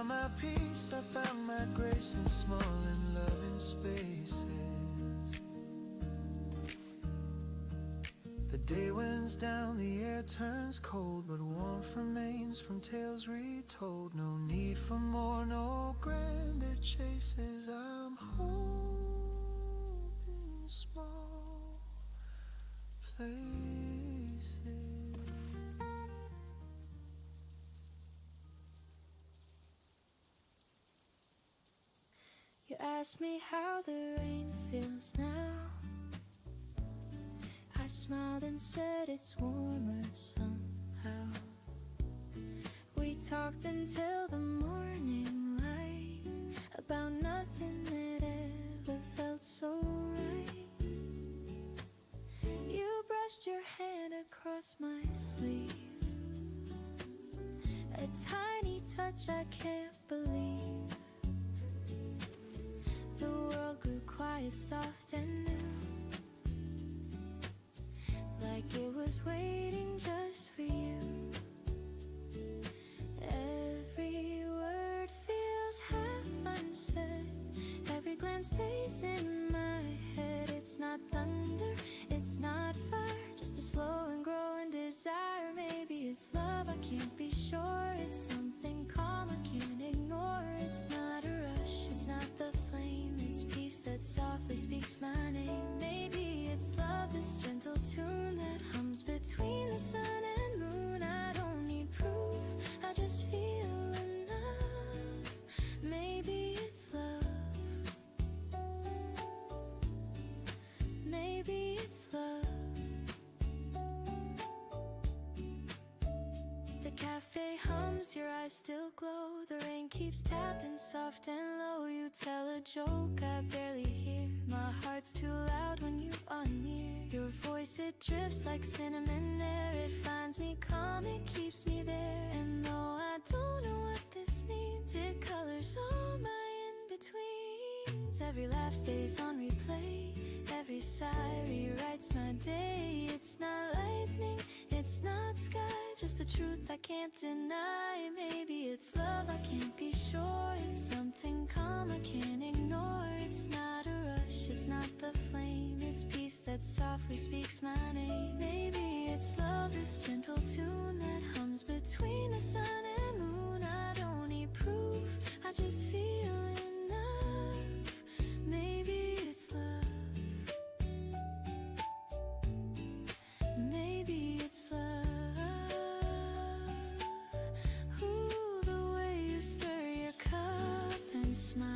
found my peace, I found my grace in small and loving spaces. The day winds down, the air turns cold, but warmth remains from tales retold. No need for more, no grander chases. I'm home in small places. You asked me how the rain feels now. I smiled and said it's warmer somehow. We talked until the morning light about nothing that ever felt so right. You brushed your hand across my sleeve, a tiny touch I can't believe. The world grew quiet, soft and new, like it was waiting just for you. Every word feels half unsaid, every glance stays in my head. It's not thunder, it's not fire, just a slow and growing desire. Maybe it's love, I can't be sure. It's something calm I can't ignore. It's not a rush, it's not the flame, it's peace that softly speaks my name. Maybe it's love, this gentle tune that hums between the sun and moon. I don't need proof, I just feel enough. Maybe it's love. Maybe it's love. The cafe hums, your eyes still glow. The rain keeps tapping soft and low. You tell a joke I barely hear. My heart's too loud when you are near. Your voice, it drifts like cinnamon air. It finds me calm, it keeps me there. And though I don't know what this means, it colors all my in-betweens. Every laugh stays on replay, every sigh rewrites my day. It's not lightning, it's not sky, just the truth I can't deny. Maybe it's love, I can't be sure. It's something calm I can't ignore. It's not a rush, it's not the flame, it's peace that softly speaks my name. Maybe it's love, this gentle tune that hums between the sun and moon. I don't need proof, I just feel enough. Maybe it's love. Maybe it's love. Ooh, the way you stir your cup and smile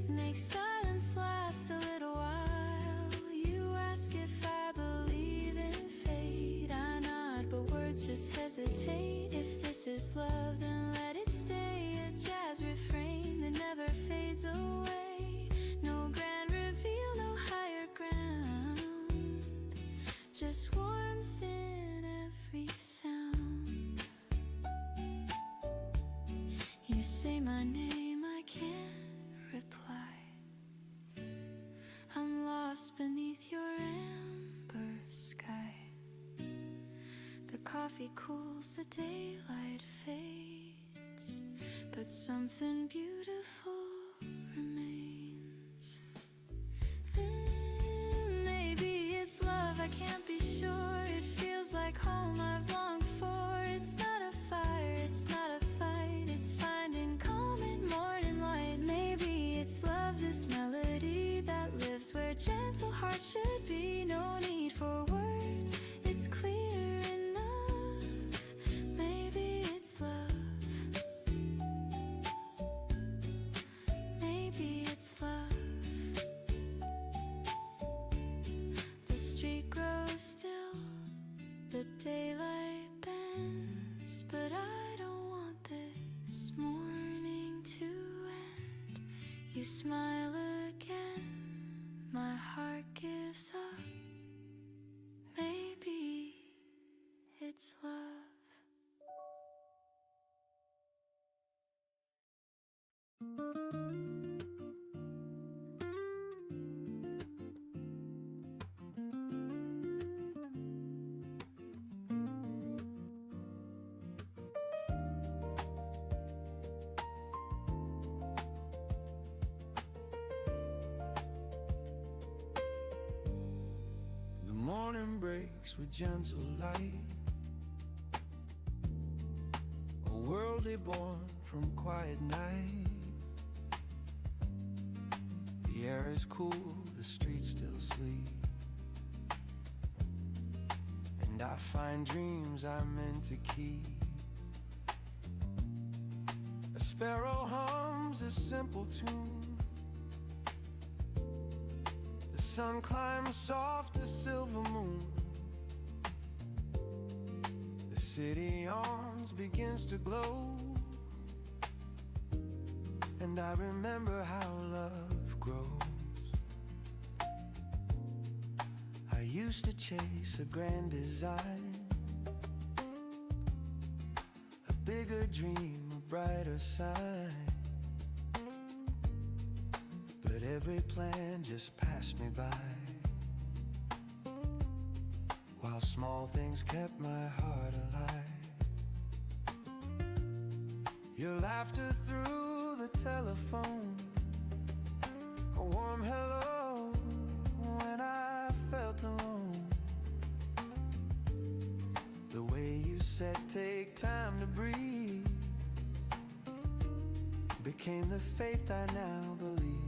makes silence last a little while. You ask if I believe in fate. I nod, but words just hesitate. If this is love, then let it stay. A jazz refrain that never fades away. No grand reveal, no higher ground, just warmth in every sound. You say my name, I can't reply. I'm lost beneath your amber sky. The coffee cools, the daylight fades, but something beautiful remains. Maybe it's love, I can't be sure. It feels like home I've longed for. It's not a fire, it's not a fight, it's finding calm in morning light. Maybe it's love, this melody that lives where gentle hearts should be. No need for words, it's clear enough. Maybe it's love. Maybe it's love. The street grows still, the daylight bends, but I don't want this morning to end. You smile again, my heart gives up. Maybe it's love. morning breaks with gentle light, a world born from quiet night. The air is cool, the streets still sleep, and I find dreams I'm meant to keep. A sparrow hums a simple tune, the sun climbs soft as silver moon, the city yawns, begins to glow, and I remember how love grows. I used to chase a grand design, a bigger dream, a brighter sign, but every plan just passed me by, while small things kept my heart alive. Your laughter through the telephone, a warm hello when I felt alone, the way you said take time to breathe became the faith I now believe.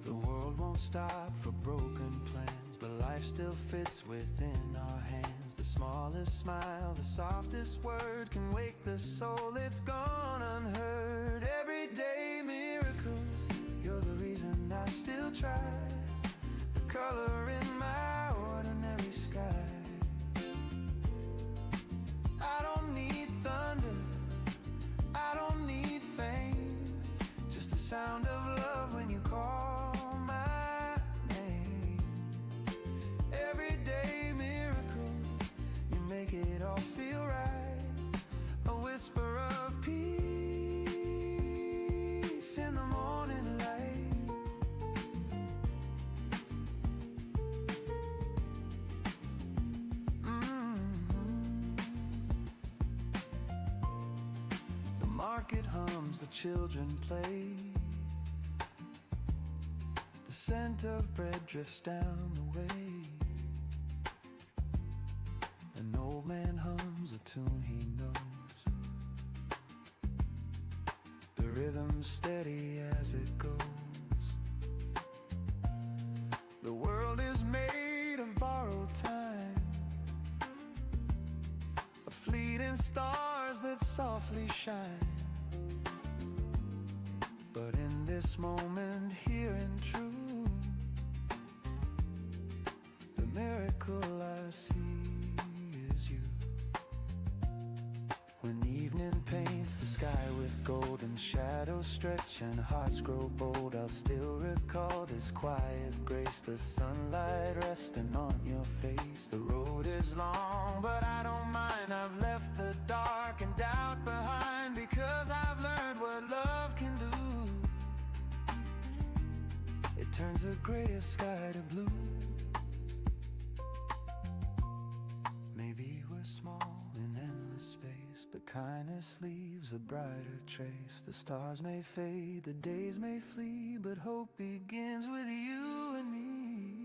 The world won't stop for broken plans, but life still fits within our hands. The smallest smile, the softest word can wake the soul that's gone unheard. Everyday miracle, you're the reason I still try, the color in my ordinary sky. I don't need thunder, I don't need fame, just the sound of love when you call my name. Everyday miracle, you make it all feel right, a whisper of peace in the morning light. The market hums, the children play, the scent of bread drifts down the way, an old man hums a tune he knows, the rhythm steady as it goes. The world is made of borrowed time, of fleeting stars that softly shine, but in this moment, here and true, the miracle I see is you. When evening paints the sky with golden shadows stretch and hearts grow bold, I'll still recall this quiet grace, the sunlight resting on your face. The road is long, but I don't mind. I've left the dark and doubt behind, because I've learned what love can do. It turns the grayest sky to blue. Maybe we're small in endless space, but kindness leaves a brighter trace. The stars may fade, the days may flee, but hope begins with you and me.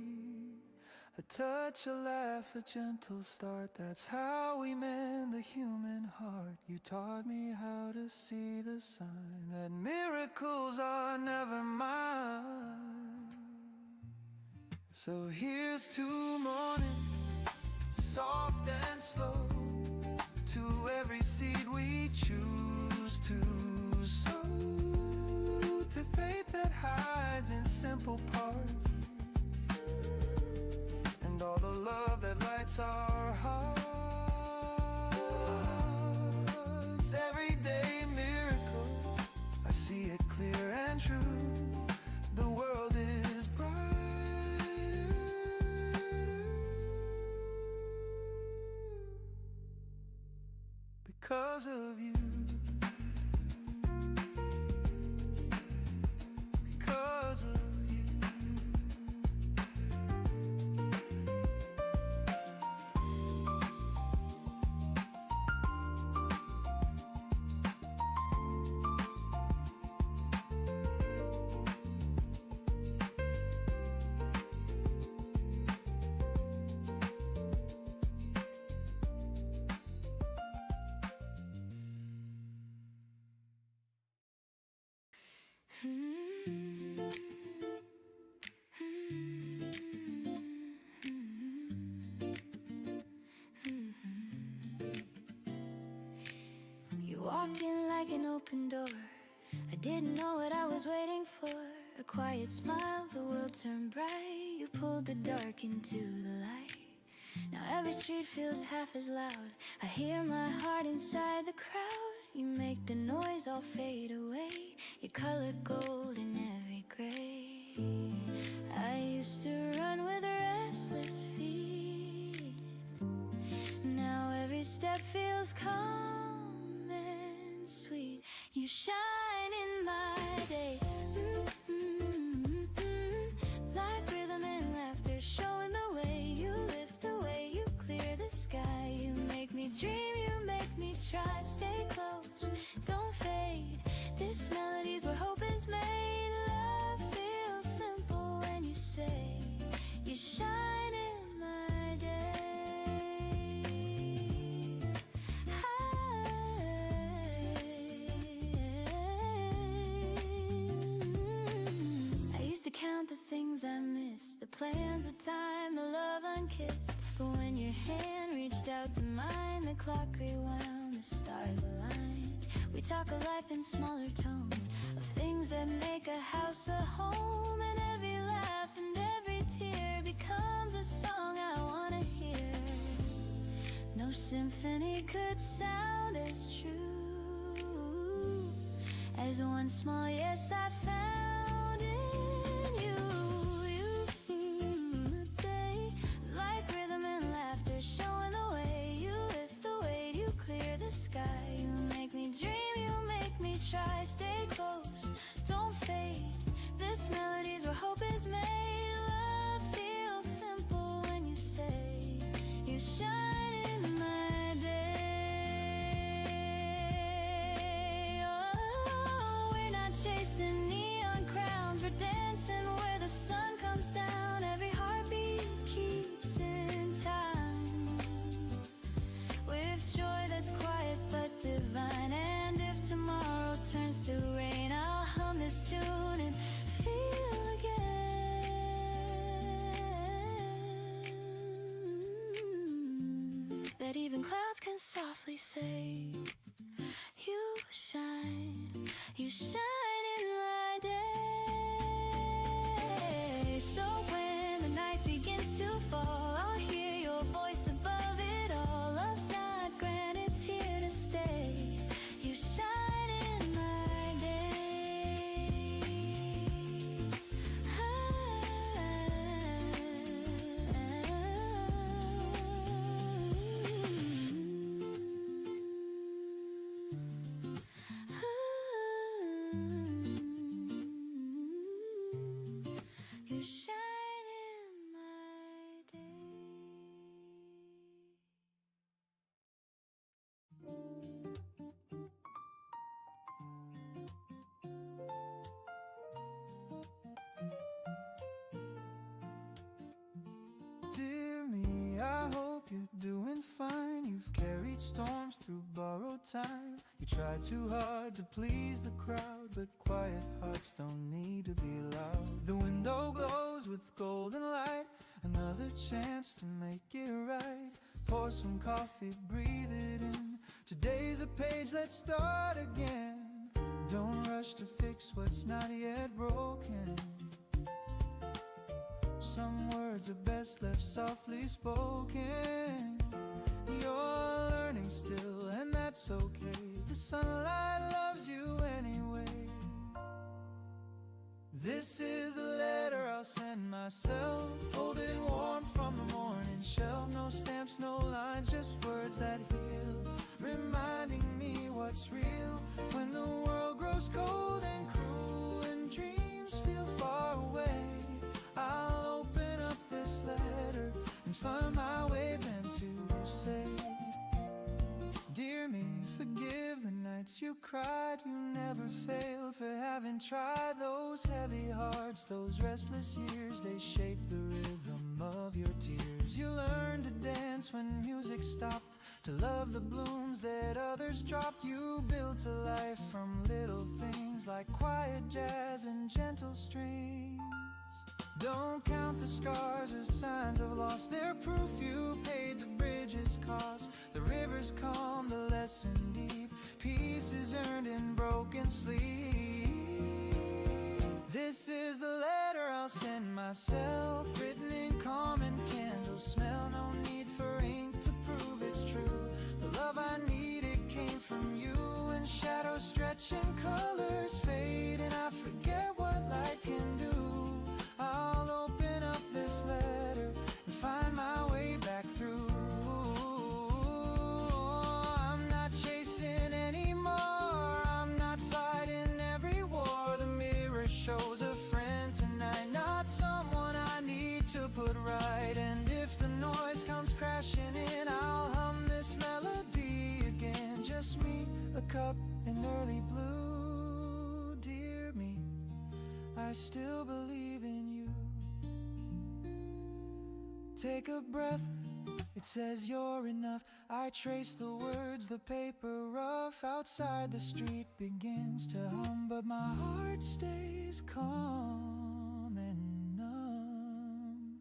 A touch, a laugh, a gentle start, that's how we mend the human heart. You taught me how to see the sign that miracles are never mine. So here's to morning, soft and slow, to every seed we choose to sow, to faith that hides in simple parts, and all the love that lights our hearts. Everyday miracle, I see it clear and true. The world is brighter because of you. Because of you. walked in like an open door. I didn't know what I was waiting for. A quiet smile, the world turned bright. You pulled the dark into the light. Now every street feels half as loud. I hear my heart inside the crowd. You make the noise all fade away. You color gold in every gray. I used to run with restless feet. Now every step feels calm and sweet. You shine in my day. Like rhythm and laughter, showing the way. You lift the way, you clear the sky. You make me dream, you make me try. Stay close, don't fade. This melody's where hope is made. Love feels simple when you say you shine in my day. I used to count the things I missed, the plans of time, the love unkissed. But when your hand reached out to mine, the clock rewound, the stars aligned. We talk of life in smaller tones, of things that make a house a home. And every laugh and every tear becomes a song I wanna hear. No symphony could sound as true as one small yes I found in you. Like rhythm and laughter, showing the way. You lift the weight, you clear the sky. You make me dream, you make me try. Stay close, don't fade. This melody's where hope is made. Love feels simple when you say you shine in my day. Oh, we're not chasing neon crowns, we're dancing where the sun comes down. Every heartbeat keeps in time, with joy that's quiet but divine. And if tomorrow turns to rain, I'll hum this tune and feel again that even clouds can softly say you shine in my day. So when the night begins to fall, I'll hear your voice above it all. Love's not grand, it's here to stay. You shine in my day. You shine in my day. Dear me, I hope you're doing fine. You've carried storms through borrowed time. You try too hard to please the crowd, but quiet hearts don't need to be loud. The window glows with golden light, another chance to make it right. Pour some coffee, breathe it in. Today's a page, let's start again. Don't rush to fix what's not yet broken. Some words are best left softly spoken. You're learning still, and that's okay. The sunlight loves you anyway. This is the letter I'll send myself, folded and warm from the morning shelf. No stamps, no lines, just words that heal, reminding me what's real. When the world grows cold and cruel and dreams feel far away, I'll open up this letter and find my way bent to say, dear me, forgive the nights you cried. You never failed for having tried. Those heavy hearts, those restless years, they shape the rhythm of your tears. You learned to dance when music stopped, to love the blooms that others dropped. You built a life from little things like quiet jazz and gentle strings. Don't count the scars as signs of loss. They're proof you paid the bridge's cost. The river's calm, the lesson deep. Peace can sleep. This is the letter I'll send myself, written in common candle smell. No need for ink to prove it's true. The love I needed came from you. And shadows stretch and colors fade, and I forget what light can do. I'll open up this letter and find my way back through. I'm not chasing anymore, I'm not fighting every war. The mirror shows a friend tonight, not someone I need to put right. And if the noise comes crashing in, I'll hum this melody again. Just me, a cup, and early blue. Dear me, I still believe in you. Take a breath, it says you're enough. I trace the words, the paper rough. Outside the street begins to hum, but my heart stays calm and numb.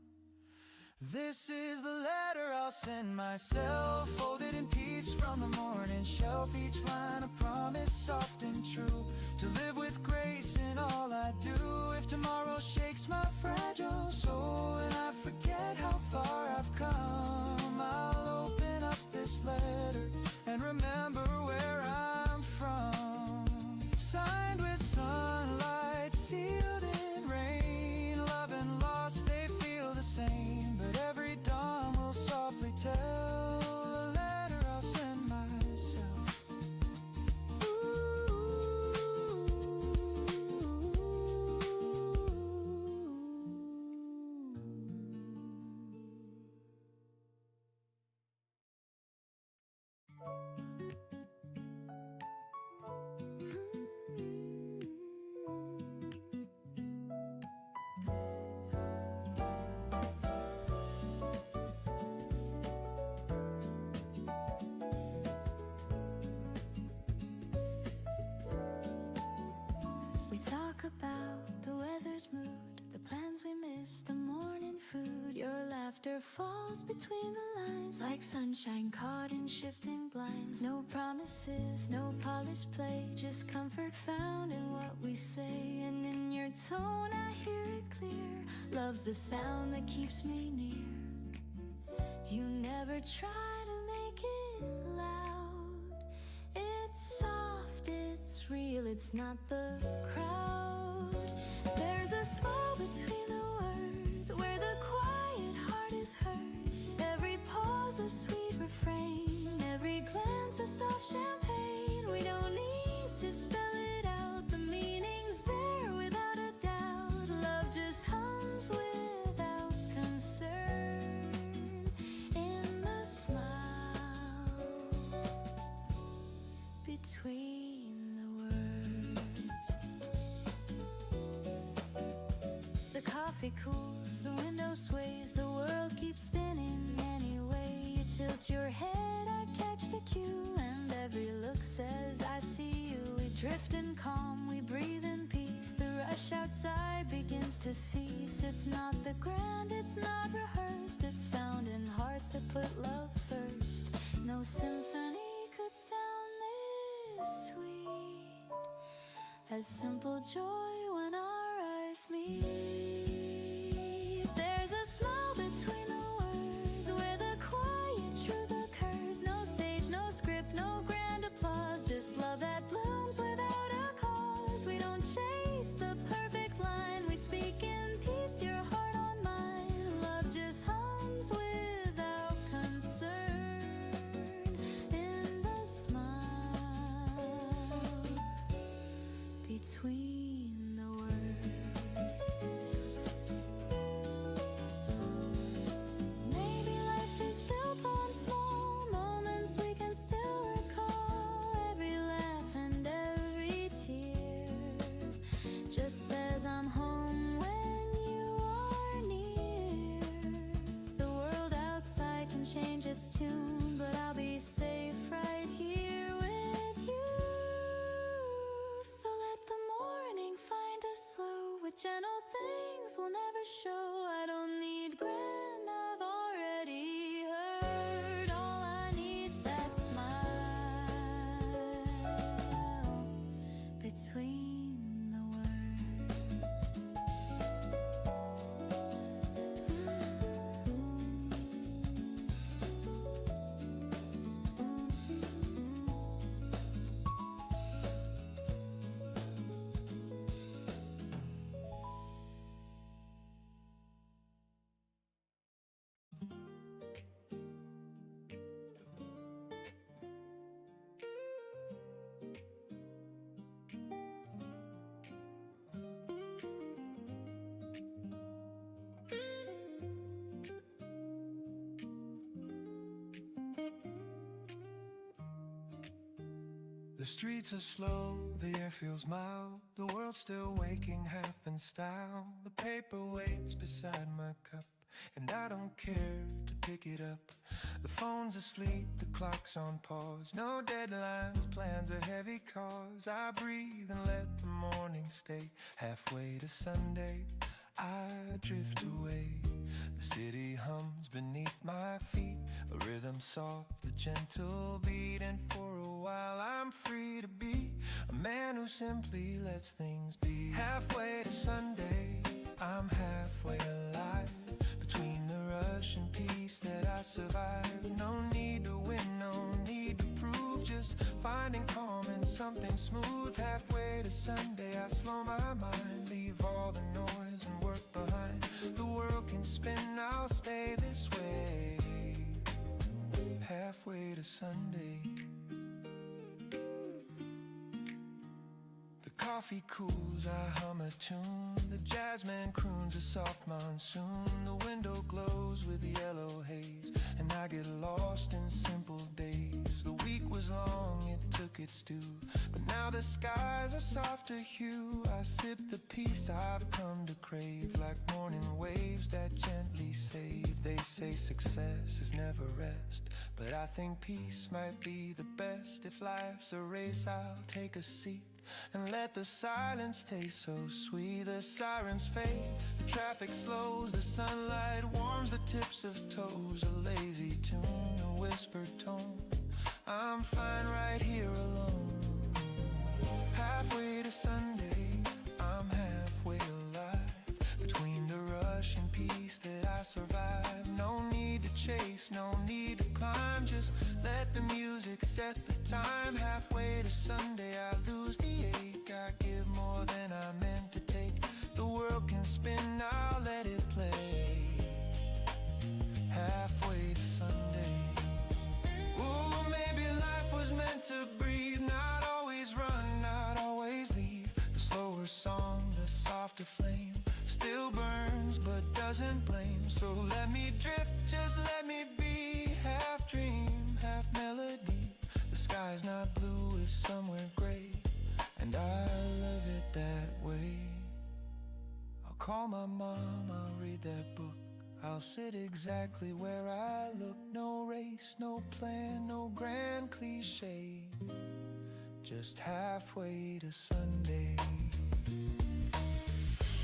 This is the letter I'll send myself, folded in peace from the morning shelf. Each line a promise, soft and true, to live with grace in all I do. If tomorrow shakes my fragile soul and I forget how far I've come, I'll open up this letter and remember where I'm from. Signed with sunlight, sealed in rain. Love and loss, they feel the same, but every dawn will softly tell a letter I'll send myself. We talk about the weather's mood, the plans we miss, the morning food. Your laughter falls between the lines like sunshine caught in shifting blinds. No promises, no polished play, just comfort found in what we say. And in your tone I hear it clear, love's the sound that keeps me near. You never try to make it loud, it's soft, it's real, it's not the crowd. There's a smile between the words, where the quiet heart is heard. Every pause a sweet refrain, every glance a soft champagne. We don't need to spell it out, the meaning's there without a doubt. Love just hums without concern in the smile between the words. The coffee cools, the window sways, the world keeps spinning anyway. You tilt your head, I catch the cue, and every look says I see you. We drift in calm, we breathe in peace. The rush outside begins to cease. It's not the grand, it's not rehearsed, it's found in hearts that put love first. No symphony could sound this sweet, as simple joy when our eyes meet. There's a smile between the words, where the quiet truth occurs. No stage, no script, no grand applause, just love that blooms without a cause. We don't chase the perfect line, we speak in peace, your heart on mine. Love just hums without concern in the smile between the words. Maybe life is built on small moments we can still recall. Every laugh and The streets are slow, the air feels mild. The world's still waking half in style. The paper waits beside my cup, and I don't care to pick it up. The phone's asleep, the clock's on pause. No deadlines, plans are heavy cause. I breathe and let the morning stay. Halfway to Sunday, I drift away. The city hums beneath my feet, a rhythm soft, a gentle beat. And for a while I'm free to be a man who simply lets things be. Halfway to Sunday, I'm halfway alive. Between the rush and peace that I survive. No need to win, no need to prove, just finding calm in something smooth. Halfway to Sunday, I slow my mind, leave all the noise and work behind. The world can spin, I'll stay this way. Halfway to Sunday. The coffee cools, I hum a tune. The jazzman croons a soft monsoon. The window glows with yellow haze, and I get lost in simple days. The week was long, it took its due, but now the skies are softer hue. I sip the peace I've come to crave, like morning waves that gently save. They say success is never rest, but I think peace might be the best. If life's a race, I'll take a seat and let the silence taste so sweet. The sirens fade, the traffic slows, the sunlight warms the tips of toes. A lazy tune, a whispered tone, I'm fine right here alone. Halfway to Sunday, I'm halfway alive. Between the rush and peace that I survive. No need to chase, no need to climb, just let the music set the time. Halfway to Sunday, I lose the ache. I give more than I meant to take. The world can spin, I'll let it play. Halfway to Sunday. Ooh, maybe life was meant to breathe, not always run, not always leave. The slower song, the softer flame, still burns but doesn't blame. So let me drift, just let me be. Half dream, half melody. The sky's not blue, it's somewhere gray, and I love it that way. I'll call my mom, I'll read that book. I'll sit exactly where I look. No race, no plan, no grand cliche, just halfway to Sunday.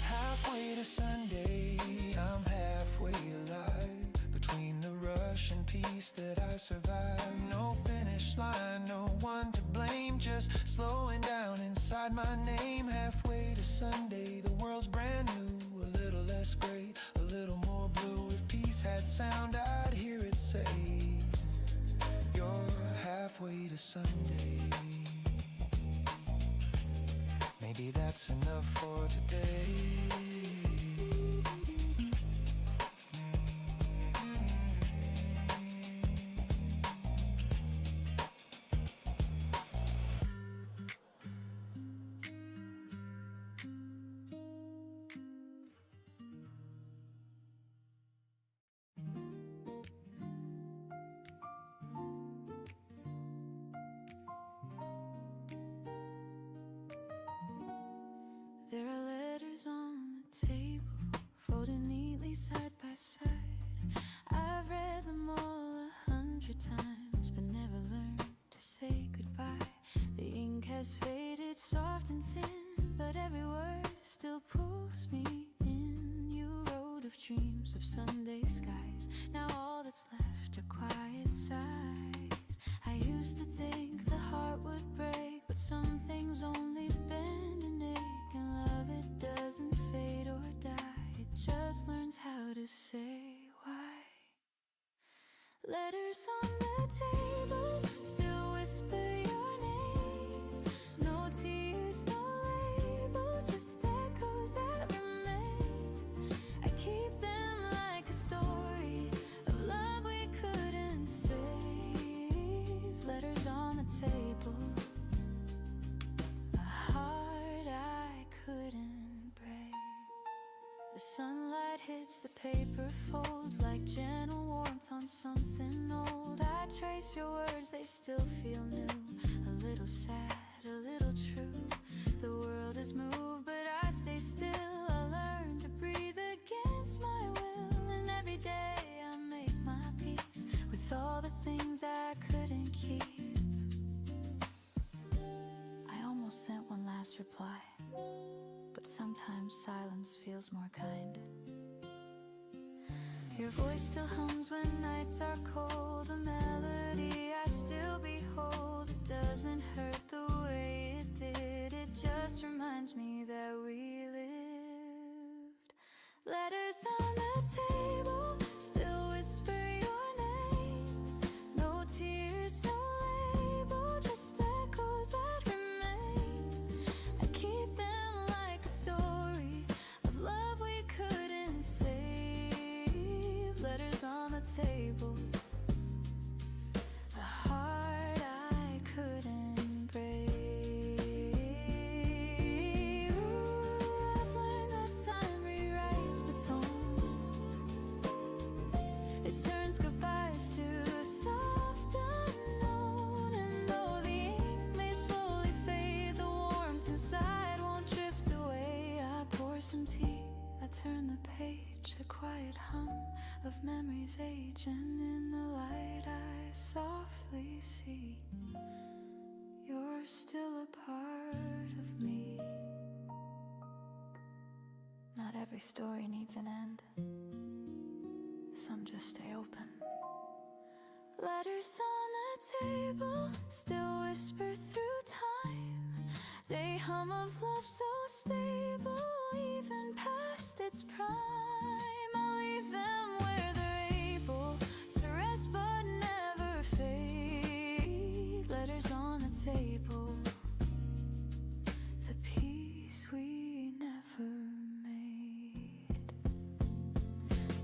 Halfway to Sunday, I'm halfway alive. Between the rush and peace that I survive. No finish line, no one to blame, just slowing down inside my name. Halfway to Sunday, the world's brand new, a little less gray, a little more blue. If peace had sound, I'd hear it say, you're halfway to Sunday. Maybe that's enough for today. There are letters on the table, folded neatly side by side. I've read them all 100 times, but never learned to say goodbye. The ink has faded soft and thin, but every word still pulls me in. You wrote of dreams of Sunday skies, now all that's left are quiet sighs. I used to think the heart would break, but some things only bend and ache. And love, it doesn't fade or die, it just learns how to say why. Letters on the table still whisper your name. No tears, no label, just echoes that remain. I keep them like a story of love we couldn't save. Letters on the table, a heart I couldn't break. The sunlight hits the paper folds like gentle warmth on something old. I trace your words, they still feel new. A little sad, a little true. The world has moved, but I stay still. I learn to breathe against my will, and every day I make my peace with all the things I couldn't keep. I almost sent one last reply, but sometimes silence feels more kind. Your voice still hums when nights are cold, a melody I still behold. It doesn't hurt the way it did, it just reminds me that we lived. Letters on the table still whisper your name. No tears, no label, just echoes that remain. I keep them like a story of love we couldn't save. Letters on the table, the heart I couldn't break. Ooh, I've learned that time rewrites the tone. It turns goodbyes to a soft unknown. And though the ink may slowly fade, the warmth inside won't drift away. I pour some tea, I turn the page, the quiet hum of memories age, and in the light I softly see you're still a part of me. Not every story needs an end, some just stay open. Letters on the table still whisper through time. They hum of love so stable, even past its prime. I'll leave them where they're able to rest but never fade. Letters on the table, the peace we never made.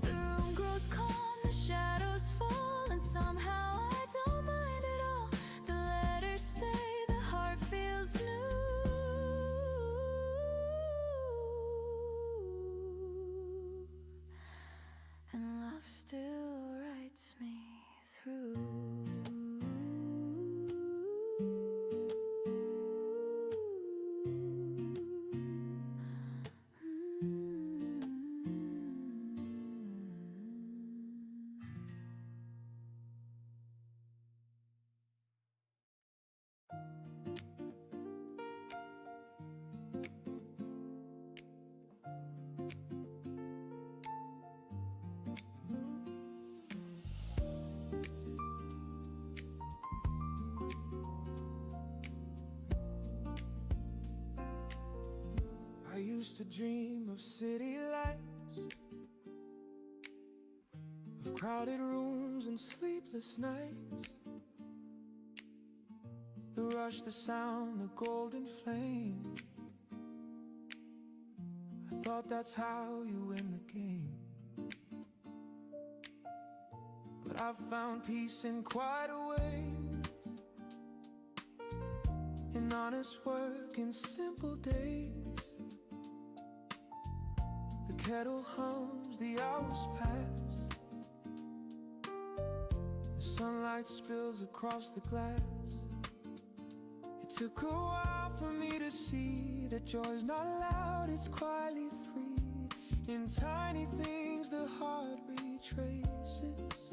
The room grows calm, the shadows fall, and somehow I don't mind at all. The letters stay, the heart feels new. And love still writes me through. I used to dream of city lights, of crowded rooms and sleepless nights. The rush, the sound, the golden flame. I thought that's how you win the game. But I've found peace in quieter ways, in honest work, in simple days. The kettle hums, the hours pass, the sunlight spills across the glass. It took a while for me to see that joy's not loud, it's quietly free. In tiny things the heart retraces.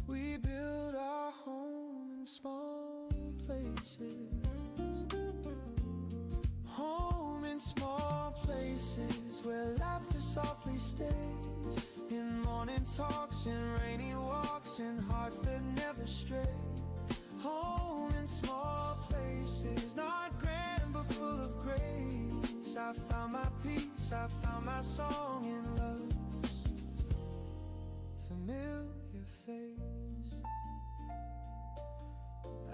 We build our home in small places. Home in small places where laughter softly stays. In morning talks, in rainy walks, in hearts that never stray. Home in small places, not grand but full of grace. I found my peace, I found my song in love's familiar face.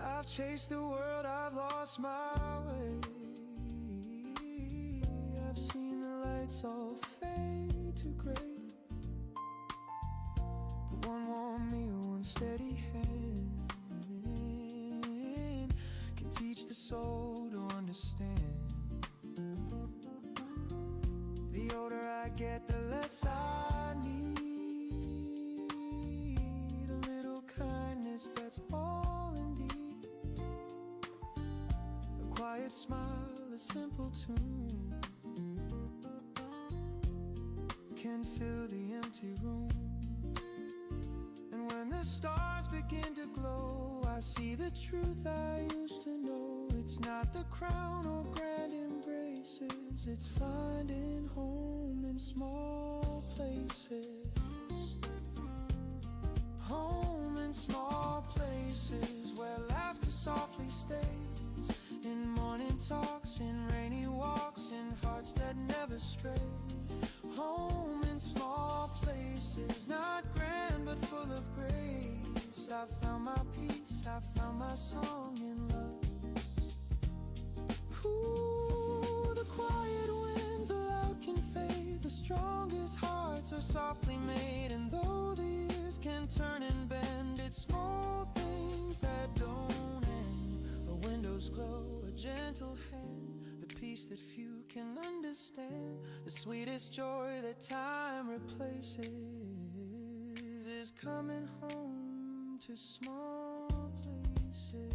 I've chased the world, I've lost my way. I've seen the lights all fade to gray, but one warm meal, one steady hand can teach the soul to understand. The older I get, the less I need. A little kindness, that's all indeed. quiet smile, a simple tune can fill the empty room. And when the stars begin to glow, I see the truth I used to know. It's not the crown or grand embraces, it's finding home in small places. Home in small places where laughter softly stays, in morning talks, in rainy walks, in hearts that never stray. Home in small places, not grand but full of grace. I found my peace, I found my song in love. Ooh, the quiet winds, the loud can fade, the strongest hearts are softly made. And though the years can turn and bend, it's small things that don't end. A window's glow, a gentle hand, the peace that few can understand. The sweetest joy that time replaces is coming home to small places.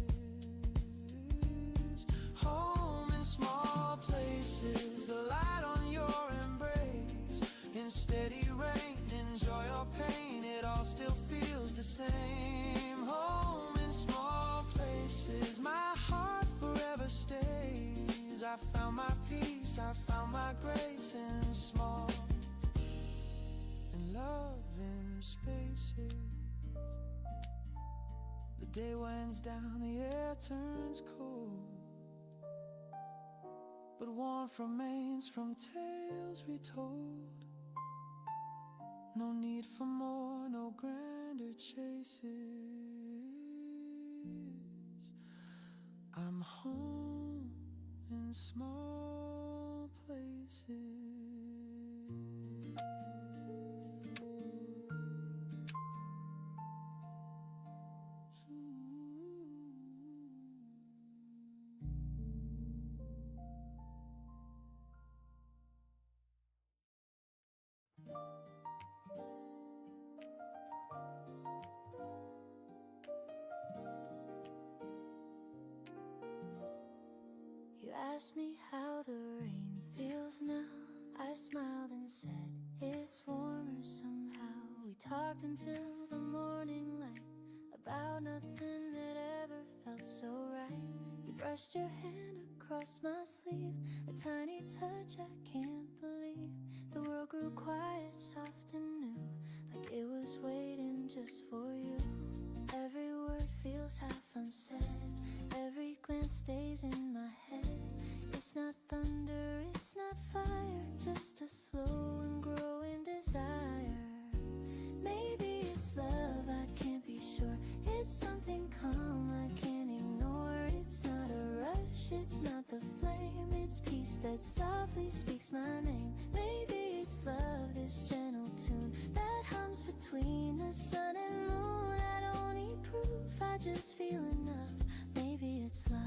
Home in small places, the light on your embrace. In steady rain, in joy or pain, it all still feels the same. Home in small places, my heart forever stays. I found my peace, I found my grace in small and love in spaces. The day winds down, the air turns cold, but warmth remains from tales retold. No need for more, no grander chases. I'm home in small places. You asked me how the rain feels now. I smiled and said it's warmer somehow. We talked until the morning light about nothing that ever felt so right. You brushed your hand across my sleeve, a tiny touch I can't believe. The world grew quiet, soft and new, like it was waiting just for you. Every word feels half unsaid, every glance stays in my head. It's not thunder, it's not fire, just a slow and growing desire. Maybe it's love, I can't be sure. It's something calm I can't ignore. It's not a rush, it's not the flame, it's peace that softly speaks my name. Maybe it's love, this gentle tune that hums between the sun and moon. I don't need proof, I just feel enough. Maybe it's love.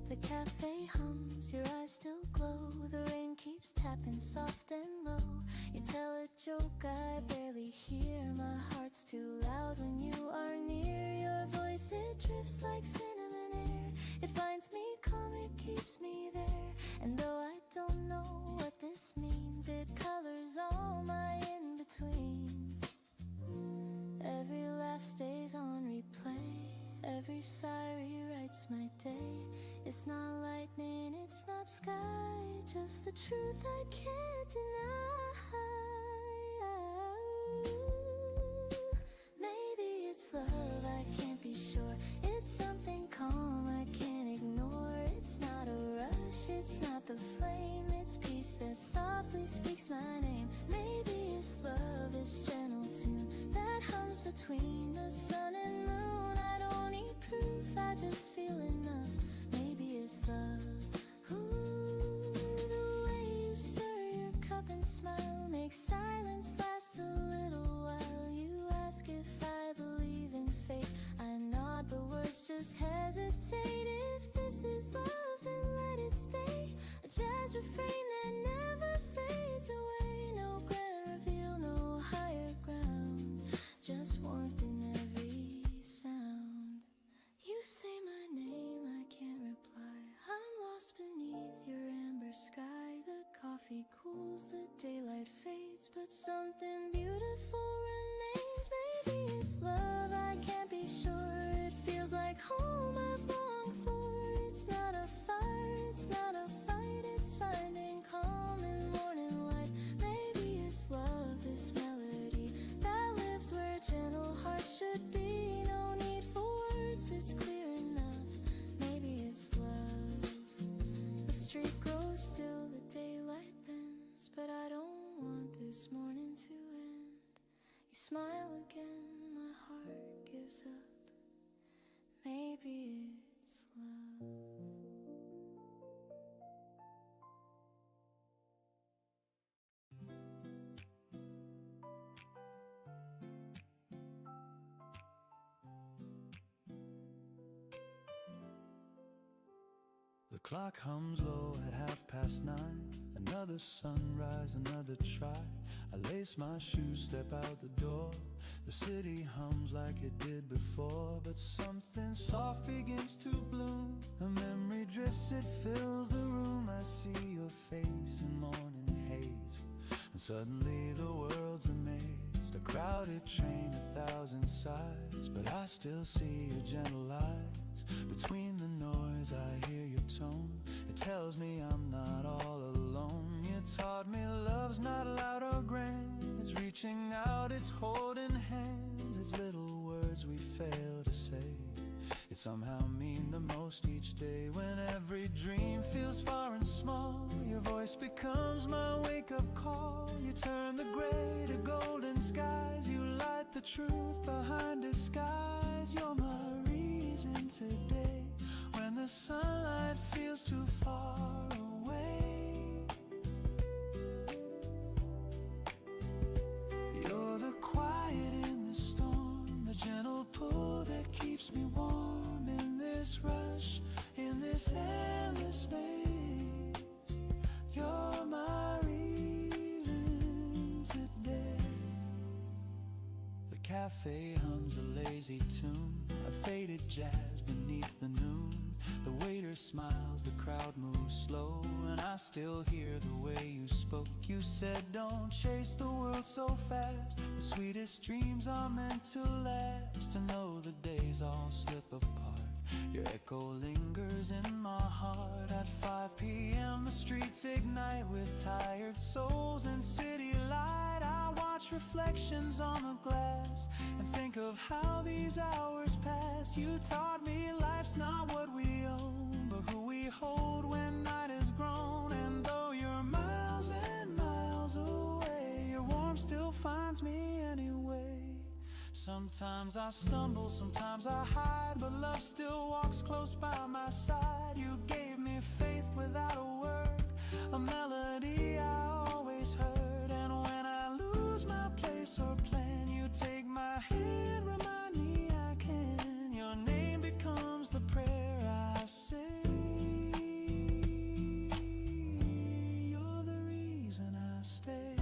The cafe hums, your eyes still glow. The rain keeps tapping soft and low. You tell a joke I barely hear. My heart's too loud when you are near. Your voice, it drifts like cinnamon air. It finds me calm, it keeps me there. And though I don't know what this means, it colors all my in-betweens. Every laugh stays on replay, every sigh rewrites my day. It's not lightning, it's not sky, just the truth I can't deny. Maybe it's love, I can't be sure. It's something calm I can't ignore. It's not a rush, it's not the flame, it's peace that softly speaks my name. Maybe it's love, this gentle tune that hums between the sun and moon. I don't need proof, I just feel enough. Maybe it's love. Ooh, the way you stir your cup and smile makes silence last a little while. You ask if I believe in fate, I nod but words just hesitate. If this is love, then let it stay. A jazz refrain that never fades away. No grand reveal, no higher ground, just warmth in every sound. You say my name, I can't replace. smiles, the daylight fades, but something beautiful remains. Maybe it's love, I can't be sure. It feels like home I've longed for. It's not a fire, it's not a fight, it's finding calm in morning light. Maybe it's love, this melody that lives where gentle hearts should be. No need for words, it's clear enough. Maybe it's love. The street grows still, the daylight bends, but I don't want this morning to end. You smile again, my heart gives up. Maybe it's love. The clock hums low at 9:30. Another sunrise, another try. I lace my shoes, step out the door. The city hums like it did before, but something soft begins to bloom. A memory drifts, it fills the room. I see your face in morning haze, and suddenly the world's amazed. A crowded train, 1,000 sighs, but I still see your gentle eyes. Between the noise I hear your tone. It tells me I'm not all alone. You taught me love's not loud or grand. It's reaching out, it's holding hands. It's little words we fail to say. It somehow mean the most each day. When every dream feels far and small, your voice becomes my wake-up call. You turn the gray to golden skies. You light the truth behind disguise. You're my reason today. When the sunlight feels too far away, you're the quiet in the storm, the gentle pull that keeps me warm. In this rush, in this endless space, you're my reason today. The cafe hums a lazy tune, a faded jazz beneath the noon. The waiter smiles, the crowd moves slow, and I still hear the way you spoke. You said don't chase the world so fast. The sweetest dreams are meant to last. To know the days all slip apart, your echo lingers in my heart. At 5 p.m. the streets ignite with tired souls and city light. I watch reflections on the glass and think of how these hours pass. You taught me life's not what we own, but who we hold when night is grown. And though you're miles and miles away, your warmth still finds me anyway. Sometimes I stumble, sometimes I hide, but love still walks close by my side. You gave me faith without a word, a melody I always heard. And when I lose my place or plan, you take my hand, remind me I can. Your name becomes the prayer I say. You're the reason I stay.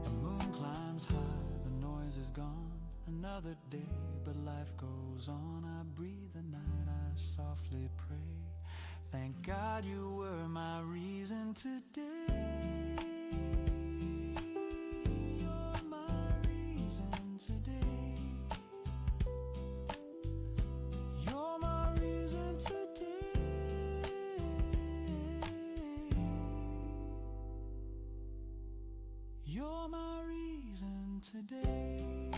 The moon climbs high, the noise is gone. Another day, but life goes on. I breathe the night, I softly pray. Thank God you were my reason today. You're my reason today. You're my reason today. You're my reason today.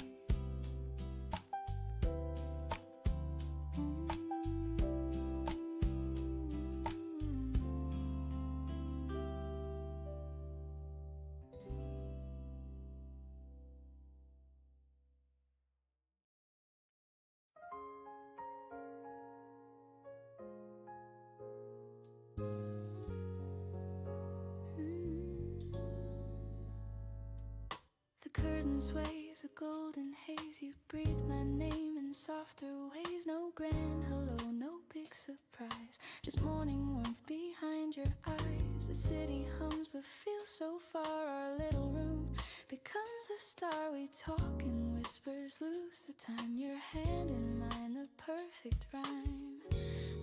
The curtain sways, a golden haze. You breathe my name in softer ways. No grand hello, no big surprise, just morning warmth behind your eyes. The city hums but feels so far. Our little room becomes a star. We talk in whispers, lose the time. Your hand in mine, the perfect rhyme.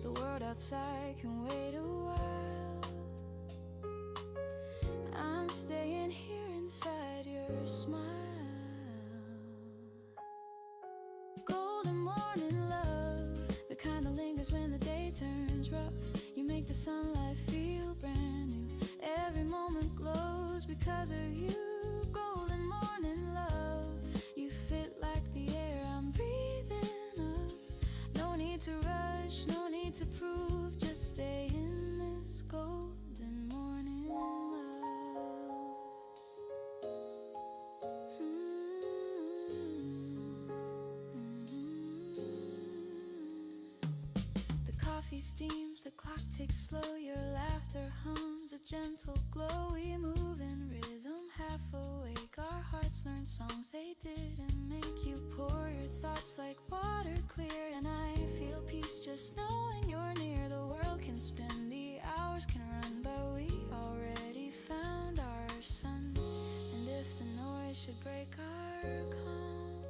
The world outside can wait a while. I'm staying here inside your smile. Golden morning love, the kind that lingers when the day turns rough. You make the sunlight feel brand new. Every moment glows because of you. Golden morning love, you fit like the air I'm breathing up. No need to rush, no need to prove, just stay in this golden morning love. The coffee steams, the clock ticks slow, your laughter hums a gentle glow. We move in rhythm, half awake, our hearts learn songs they didn't make. You pour your thoughts like water clear, and I feel peace just knowing you're near. The world can spin, the hours can run, but we already found our sun. And if the noise should break our calm,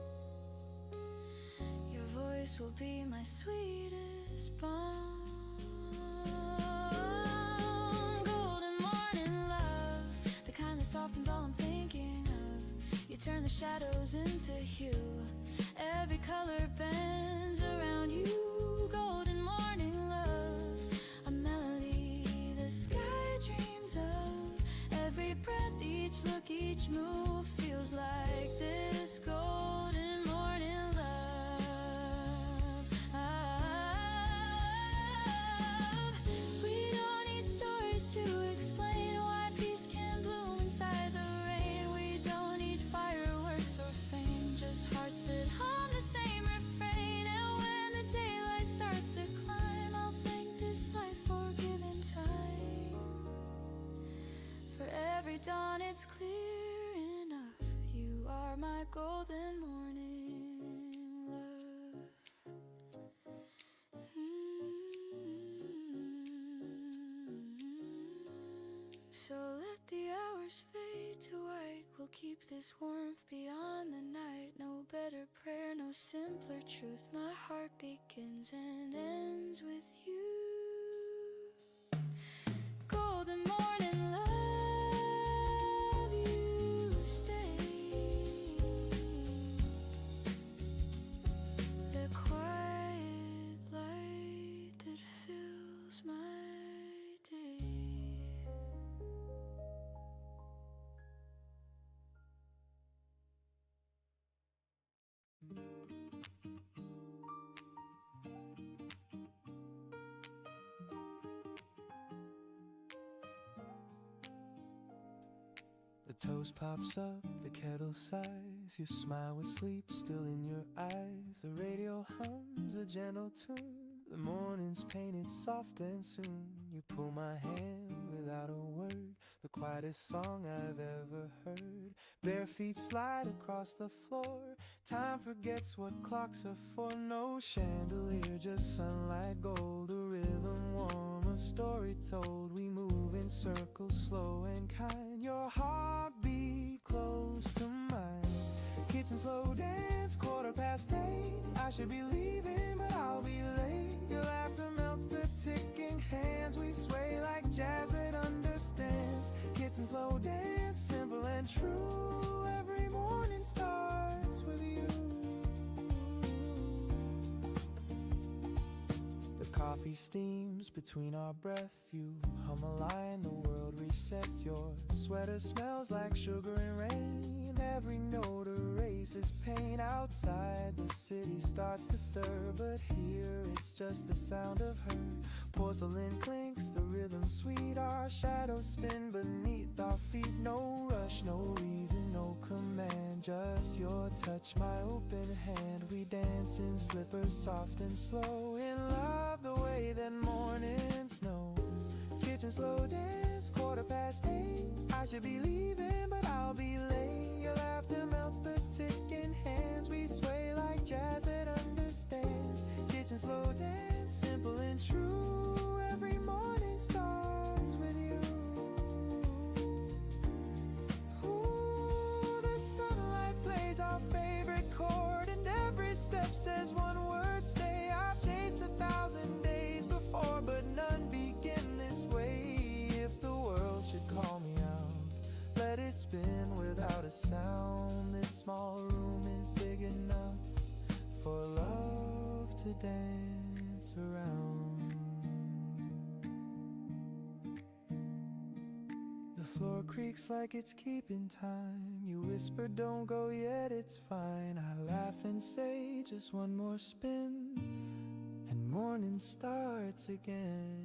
your voice will be my sweetest balm. Golden morning love, the kind that softens all I'm thinking of. You turn the shadows into hue, every color bends around you. Golden morning love, a melody the sky dreams of. Every breath, each look, each move feels like this golden morning love. We don't need stories to explain why peace can bloom inside the rain. We don't need fireworks or fame, just hearts that hum the same refrain. And when the daylight starts to climb, I'll thank this life for giving time. For every dawn it's clear enough, you are my golden morning love. So let the hours fade to white, we'll keep this warmth beyond the night. No better prayer, no simpler truth. My heart begins and ends with you. Golden morning love, you stay. The quiet light that fills my day. The toast pops up, the kettle sighs. Your smile with sleep still in your eyes. The radio hums a gentle tune. The morning's painted soft and soon you pull my hand without a word. The quietest song I've ever heard. Bare feet slide across the floor. Time forgets what clocks are for. No chandelier, just sunlight gold. A rhythm warm, a story told. We move in circles, slow and kind. Your heartbeat close to mine. Kitchen slow dance, 8:15. I should be leaving, but I'll be late. Your laughter melts the ticking hands. We sway like jazz that understands. Kitchen slow dance, simple and true. Every morning starts with you. The coffee steams between our breaths. You hum a line, the world resets. Your sweater smells like sugar and rain. Every note erases pain. Outside the city starts to stir, but here it's just the sound of her. Porcelain clinks, the rhythm sweet. Our shadows spin beneath our feet. No rush, no reason, no command. Just your touch, my open hand. We dance in slippers, soft and slow. In love the way that mornings know. Kitchen slow dance, 8:15. I should be leaving, but I'll be late. Your laughter melts the ticking hands. We sway like jazz that understands. Kitchen slow dance, simple and true. Every morning starts with you. Ooh, the sunlight plays our favorite chord, and every step says one word, stay. I've chased 1,000 days before, but to dance around. The floor creaks like it's keeping time. You whisper, don't go yet, it's fine. I laugh and say, just one more spin, and morning starts again.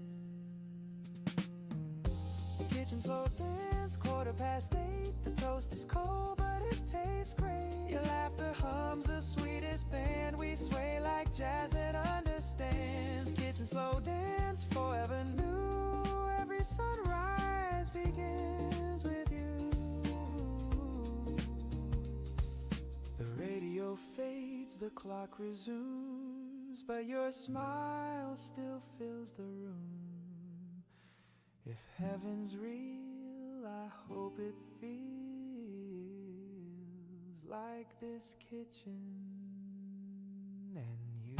The kitchen slow dance, 8:15. The toast is cold, but it tastes great. Your laughter hums the sweetest band. We sway like jazz that understands. Kitchen slow dance, forever new. Every sunrise begins with you. The radio fades, the clock resumes, but your smile still fills the room. If heaven's real, I hope it feels like this kitchen and you.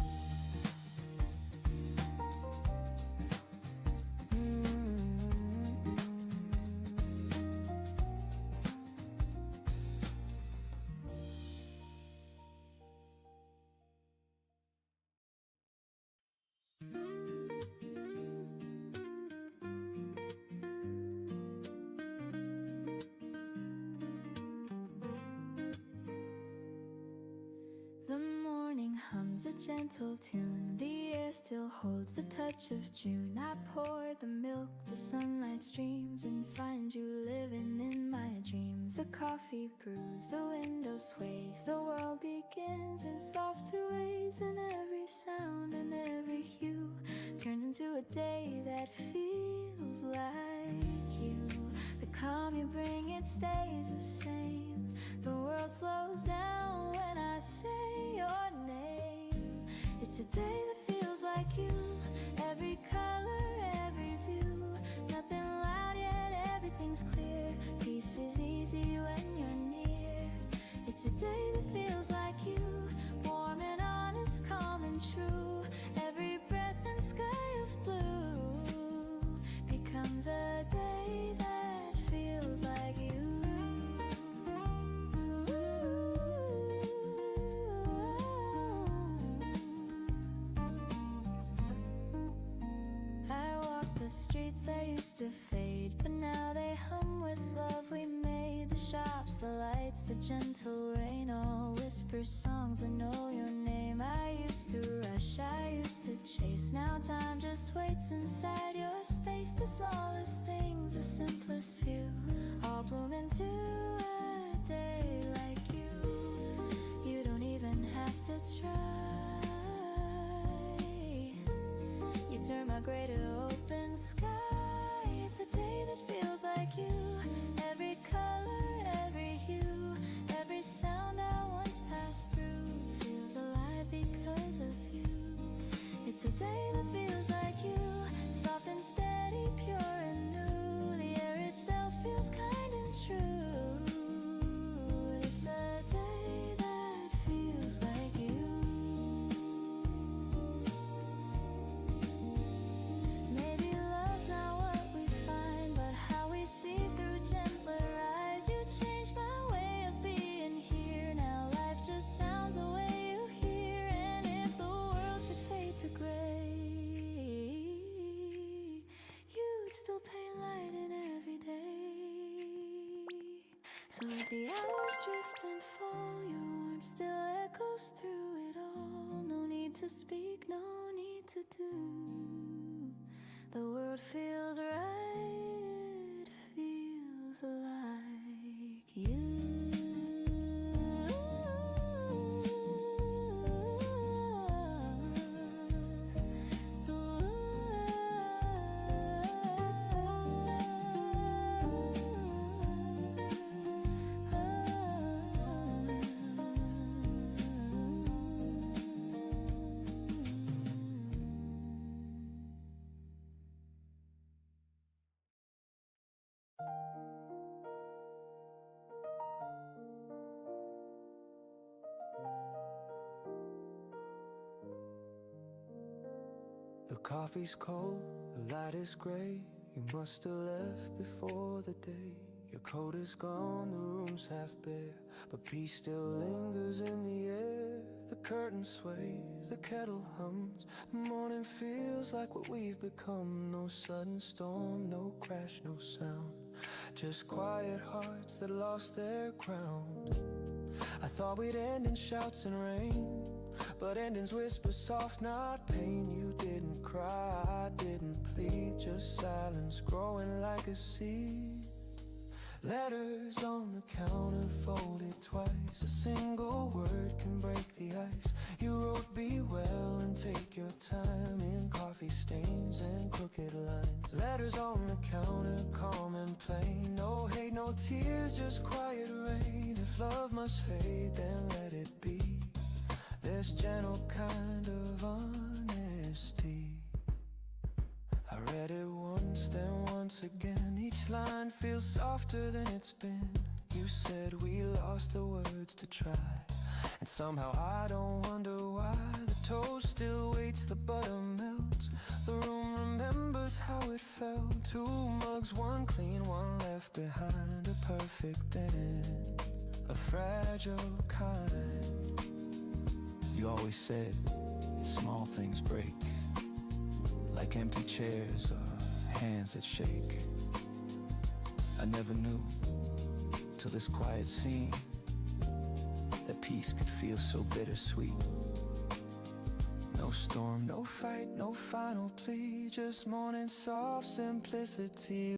The morning hums a gentle tune. The air still holds the touch of June. I pour the milk, the sunlight streams, and find you living in my dreams. The coffee brews, the window sways. The world begins in softer ways, and every sound and every hue turns into a day that feels like you. The calm you bring, it stays the same. The world slows down when I say your name. It's a day that feels like you. Every color, every view. Nothing loud yet everything's clear. Peace is easy when you're near. It's a day that feels like you. Warm and honest, calm and true. Every breath and sky of blue becomes a day that feels like you. Streets that used to fade, but now they hum with love we made. The shops, the lights, the gentle rain, all whisper songs that know your name. I used to rush, I used to chase. Now time just waits inside your space. The smallest things, the simplest few, all bloom into a day like you. You don't even have to try. You turn my gray to open sky. It's a day that feels like you. Every color, every hue, every sound I once passed through feels alive because of you. It's a day that feels like you. Soft and steady, pure and new. The air itself feels kind and true. It's a day that feels like you. Maybe love's not what we find, but how we see through gentler eyes. You changed my way of being here. Now life just sounds the way you hear. And if the world should fade to gray, you'd still paint light in every day. So let the hours drift and fall, your warmth still echoes through it all. No need to speak, no need to do. The world feels right, feels like you. The coffee's cold, the light is gray. You must have left before the day. Your coat is gone, the room's half bare, but peace still lingers in the air. the curtain sways, the kettle hums. The morning feels like what we've become. No sudden storm, no crash, no sound. Just quiet hearts that lost their ground. I thought we'd end in shouts and rain, but endings whisper soft, not pain. You didn't cry, I didn't plead, just silence growing like a seed. Letters on the counter folded twice. A single word can break the ice. You wrote be well and take your time in coffee stains and crooked lines. Letters on the counter, calm and plain. No hate, no tears, just quiet rain. If love must fade, then let it be. There's gentle kind of honesty. I read it once, then once again. Each line feels softer than it's been. You said we lost the words to try, and somehow I don't wonder why. The toast still waits, the butter melts. The room remembers how it felt. 2 mugs, one clean, one left behind. A perfect end, a fragile kind. You always said it's small things break, like empty chairs or hands that shake. I never knew till this quiet scene that peace could feel so bittersweet. No storm, no fight, no final plea, just morning soft simplicity.